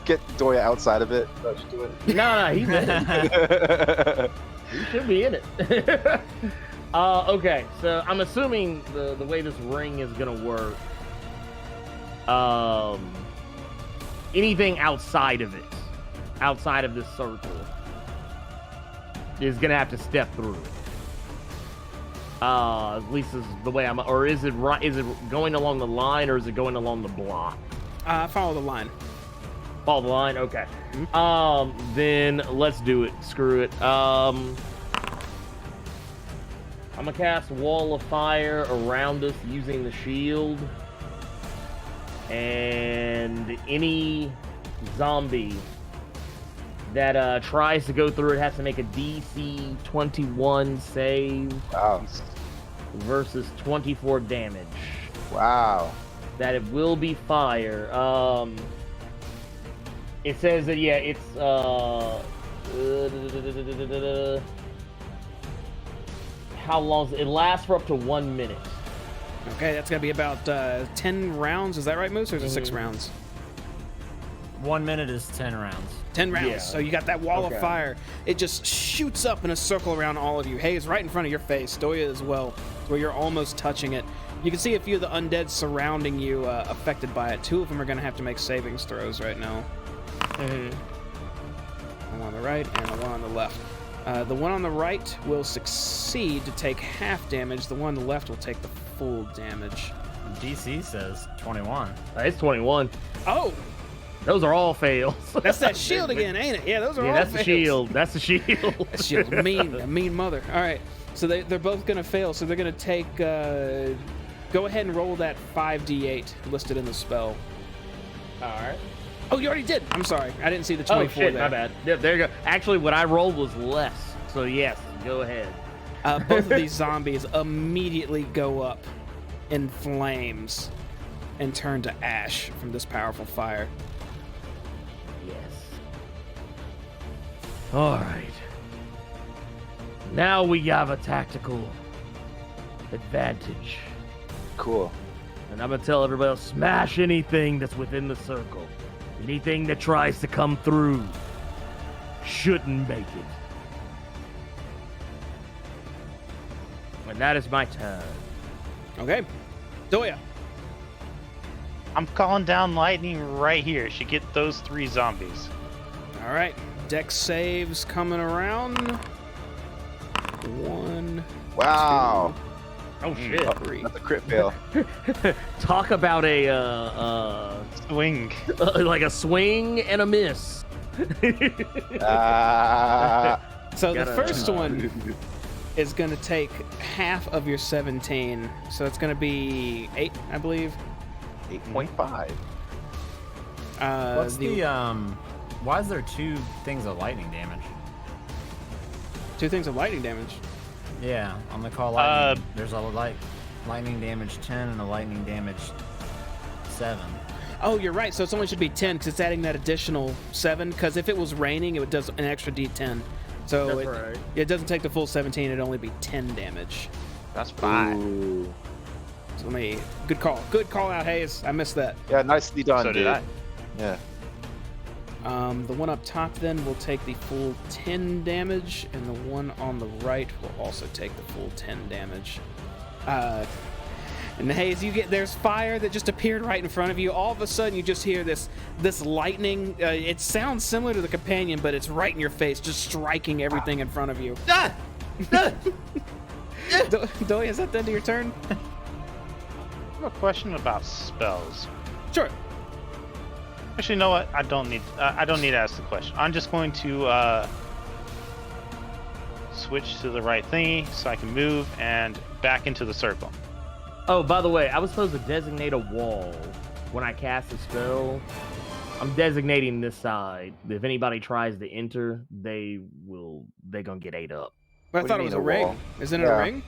Get Doya outside of it. Oh, she's doing No, he's in it. He should be in it. Okay, so I'm assuming the way this ring is gonna work. Anything outside of it, outside of this circle, is gonna have to step through it. At least is the way I'm. Or is it right? Is it going along the line, or is it going along the block? Follow the line. Follow the line. Okay. Then let's do it. Screw it. I'm gonna cast Wall of Fire around us using the shield. And any zombie that tries to go through it has to make a DC 21 save Wow. versus 24 damage. Wow. That it will be fire. It says that, yeah, it's how long? It lasts for up to 1 minute. Okay, that's gonna be about 10 rounds. Is that right, Moose? Or is it 6 rounds? 1 minute is 10 rounds. 10 rounds. Yeah. So you got that wall Okay. of fire. It just shoots up in a circle around all of you. Hayes, right in front of your face. Doya as well, where you're almost touching it. You can see a few of the undead surrounding you affected by it. 2 of them are gonna have to make savings throws right now. The one on the right and the one on the left. The one on the right will succeed to take half damage. The one on the left will take the full damage. DC says 21. It's 21. Oh, Those are all fails. that's that shield again, ain't it? Yeah, those are Yeah, all that's the fails. shield. That's the shield. That shield's mean, a mean mother. All right, so they're both gonna fail. So they're gonna take. Go ahead and roll that 5d8 listed in the spell. All right. Oh, you already did. I'm sorry, I didn't see the Oh 24 shit, there. my bad. Yeah, there you go. Actually, what I rolled was less. So yes, go ahead. Both of these zombies immediately go up in flames and turn to ash from this powerful fire. Yes. All right. Now we have a tactical advantage. Cool. And I'm gonna tell everybody else, smash anything that's within the circle. Anything that tries to come through shouldn't make it. And that is my turn. Okay, Doya. I'm calling down lightning right here. Should get those 3 zombies. All right, dex saves coming around. 1, Wow. Oh shit. 3. That's a crit fail. Talk about a Swing. like a swing and a miss. So the Gotta- first one is going to take half of your 17. So it's going to be 8, I believe. 8.5. What's the why is there 2 things of lightning damage? 2 things of lightning damage. Yeah, on the call lightning. There's a lightning damage 10 and a lightning damage 7. Oh, you're right. So it only should be 10 because it's adding that additional 7. Because if it was raining, it does an extra d10. So That's right. it doesn't take the full 17. It'd only be 10 damage. That's 5. Ooh. So let me. Good call. Good call out, Hayes. I missed that. Yeah, nicely done, So dude. did I. Yeah. The one up top then will take the full 10 damage, and the one on the right will also take the full 10 damage. And Hayes, there's fire that just appeared right in front of you. All of a sudden, you just hear this lightning. It sounds similar to the companion, but it's right in your face, just striking everything in front of you. Doy, is that the end of your turn? I have a question about spells. Sure. Actually, you know what? I don't need to ask the question. I'm just going to switch to the right thingy so I can move and back into the circle. Oh, by the way, I was supposed to designate a wall when I cast a spell. I'm designating this side. If anybody tries to enter, they're gonna get ate up. But I What do thought you it was mean, a ring. wall? Isn't it a Yeah. ring?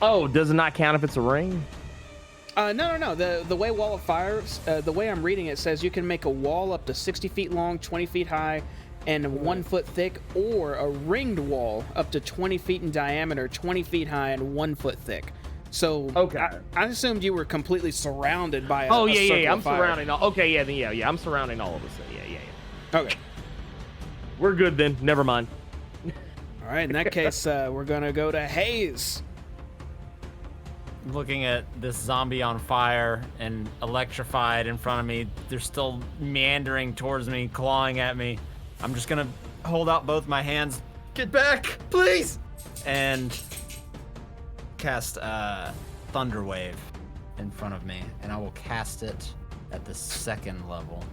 Oh, does it not count if it's a ring? No. The way Wall of Fire, the way I'm reading it says you can make a wall up to 60 feet long, 20 feet high, and 1 foot thick, or a ringed wall up to 20 feet in diameter, 20 feet high, and 1 foot thick. So Okay. I assumed you were completely surrounded by a Oh a yeah, circle yeah. I'm of fire. surrounding all. Okay, yeah. I'm surrounding all of us. Yeah. Okay. We're good then. Never mind. All right. In that case, we're gonna go to Hayes. Looking at this zombie on fire and electrified in front of me, they're still meandering towards me, clawing at me. I'm just gonna hold out both my hands. Get back, please! And cast Thunder Wave in front of me, and I will cast it at the 2nd level.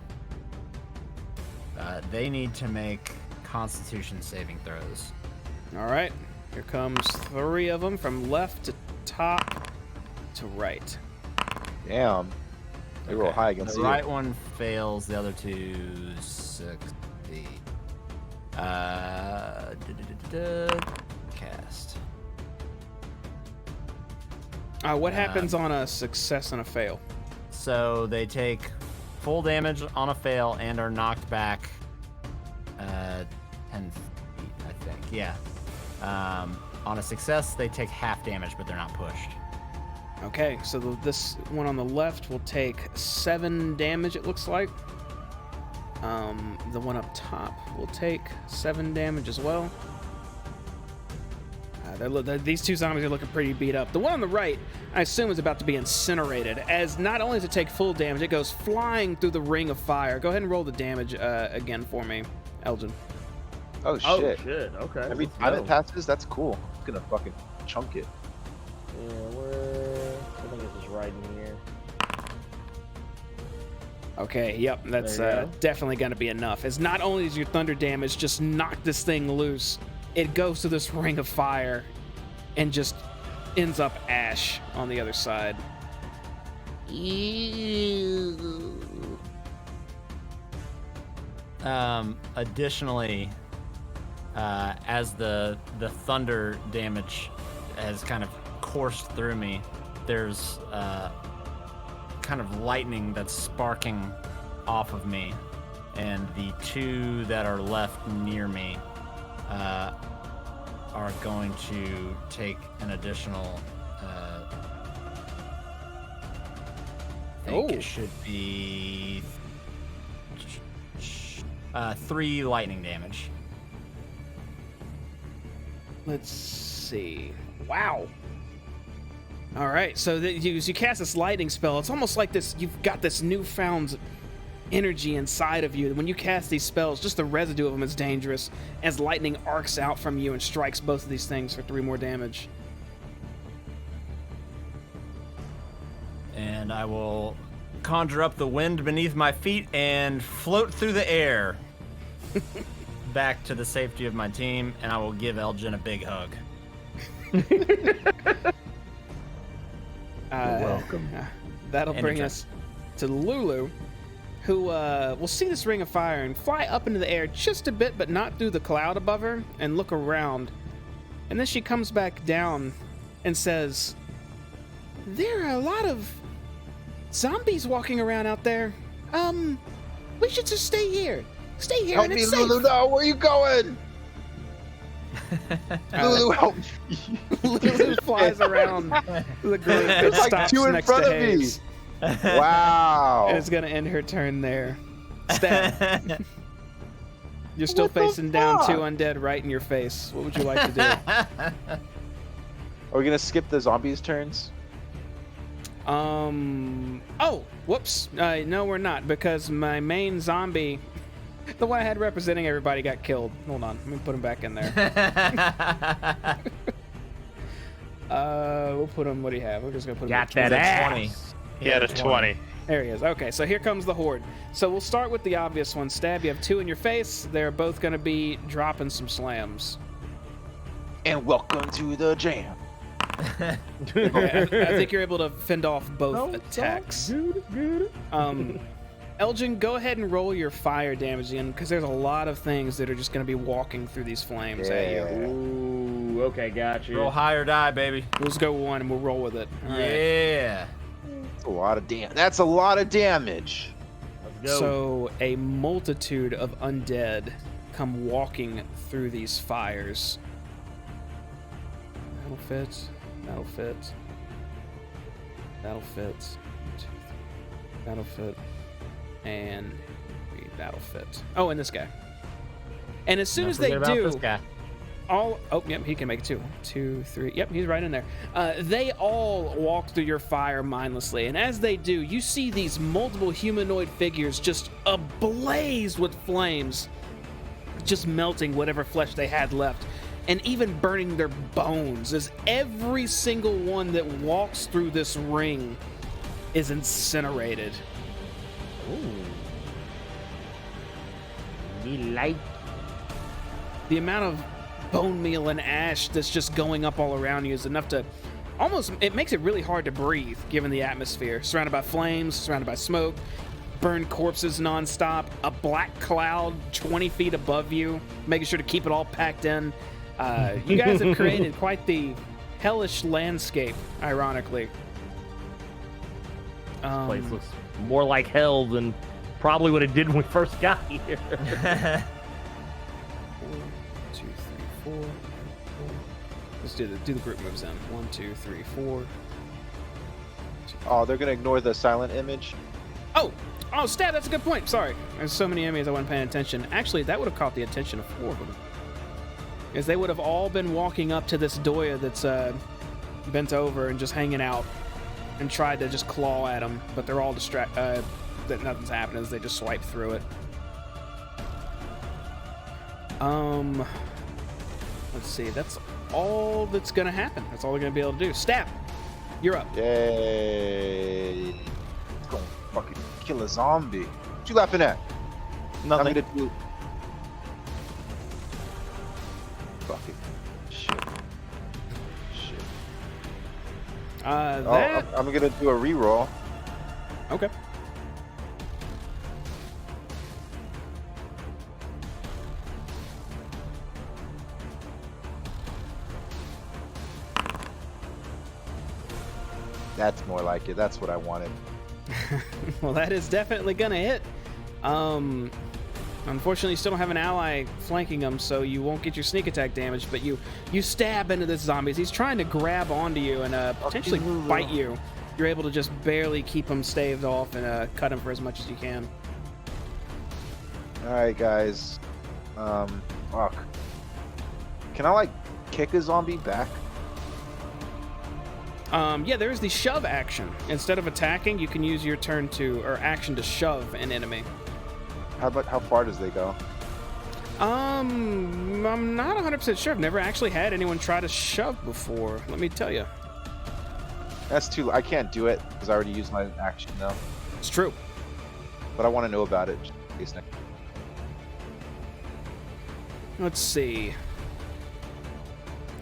They need to make Constitution saving throws. All right. Here comes 3 of them from left to top to right. Damn. They roll Okay. high against The you. right one fails, the other 2 succeed. Cast. What happens on a success and a fail? So they take full damage on a fail and are knocked back 10 feet, I think. Yeah. On a success, they take half damage, but they're not pushed. Okay, so this one on the left will take 7 damage, it looks like. The one up top will take 7 damage as well. These 2 zombies are looking pretty beat up. The one on the right, I assume, is about to be incinerated, as not only does it take full damage, it goes flying through the ring of fire. Go ahead and roll the damage again for me, Elgin. Oh shit. Oh shit. Okay. Every let's time go. it passes, that's cool. It's gonna fucking chunk it. Yeah, I think it's just right in here. Okay, yep, that's There you go. definitely going to be enough. As not only does your thunder damage just knock this thing loose, it goes to this ring of fire and just ends up ash on the other side. Additionally, as the thunder damage has kind of coursed through me, there's kind of lightning that's sparking off of me, and the 2 that are left near me are going to take an additional I think Oh. it should be 3 lightning damage. Let's see. Wow. All right, so you cast this lightning spell. It's almost like this. You've got this newfound energy inside of you. When you cast these spells, just the residue of them is dangerous, as lightning arcs out from you and strikes both of these things for 3 more damage. And I will conjure up the wind beneath my feet and float through the air back to the safety of my team, and I will give Elgin a big hug. welcome. That'll And bring your us to Lulu, who will see this ring of fire and fly up into the air just a bit, but not through the cloud above her, and look around. And then she comes back down and says, "There are a lot of zombies walking around out there. We should just stay here. Stay here Help and me, it's safe." Lulu! No, where are you going? Lulu, help me! Lulu flies around the group and There's like stops 2 in next front to of me. Hayes. Wow. And it's gonna end her turn there. Stab. You're still What the facing down fuck? 2 undead right in your face. What would you like to do? Are we gonna skip the zombies' turns? Oh, whoops. No, we're not, because my main zombie, the one I had representing everybody, got killed. Hold on, let me put him back in there. We'll put him. What do you have? We're just gonna put him. Got at that 20. ass. He had a 20. There he is. Okay, so here comes the horde. So we'll start with the obvious one. Stab, you have 2 in your face. They're both gonna be dropping some slams. And welcome to the jam. Okay, I think you're able to fend off both attacks. Elgin, go ahead and roll your fire damage again, because there's a lot of things that are just going to be walking through these flames at you. Yeah. Ooh, okay, gotcha. Roll high or die, baby. Let's go 1 and we'll roll with it. All right. Yeah. That's a lot of That's a lot of damage. Let's go. So a multitude of undead come walking through these fires. That'll fit. That'll fit. That'll fit. That'll fit. And that'll fit. Oh, and this guy. And as soon Don't as they forget about do, this guy. yep, he can make it too. 1, 2, 3. Yep, he's right in there. They all walk through your fire mindlessly, and as they do, you see these multiple humanoid figures just ablaze with flames, just melting whatever flesh they had left, and even burning their bones, as every single one that walks through this ring is incinerated. Ooh. Me like. The amount of bone meal and ash that's just going up all around you is enough to almost, it makes it really hard to breathe given the atmosphere. Surrounded by flames, surrounded by smoke, burned corpses nonstop, a black cloud 20 feet above you, making sure to keep it all packed in. You guys have created quite the hellish landscape, ironically. This place looks more like hell than probably what it did when we first got here. 1, 2, 3, 4. Let's do the group moves then. 1, 2, 3, 4. Oh, they're gonna ignore the silent image. Oh, stab, that's a good point. Sorry. There's so many enemies I wasn't paying attention. Actually, that would have caught the attention of 4 of them. Because they would have all been walking up to this Doya that's bent over and just hanging out and tried to just claw at them, but they're all that nothing's happening as they just swipe through it. Let's see, that's all that's gonna happen. That's all they're gonna be able to do. Stab, you're up. Yay! It's gonna fucking kill a zombie. What you laughing at? Nothing. I'm gonna do. Fucking shit. Shit. That I'm gonna do a reroll. okay. That's more like it. That's what I wanted. Well, that is definitely gonna hit. Unfortunately, you still don't have an ally flanking him, so you won't get your sneak attack damage, but you stab into this zombie. He's trying to grab onto you and potentially bite you. You're able to just barely keep him staved off and cut him for as much as you can. All right, guys. Fuck. Can I like kick a zombie back? Yeah, there's the shove action. Instead of attacking, you can use your turn or action to shove an enemy. How far does they go? I'm not 100% sure. I've never actually had anyone try to shove before. Let me tell you. That's too. I can't do it because I already used my action though. It's true. But I want to know about it. Just in case next. Let's see.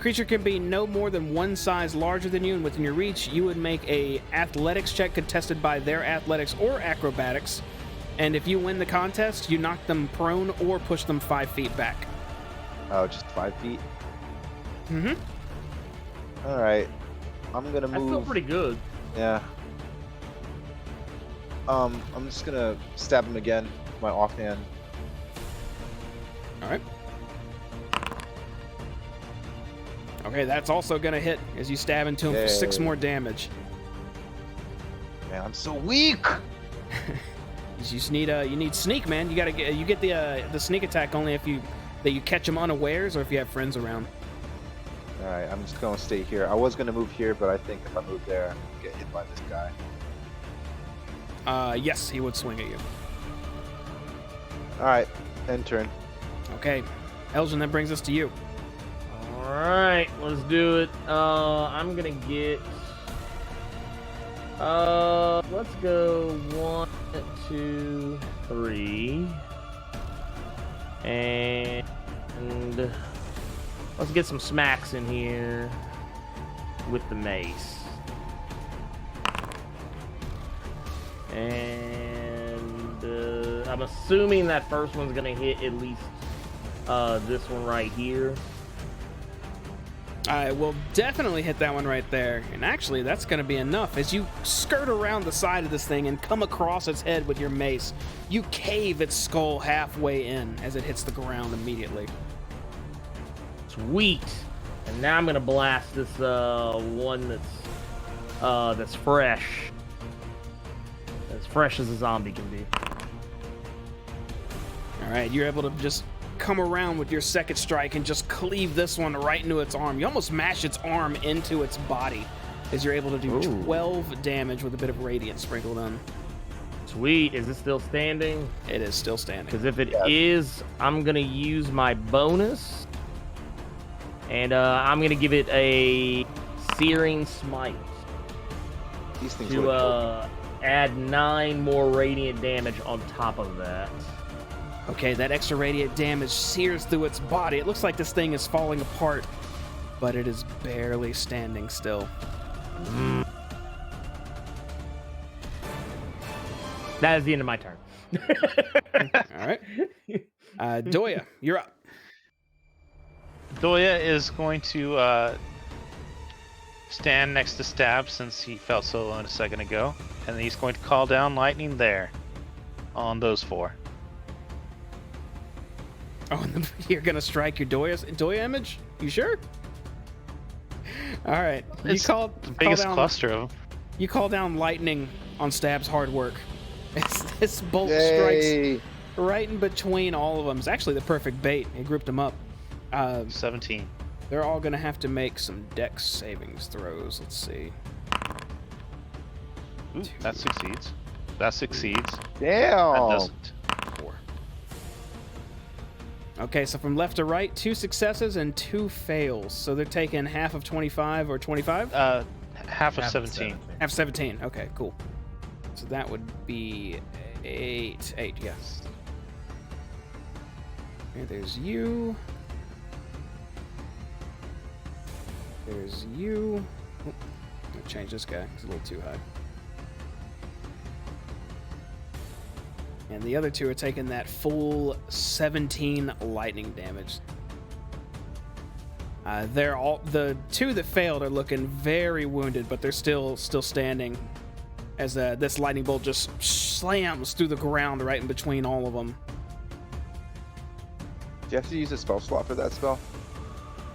Creature can be no more than 1 size larger than you and within your reach. You would make a athletics check contested by their athletics or acrobatics. And if you win the contest, you knock them prone or push them 5 feet back. Oh, just 5 feet. Mm-hmm. All right. I'm gonna move. I feel pretty good. Yeah. I'm just gonna stab him again with my offhand. All right. Okay, that's also gonna hit as you stab into him for 6 more damage. Man, I'm so weak. You just need you need sneak, man. You get the sneak attack only if you catch them unawares or if you have friends around. All right, I'm just gonna stay here. I was gonna move here, but I think if I move there, I'm gonna get hit by this guy. Yes, he would swing at you. All right, end turn. Okay, Elgin, that brings us to you. All right, let's do it. I'm gonna get. Let's go 1, 2, 3, and let's get some smacks in here with the mace. And I'm assuming that first one's gonna hit at least this one right here. I will definitely hit that one right there. And actually, that's going to be enough. As you skirt around the side of this thing and come across its head with your mace, you cave its skull halfway in as it hits the ground immediately. Sweet. And now I'm gonna blast this one that's fresh. As fresh as a zombie can be. All right, you're able to just come around with your second strike and just cleave this one right into its arm. You almost mash its arm into its body as you're able to do 12 damage with a bit of radiance sprinkled in. Sweet. Is it still standing? It is still standing. Because if it is, I'm gonna use my bonus, and I'm gonna give it a Searing Smite These things to add 9 more radiant damage on top of that. Okay, that extra radiant damage sears through its body. It looks like this thing is falling apart, but it is barely standing still. That is the end of my turn. All right. Doya, you're up. Doya is going to stand next to Stab since he felt so alone a second ago, and he's going to call down lightning there on those 4. Oh, and you're gonna strike your Doya image? You sure? All right. It's the biggest cluster of them. You call down lightning on Stab's hard work. This bolt Yay. strikes right in between all of them. It's actually the perfect bait. It grouped them up. 17. They're all gonna have to make some dex savings throws. Let's see. Ooh, that succeeds. That succeeds. Damn. That doesn't. 4. Okay, so from left to right, 2 successes and 2 fails. So they're taking half of 25 or 25? Half of 17. Half 17. Okay, cool. So that would be 8. 8, yes. Okay, there's you. There's you. Oh, I'm gonna change this guy. He's a little too high. And the other 2 are taking that full 17 lightning damage. They're all the 2 that failed are looking very wounded, but they're still standing. As this lightning bolt just slams through the ground right in between all of them. Do you have to use a spell slot for that spell?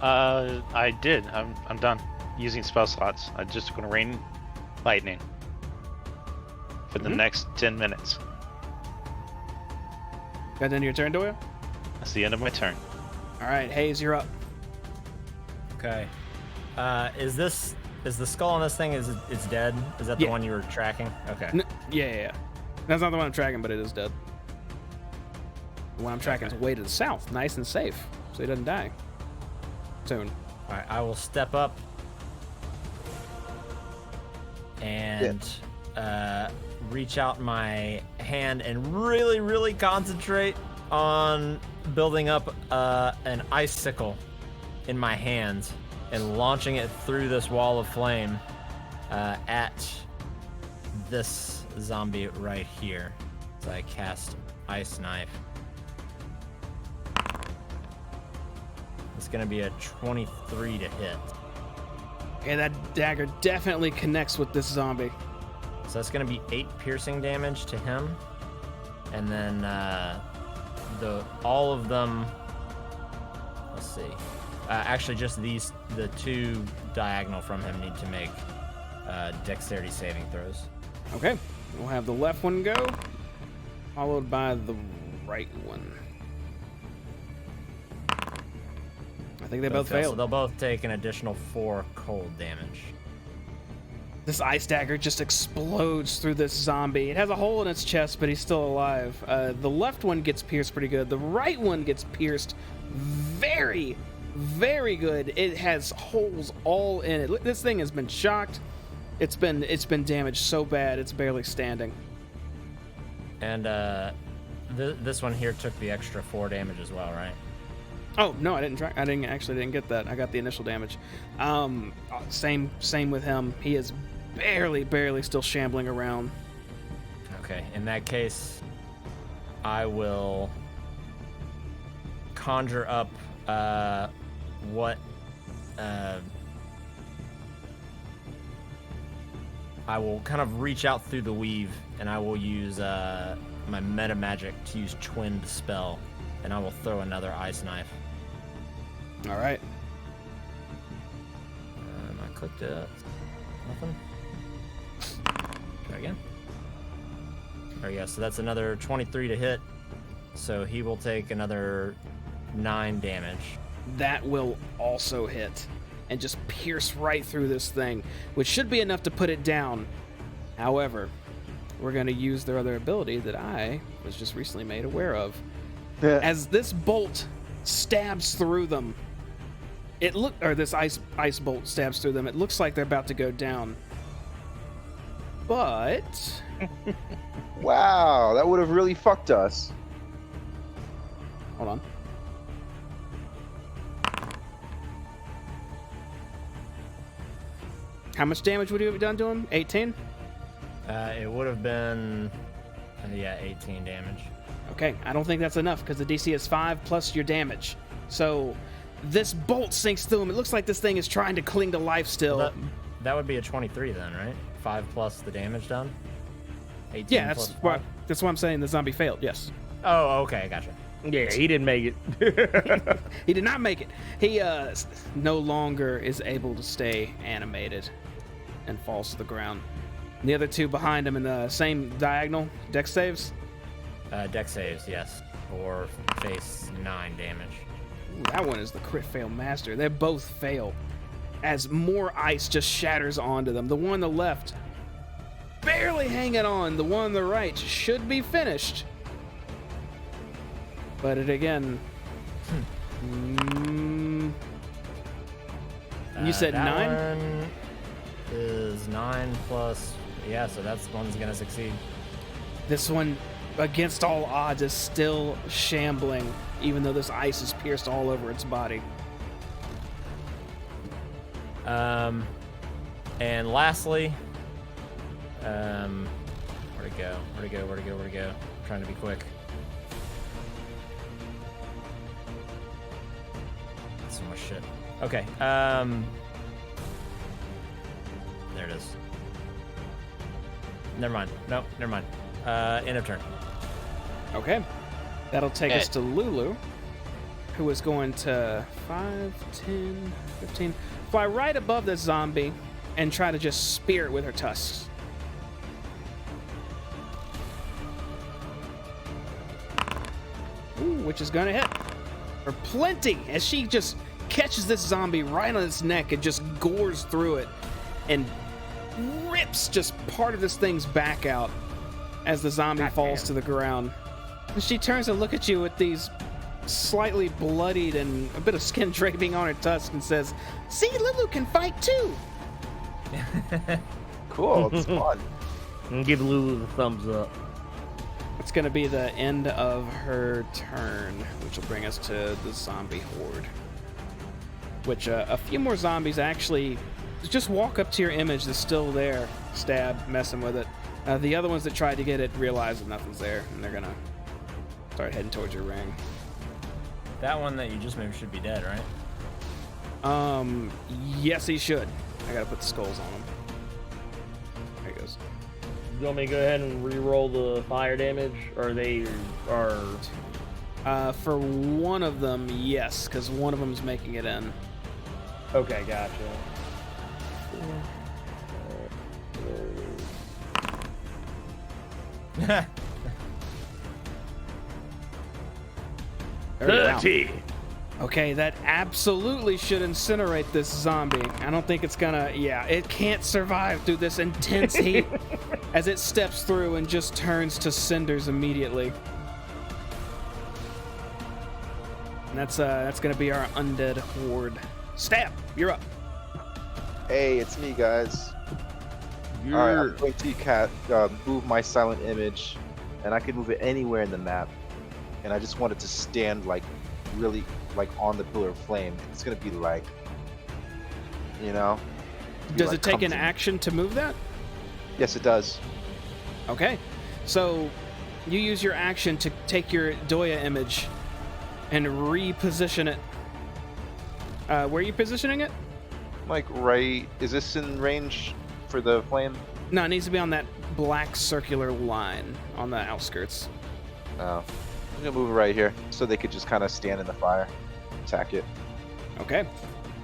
I did. I'm done using spell slots. I'm just going to rain lightning for the next 10 minutes. Got the end of your turn, Doyle? That's the end of my turn. All right, Hayes, you're up. Okay. Is the skull on this thing? It's dead? Is that the Yeah. one you were tracking? Okay. Yeah. That's not the one I'm tracking, but it is dead. The one I'm tracking is way to the south, nice and safe, so he doesn't die soon. All right. I will step up and reach out my hand and really, really concentrate on building up an icicle in my hand and launching it through this wall of flame at this zombie right here. So I cast Ice Knife. It's gonna be a 23 to hit. Okay, that dagger definitely connects with this zombie. So that's gonna be 8 piercing damage to him, and then all of them. Let's see. Actually, just the 2 diagonal from him need to make dexterity saving throws. Okay, we'll have the left one go, followed by the right one. I think they both fail, so failed. they'll both take an additional 4 cold damage. This ice dagger just explodes through this zombie. It has a hole in its chest, but he's still alive. The left one gets pierced pretty good. The right one gets pierced very, very good. It has holes all in it. This thing has been shocked. It's been damaged so bad it's barely standing. And this one here took the extra 4 damage as well, right? Oh no, I didn't get that. I got the initial damage. Same with him. He is barely still shambling around. Okay, in that case, I will conjure up what I will kind of reach out through the weave, and I will use my meta magic to use Twinned Spell, and I will throw another ice knife. All right. I clicked it. Nothing. Try again. There we go. So that's another 23 to hit. So he will take another 9 damage. That will also hit and just pierce right through this thing, which should be enough to put it down. However, we're going to use their other ability that I was just recently made aware of. As this bolt stabs through them, this ice bolt stabs through them. It looks like they're about to go down. But Wow, that would have really fucked us. hold on. How much damage would you have done to him? 18? It would have been, 18 damage. Okay, I don't think that's enough because the DC is 5 plus your damage. So this bolt sinks through him. It looks like this thing is trying to cling to life still. Well, that would be a 23 then, right? 5 plus the damage done? 18 Yeah, plus that's why I'm saying the zombie failed, yes. Oh, okay, gotcha. Yeah, he didn't make it. He did not make it. He no longer is able to stay animated and falls to the ground. And the other two behind him in the same diagonal, dex saves? Dex saves, yes. Or face 9 damage. Ooh, that one is the crit fail master. They both fail as more ice just shatters onto them. The one on the left barely hanging on. The one on the right should be finished. But it again. You said that 9? One is 9 plus. Yeah, so that's one's gonna succeed. This one, against all odds, is still shambling, even though this ice is pierced all over its body. And lastly, where'd it go? I'm trying to be quick. So much shit. Okay. There it is. Never mind. Nope, never mind. End of turn. Okay. That'll take us to Lulu, who is going to 5, 10, 15, fly right above this zombie and try to just spear it with her tusks. Ooh, which is going to hit for plenty as she just catches this zombie right on its neck and just gores through it and rips just part of this thing's back out as the zombie falls to the ground. And she turns to look at you with these slightly bloodied and a bit of skin draping on her tusk and says, "See, Lulu can fight too." Cool, it's fun. And give Lulu the thumbs up. It's going to be the end of her turn, which will bring us to the zombie horde. Which a few more zombies actually just walk up to your image that's still there, stab, messing with it. The other ones that tried to get it realize that nothing's there, and they're going to start heading towards your ring. That one that you just moved should be dead, right? Yes, he should. I got to put the skulls on him. There he goes. You want me to go ahead and re-roll the fire damage? Or they are... For one of them, yes, because one of them's making it in. Okay, gotcha. Wow. Okay, that absolutely should incinerate this zombie. I don't think it's gonna... Yeah, it can't survive through this intense heat as it steps through and just turns to cinders immediately. And that's gonna be our undead horde. Stab, you're up. Hey, it's me, guys. Alright, I'm going to move my silent image, and I can move it anywhere in the map. And I just want it to stand like really like on the pillar of flame. It's gonna be like, you know. Does like it take an comfy. action to move that? Yes, it does. Okay, so you use your action to take your Doya image and reposition it. Where are you positioning it? Like right, is this in range for the flame? No, it needs to be on that black circular line on the outskirts. Oh, I'm gonna move it right here so they could just kind of stand in the fire, attack it. Okay.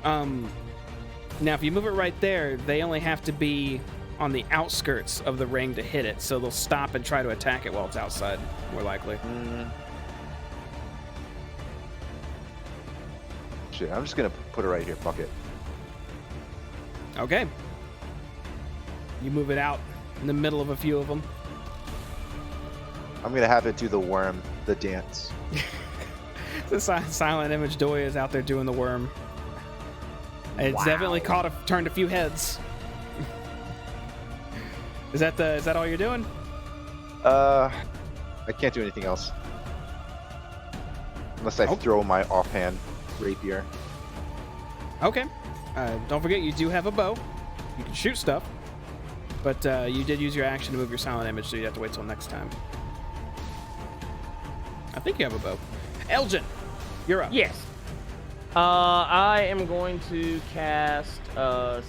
Now if you move it right there, they only have to be on the outskirts of the ring to hit it, so they'll stop and try to attack it while it's outside, more likely. Shit, I'm just gonna put it right here. Fuck it. Okay. You move it out in the middle of a few of them. I'm gonna have it do the worm, the dance. The silent image Doya is out there doing the worm. It's definitely turned a few heads. Is that all you're doing? I can't do anything else. Unless I throw my offhand rapier. Okay. Don't forget you do have a bow. You can shoot stuff. But you did use your action to move your silent image, so you have to wait till next time. I think you have a bow. Elgin, you're up. Yes. I am going to cast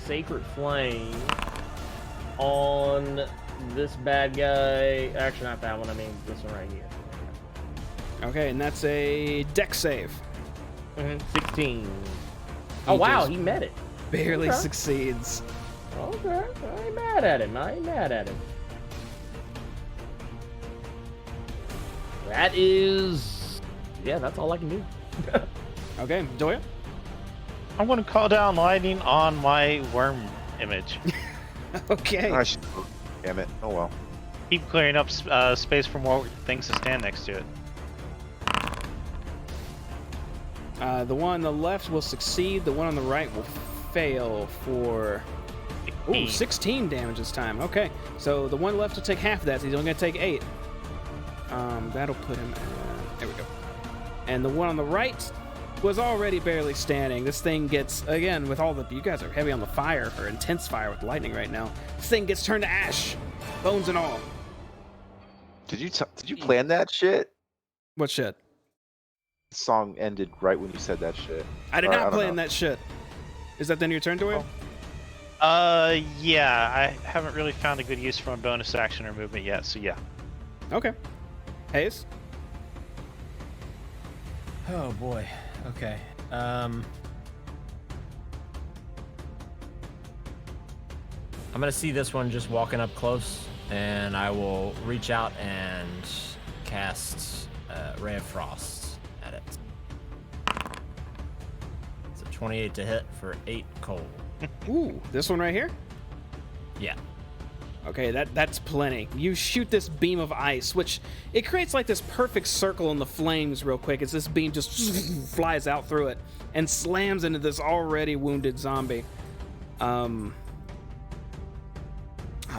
Sacred Flame on this bad guy. Actually, not that one. I mean this one right here. Okay, and that's a dex save. 16. Oh, wow, he met it. Barely Okay. succeeds. Okay, I ain't mad at him. That is... Yeah, that's all I can do. Okay, Doya? I'm going to call down lightning on my worm image. Okay. I should... Damn it. Oh well. Keep clearing up space for more things to stand next to it. The one on the left will succeed. The one on the right will fail for... Ooh, 16 damage this time. Okay, so the one left will take half of that, so he's only going to take 8. That'll put him... there we go. And the one on the right was already barely standing. This thing gets, again, with all the... You guys are heavy on the fire, or intense fire with lightning right now. This thing gets turned to ash, bones and all. Did you plan that shit? What shit? The song ended right when you said that shit. I did Or, I not don't plan know. that shit. Is that then your turn, Doyle? Yeah, I haven't really found a good use for a bonus action or movement yet, so yeah. Okay. Hayes? Oh boy. Okay. I'm gonna see this one just walking up close, and I will reach out and cast Ray of Frost at it. It's a 28 to hit for 8 cold. Ooh, this one right here? Yeah. Okay, that's plenty. You shoot this beam of ice, which it creates like this perfect circle in the flames real quick as this beam just flies out through it and slams into this already wounded zombie. Oh,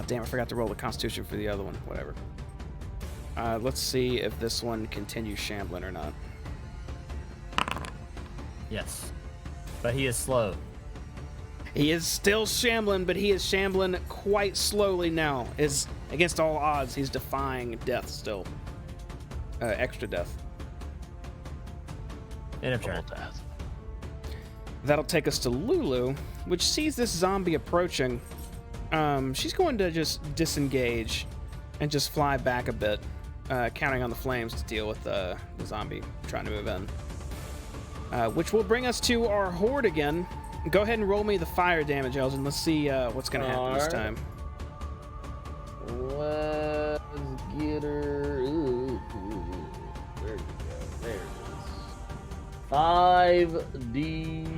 damn, I forgot to roll the constitution for the other one. Whatever. Let's see if this one continues shambling or not. Yes. But he is slow. He is still shambling, but he is shambling quite slowly now. Is against all odds, he's defying death still. Extra death. End of turn. That'll take us to Lulu, which sees this zombie approaching. She's going to just disengage and just fly back a bit, counting on the flames to deal with the zombie trying to move in. Which will bring us to our horde again. Go ahead and roll me the fire damage, Elgin. Let's see what's going to happen this time. Let's get her. Ooh. There you go. There it is. 5d6.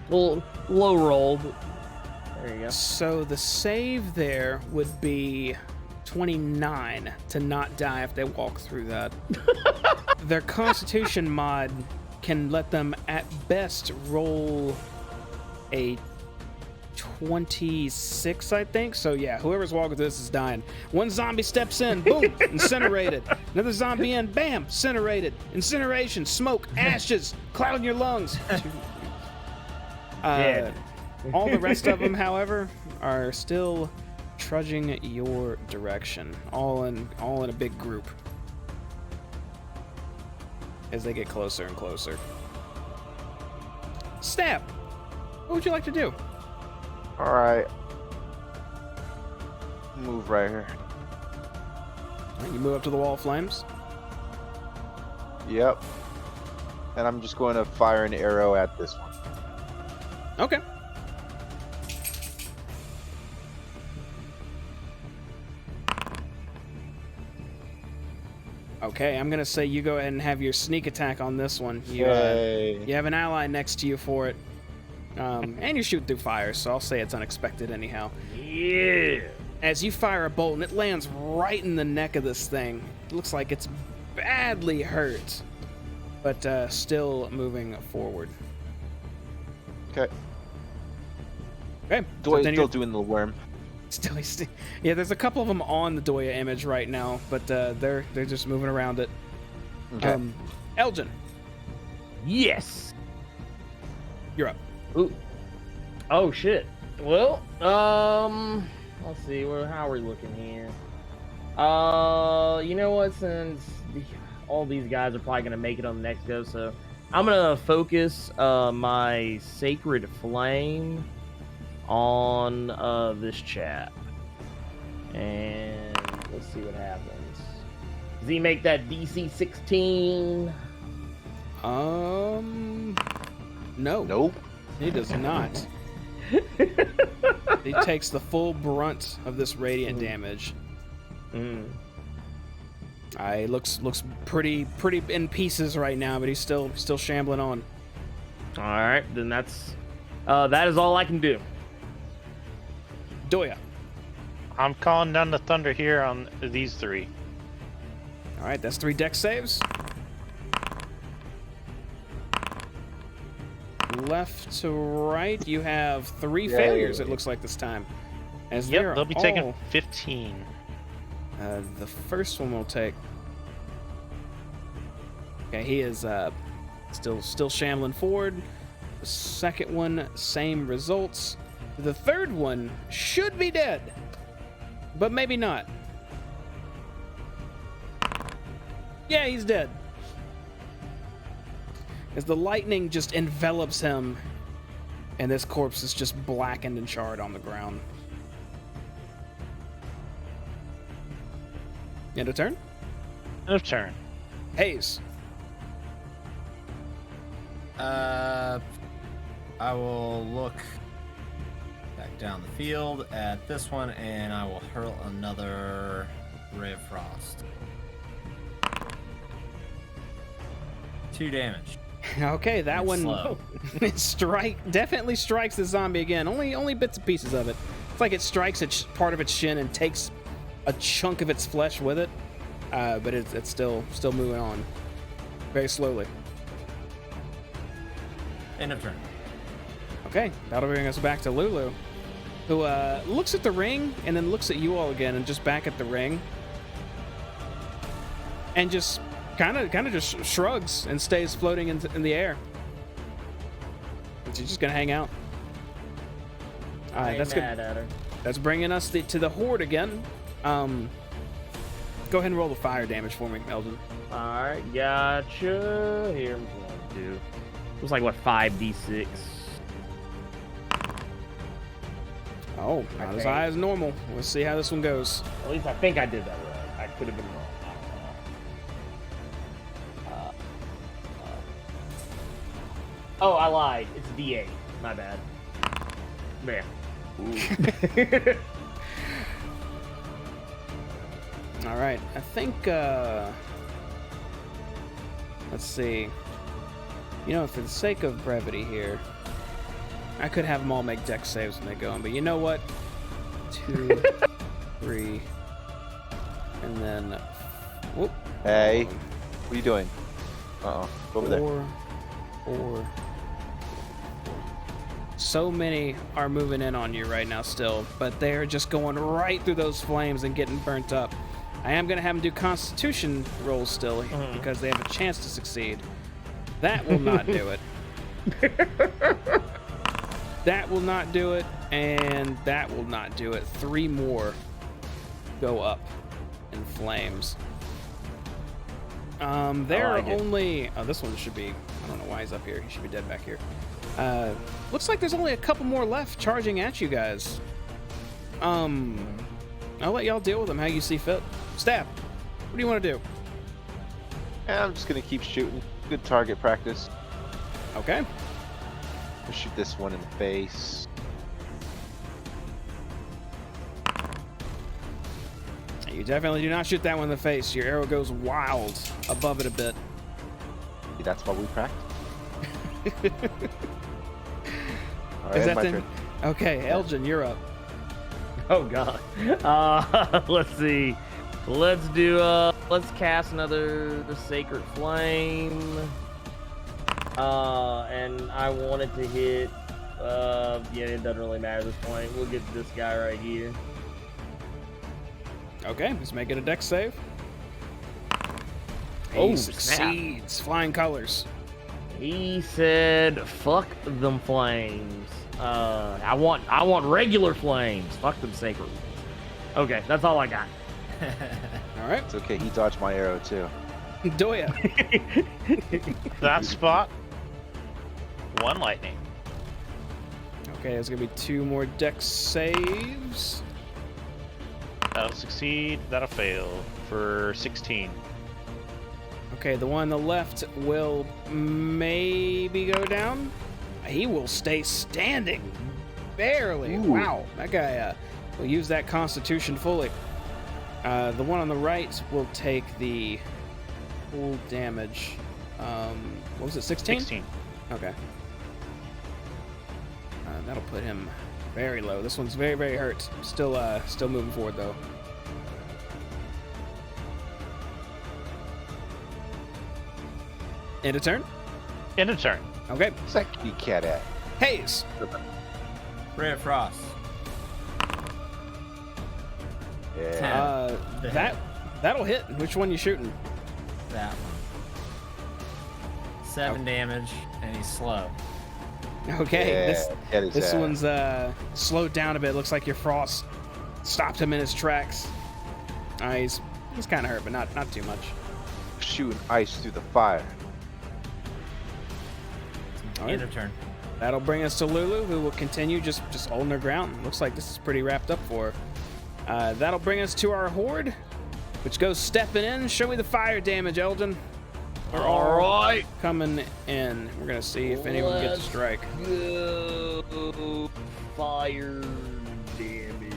Well, low roll, but there you go. So the save there would be 29 to not die if they walk through that. Their Constitution mod can let them at best roll a 26, I think. So yeah, whoever's walking through this is dying. One zombie steps in, boom, incinerated. Another zombie in, bam, incinerated. Incineration, smoke, ashes, cloud in your lungs. Dead. All the rest of them, however, are still trudging your direction, all in a big group as they get closer and closer. Stab, what would you like to do? All right. Move right here. All right, you move up to the wall of flames. Yep. And I'm just going to fire an arrow at this one. Okay. Okay, I'm gonna say you go ahead and have your sneak attack on this one. You have an ally next to you for it, and you shoot through fire, so I'll say it's unexpected anyhow. Yeah. As you fire a bolt and it lands right in the neck of this thing, it looks like it's badly hurt, but still moving forward. Okay. Okay. Doy's then still doing the worm. Yeah, there's a couple of them on the Doya image right now, but they're just moving around it. Okay. Elgin, Yes. you're up. Ooh. Oh shit. Well, let's see. How are we looking here? You know what? Since all these guys are probably gonna make it on the next go, so I'm gonna focus my sacred flame on this chap, and let's see what happens. Does he make that DC 16? No. Nope. He does not. He takes the full brunt of this radiant damage. He looks pretty in pieces right now, but he's still shambling on. All right, then that is all I can do. Doya. I'm calling down the thunder here on these three. All right, that's 3 dex saves. Left to right, you have 3 failures. It looks like this time. As Yep, they'll be taking all, 15. the first one will take. Okay, he is still shambling forward. The second one, same results. The third one should be dead, but maybe not. Yeah, he's dead. As the lightning just envelops him, and this corpse is just blackened and charred on the ground. End of turn? End of turn. Hayes. I will look back down the field at this one, and I will hurl another Ray of Frost. 2 damage. Okay, that It's one slow. definitely strikes the zombie again. Only bits and pieces of it. It's like it strikes part of its shin and takes a chunk of its flesh with it, but it's still moving on very slowly. End of turn. Okay, that'll bring us back to Lulu, who looks at the ring and then looks at you all again and just back at the ring, and just kind of just shrugs and stays floating in the air. And she's just gonna hang out. All right, that's good. At her. That's bringing us to the Horde again. Go ahead and roll the fire damage for me, Eldon. All right, gotcha. Here, what do. It was like what 5d6. Oh, not as Okay. high as normal. Let's see how this one goes. At least I think I did that right. I could have been wrong. Oh, I lied. It's D8. My bad. There. All right, I think. Let's see. You know, for the sake of brevity here, I could have them all make dex saves when they go in, but you know what? 2, 3, and then. Whoop. Hey, what are you doing? Uh-oh. Go over there. 4. So many are moving in on you right now still, but they're just going right through those flames and getting burnt up. I am going to have them do Constitution rolls still because they have a chance to succeed. That will not do it. That will not do it, And that will not do it. 3 more go up in flames. There are only... Oh, this one should be... I don't know why he's up here. He should be dead back here. Looks like there's only a couple more left charging at you guys. I'll let y'all deal with them how you see fit. Stab, what do you want to do? Yeah, I'm just gonna keep shooting. Good target practice. Okay. I'll shoot this one in the face. You definitely do not shoot that one in the face. Your arrow goes wild above it a bit. See, that's why we practice. All Is right, that then? Okay, Elgin, you're up. Oh god. Let's see. Let's do let's cast another Sacred Flame. And I wanted to hit yeah, it doesn't really matter at this point. We'll get this guy right here. Okay, let's make it a dex save. Oh, He snap. succeeds. Flying colors. He said, "Fuck them flames. I want regular flames. Fuck them sacred ones." Okay, that's all I got. All right, It's okay. He dodged my arrow too. Doya. That spot. 1 lightning. Okay, there's gonna be 2 more dex saves. That'll succeed. That'll fail for 16. Okay, the one on the left will maybe go down. He will stay standing. Barely. Ooh. Wow, that guy will use that constitution fully. The one on the right will take the full damage. What was it, 16? 16. Okay. That'll put him very low. This one's very, very hurt. Still moving forward though. End of turn. End of turn. Okay. What's that kitty cat at? Haze. Ray of Frost. Yeah. That'll hit. Which one you shooting? That one. 7 damage, and he's slow. Okay. Yeah, get his This ass. one's slowed down a bit. Looks like your frost stopped him in his tracks. He's kind of hurt, but not too much. Shooting ice through the fire. All right. End of turn. That'll bring us to Lulu, who will continue just holding her ground. Looks like this is pretty wrapped up for her. That'll bring us to our horde, which goes stepping in. Show me the fire damage, Elgin. We're all right. coming in. We're gonna see if anyone gets a strike. Go fire damage.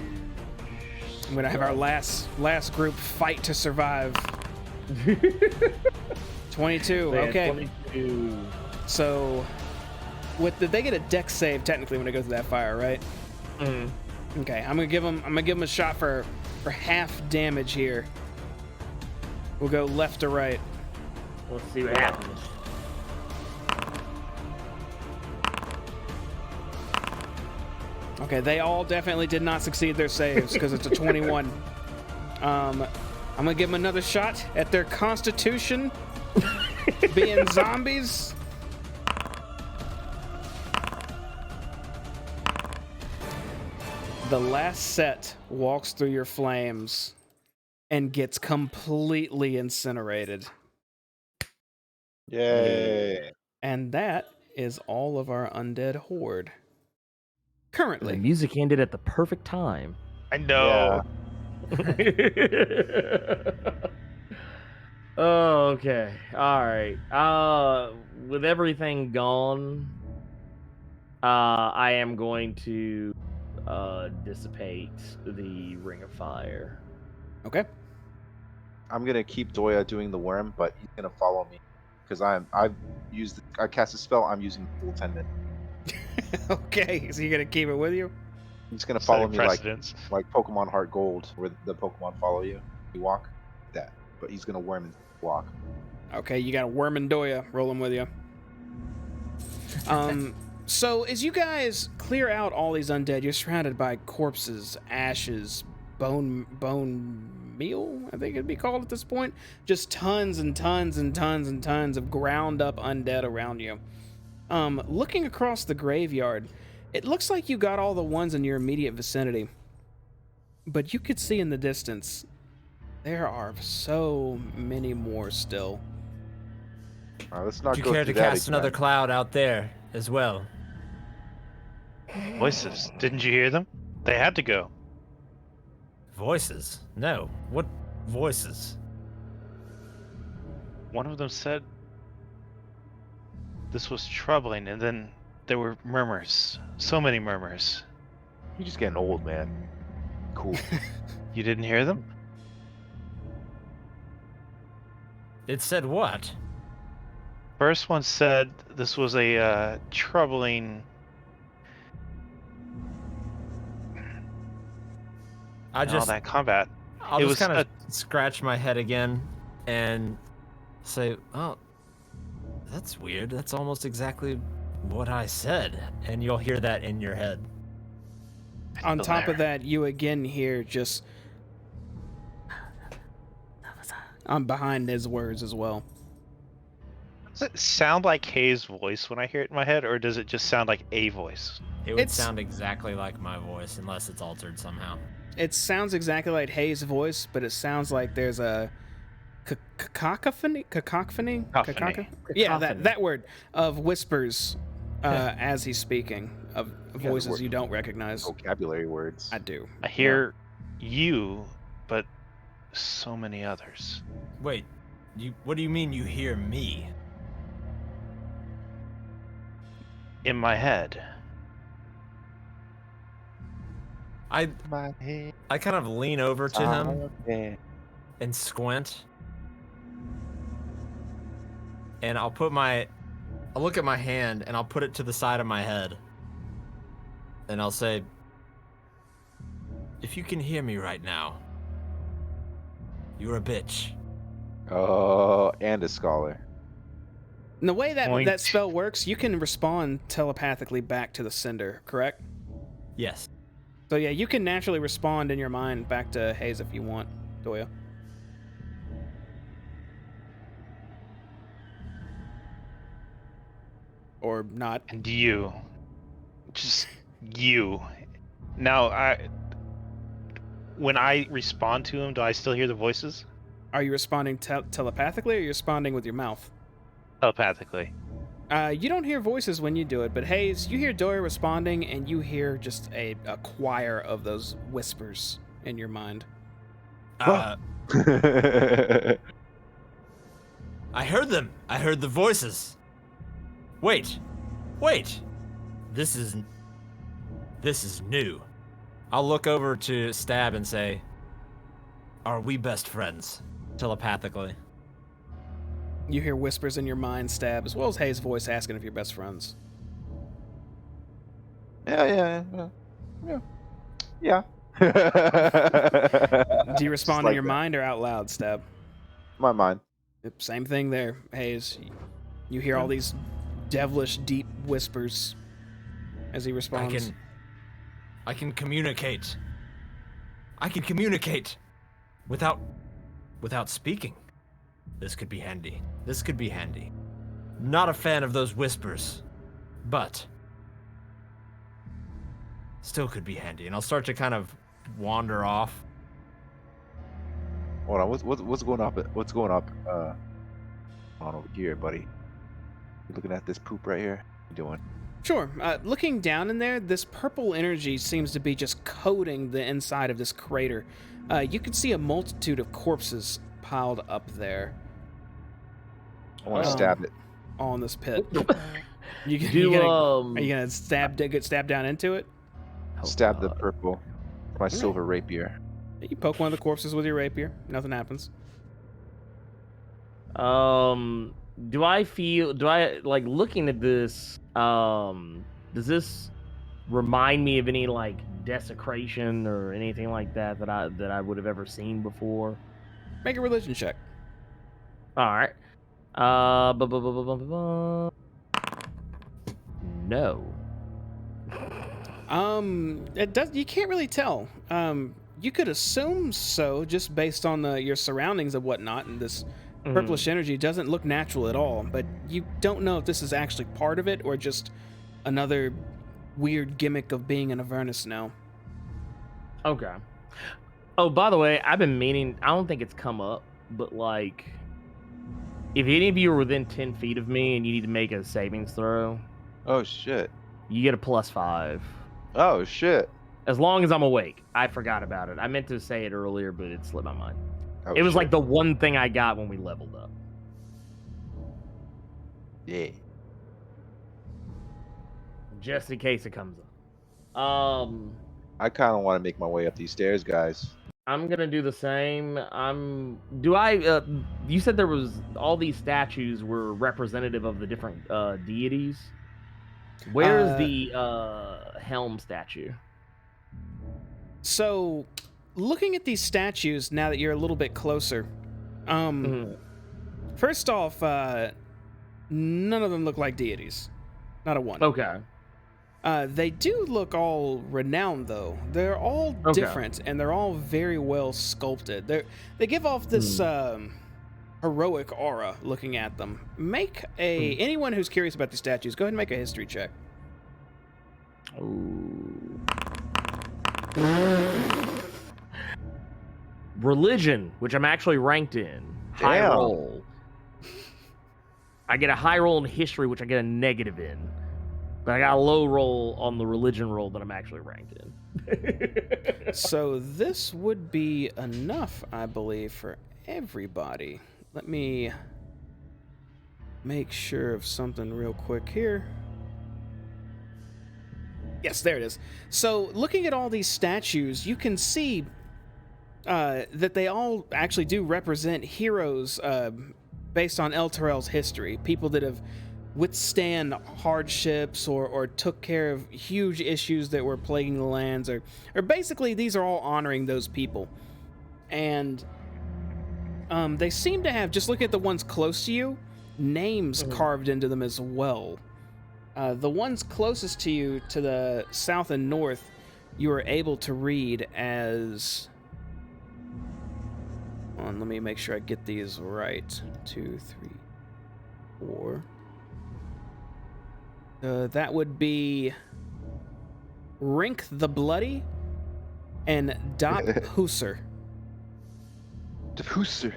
I'm gonna have our last group fight to survive. 22. Man, Okay. 22. So, did they get a dex save technically when it goes to that fire, right? Mhm. Okay, I'm gonna give him a shot for half damage here. We'll go left to right. Let's see what happens. Okay, they all definitely did not succeed their saves because it's a 21. I'm gonna give them another shot at their constitution being zombies. The last set walks through your flames and gets completely incinerated. Yay. And that is all of our undead horde. The Currently. music ended at the perfect time. I know. Oh, okay. All right. With everything gone, I am going to dissipate the Ring of Fire. Okay. I'm gonna keep Doya doing the worm, but he's gonna follow me because I cast a spell. I'm using the full 10 minutes. Okay, so you're gonna keep it with you? He's gonna follow Setting me precedence. like Pokemon Heart Gold, where the Pokemon follow you. You walk that, but he's gonna worm and walk. Okay, you got a worm and Doya rolling with you. So as you guys clear out all these undead, you're surrounded by corpses, ashes, bone meal, I think it'd be called at this point. Just tons and tons and tons and tons of ground up undead around you. Looking across the graveyard, It looks like you got all the ones in your immediate vicinity, but you could see in the distance there are so many more still. All right, let's not Would you go care through to that cast another again. cloud out there as well? Voices. Didn't you hear them? They had to go. Voices? No. What voices? One of them said this was troubling, and then there were murmurs. So many murmurs. You're just getting old, man. Cool. You didn't hear them? It said what? First one said this was a troubling. I just, all that combat. I'll it just was kind of scratch my head again and say, "Oh, that's weird. That's almost exactly what I said." And you'll hear that in your head. On top there. of that, you again hear just I'm behind his words as well. Does it sound like Hayes' voice when I hear it in my head, or does it just sound like a voice? It would It's- sound exactly like my voice unless it's altered somehow. It sounds exactly like Hayes' voice, but it sounds like there's a cacophony. Cacophony. Yeah, Cacophony. that word of whispers as he's speaking of guys voices work- you don't recognize. Vocabulary words. I do. I hear you, but so many others. Wait, what do you mean you hear me? In my head. I My head. kind of lean over to him Yeah. and squint. And I'll look at my hand and I'll put it to the side of my head. And I'll say, "If you can hear me right now, you're a bitch." Oh, and a scholar. And the way that Point. that spell works, you can respond telepathically back to the sender, correct? Yes. So yeah, you can naturally respond in your mind back to Hayes if you want, Doya. Or not. And you. Just you. Now, when I respond to him, do I still hear the voices? Are you responding telepathically or are you responding with your mouth? Telepathically. You don't hear voices when you do it, but Hayes, you hear Doya responding and you hear just a choir of those whispers in your mind. I heard them. I heard the voices. Wait. This is new. I'll look over to Stab and say, "Are we best friends?" Telepathically. You hear whispers in your mind, Stab, as well as Hayes' voice asking if you're best friends. Yeah. Do you respond like in your that. mind or out loud, Stab? My mind. Yep, same thing there, Hayes. You hear all these devilish deep whispers as he responds. I can communicate. I can communicate without speaking. This could be handy. Not a fan of those whispers, but still could be handy. And I'll start to kind of wander off. Hold on. What's going up? What's going up? On over here, buddy. You looking at this poop right here? What you doing? Sure. Looking down in there, this purple energy seems to be just coating the inside of this crater. You can see a multitude of corpses piled up there I want to stab it. on this pit. You Do you gonna, are you gonna get stabbed down into it? Stab the purple. with My silver rapier. You poke one of the corpses with your rapier. Nothing happens. Do I like looking at this, does this remind me of any like desecration or anything like that that I would have ever seen before? Make a religion check. All right. No. It does. You can't really tell. You could assume so, just based on your surroundings and whatnot, and this purplish energy doesn't look natural at all. But you don't know if this is actually part of it or just another weird gimmick of being an Avernus now. Okay. Oh, by the way, I've been meaning. I don't think it's come up, but like, if any of you are within 10 feet of me and you need to make a savings throw, Oh shit. you get a +5. Oh shit. As long as I'm awake. I forgot about it. I meant to say it earlier, but it slipped my mind. Oh, It was shit. like the one thing I got when we leveled up. Yeah. Just in case it comes up. I kind of want to make my way up these stairs, guys. I'm gonna do the same. You said there was all these statues were representative of the different deities. Where's the helm statue? So, looking at these statues now that you're a little bit closer, first off, none of them look like deities. Not a one. Okay. They do look all renowned, though. They're all different, and they're all very well sculpted. They give off this heroic aura looking at them. Make anyone who's curious about these statues, go ahead and make a history check. Religion, which I'm actually ranked in. High Damn. roll. I get a high roll in history, which I get a negative in. But I got a low roll on the religion roll that I'm actually ranked in. So this would be enough, I believe, for everybody. Let me make sure of something real quick here. Yes, there it is. So looking at all these statues, you can see that they all actually do represent heroes based on El Terrell's history. People that have withstand hardships or took care of huge issues that were plaguing the lands, or basically these are all honoring those people. And they seem to have, just look at the ones close to you, names carved into them as well. The ones closest to you, to the south and north, you are able to read as... Hold on, let me make sure I get these right. 2, 3, 4... that would be Rink the Bloody and Dop Hooser. Diffuser.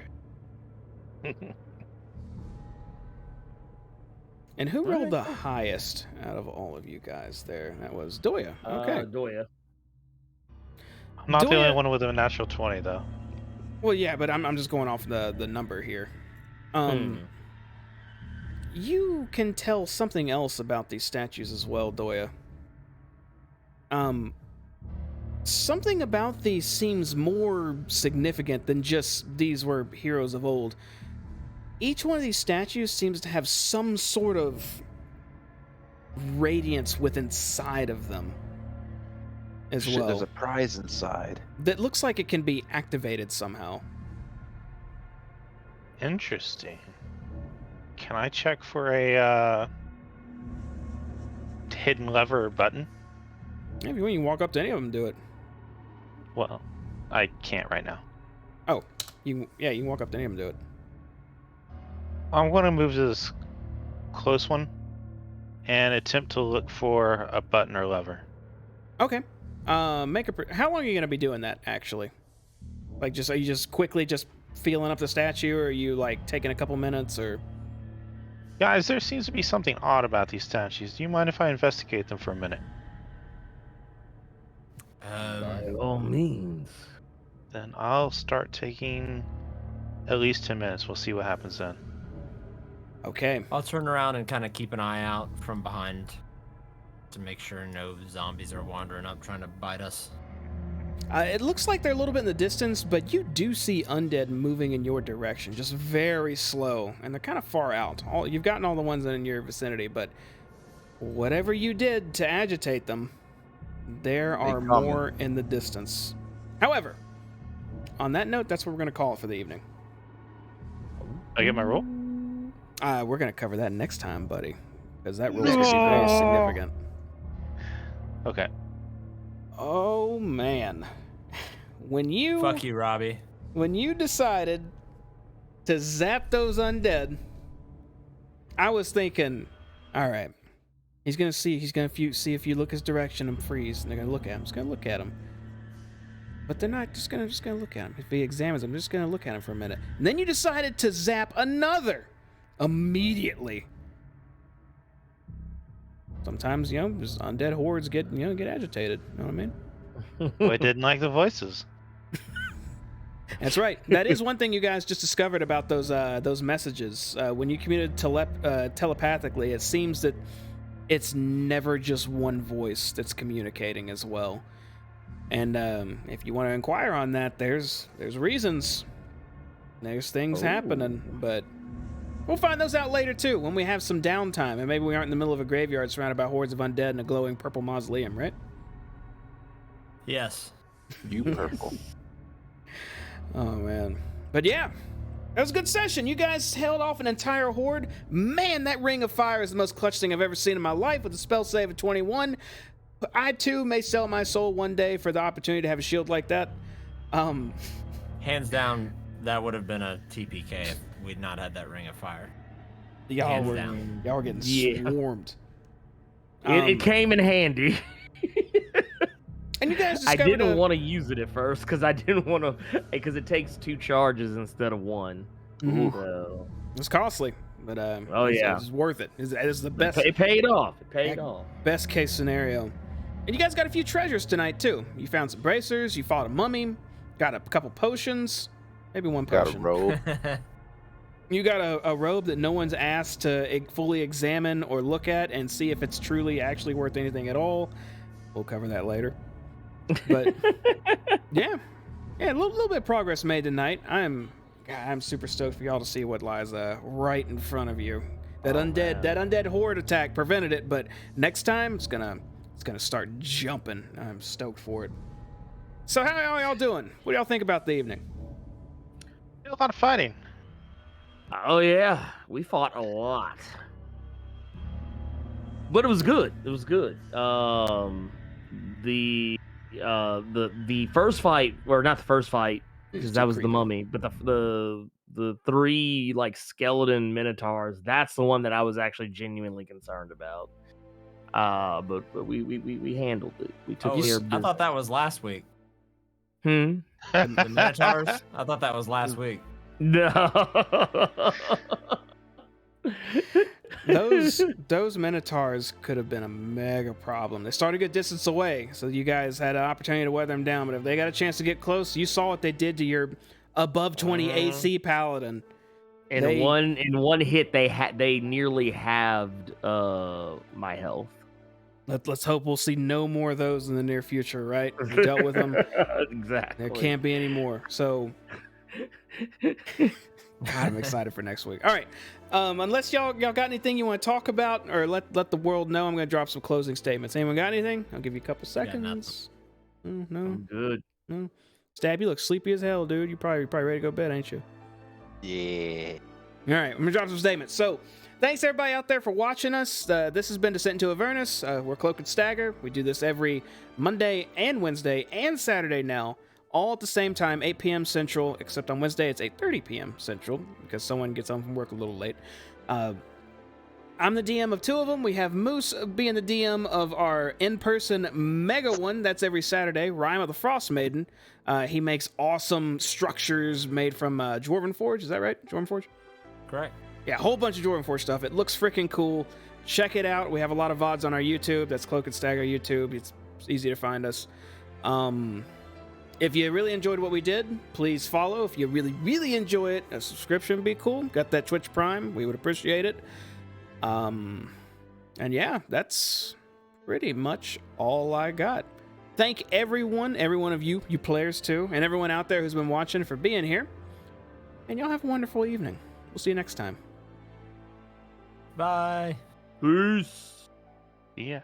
And who rolled the highest out of all of you guys there? That was Doya. Okay. Doya. I'm not the Doya- only one with a natural 20, though. Well, yeah, but I'm just going off the number here. You can tell something else about these statues as well, Doya. Something about these seems more significant than just these were heroes of old. Each one of these statues seems to have some sort of radiance within inside of them as Shit, well. there's a prize inside. That looks like it can be activated somehow. Interesting. Can I check for a hidden lever or button? If you want, you can walk up to any of them and do it. Well, I can't right now. Oh, you can walk up to any of them and do it. I'm going to move to this close one and attempt to look for a button or lever. Okay. How long are you going to be doing that, actually? Like, are you just quickly just feeling up the statue, or are you, like, taking a couple minutes, or... Guys, there seems to be something odd about these statues. Do you mind if I investigate them for a minute? By all means. Then I'll start taking at least 10 minutes. We'll see what happens then. Okay. I'll turn around and kind of keep an eye out from behind to make sure no zombies are wandering up trying to bite us. It looks like they're a little bit in the distance, but you do see undead moving in your direction, just very slow, and they're kind of far out. You've gotten all the ones in your vicinity, but whatever you did to agitate them, there are more in the distance. However, on that note, that's what we're going to call it for the evening. I get my roll? We're going to cover that next time, buddy, because that roll is going to be very significant. Okay. Oh, man. Fuck you, Robbie. When you decided to zap those undead, I was thinking, all right, He's gonna see if you look his direction and freeze, and they're gonna look at him. Just gonna look at him. But they're not just gonna look at him. If he examines him, they're just gonna look at him for a minute. And then you decided to zap another immediately. Sometimes, just undead hordes get agitated. You know what I mean? Well, I didn't like the voices. That's right. That is one thing you guys just discovered about those messages. When you communicate telepathically, it seems that it's never just one voice that's communicating as well. And if you want to inquire on that, there's reasons. There's things happening, but we'll find those out later too, when we have some downtime, and maybe we aren't in the middle of a graveyard surrounded by hordes of undead in a glowing purple mausoleum, right? Yes. You purple. Oh man. But yeah, that was a good session. You guys held off an entire horde. Man, that Ring of Fire is the most clutch thing I've ever seen in my life, with a spell save of 21. I too may sell my soul one day for the opportunity to have a shield like that. Hands down, that would have been a TPK if we'd not had that Ring of Fire. Y'all were getting swarmed. It came in handy. And you guys I discovered didn't want to use it at first because it takes 2 charges instead of 1. So. It's costly, but it's worth it. It's the best. It paid off. It paid off. Best case scenario. And you guys got a few treasures tonight too. You found some bracers. You fought a mummy. Got a couple potions. Maybe one potion. Got a robe. You got a robe that no one's asked to fully examine or look at and see if it's truly actually worth anything at all. We'll cover that later. But yeah, a little bit of progress made tonight. I'm super stoked for y'all to see what lies right in front of you. That undead horde attack prevented it, but next time it's gonna start jumping. I'm stoked for it. So how are y'all doing? What do y'all think about the evening? A lot of fighting. Oh yeah, we fought a lot, but it was good. It was good. The first fight, or not the first fight, because that was the mummy, but the 3 like skeleton minotaurs. That's the one that I was actually genuinely concerned about. But we handled it. We took care of business. I thought that was last week. The Minotaurs? I thought that was last week. No. Those minotaurs could have been a mega problem. They started a good distance away, so you guys had an opportunity to weather them down. But if they got a chance to get close, you saw what they did to your above 20 AC paladin. In one hit, they nearly halved my health. Let's hope we'll see no more of those in the near future, right? We dealt with them. Exactly. There can't be any more. So, God, I'm excited for next week. All right. Unless y'all got anything you want to talk about or let the world know, I'm going to drop some closing statements. Anyone got anything? I'll give you a couple seconds. No. I'm good. No. Stab, you look sleepy as hell, dude. You probably ready to go to bed, ain't you? Yeah. All right, I'm going to drop some statements. So, thanks everybody out there for watching us. This has been Descent into Avernus. We're Cloak and Stagger. We do this every Monday and Wednesday and Saturday now, all at the same time, 8 p.m. Central, except on Wednesday it's 8:30 p.m. Central because someone gets home from work a little late. I'm the DM of 2 of them. We have Moose being the DM of our in-person mega one. That's every Saturday. Rhyme of the Frost Maiden. He makes awesome structures made from Dwarven Forge. Is that right? Dwarven Forge? Correct. Yeah, a whole bunch of Dwarven Forge stuff. It looks freaking cool. Check it out. We have a lot of VODs on our YouTube. That's Cloak and Stagger YouTube. It's easy to find us. If you really enjoyed what we did, please follow. If you really, really enjoy it, a subscription would be cool. Got that Twitch Prime. We would appreciate it. And yeah, that's pretty much all I got. Thank every one of you players too, and everyone out there who's been watching for being here. And y'all have a wonderful evening. We'll see you next time. Bye. Peace. Yeah.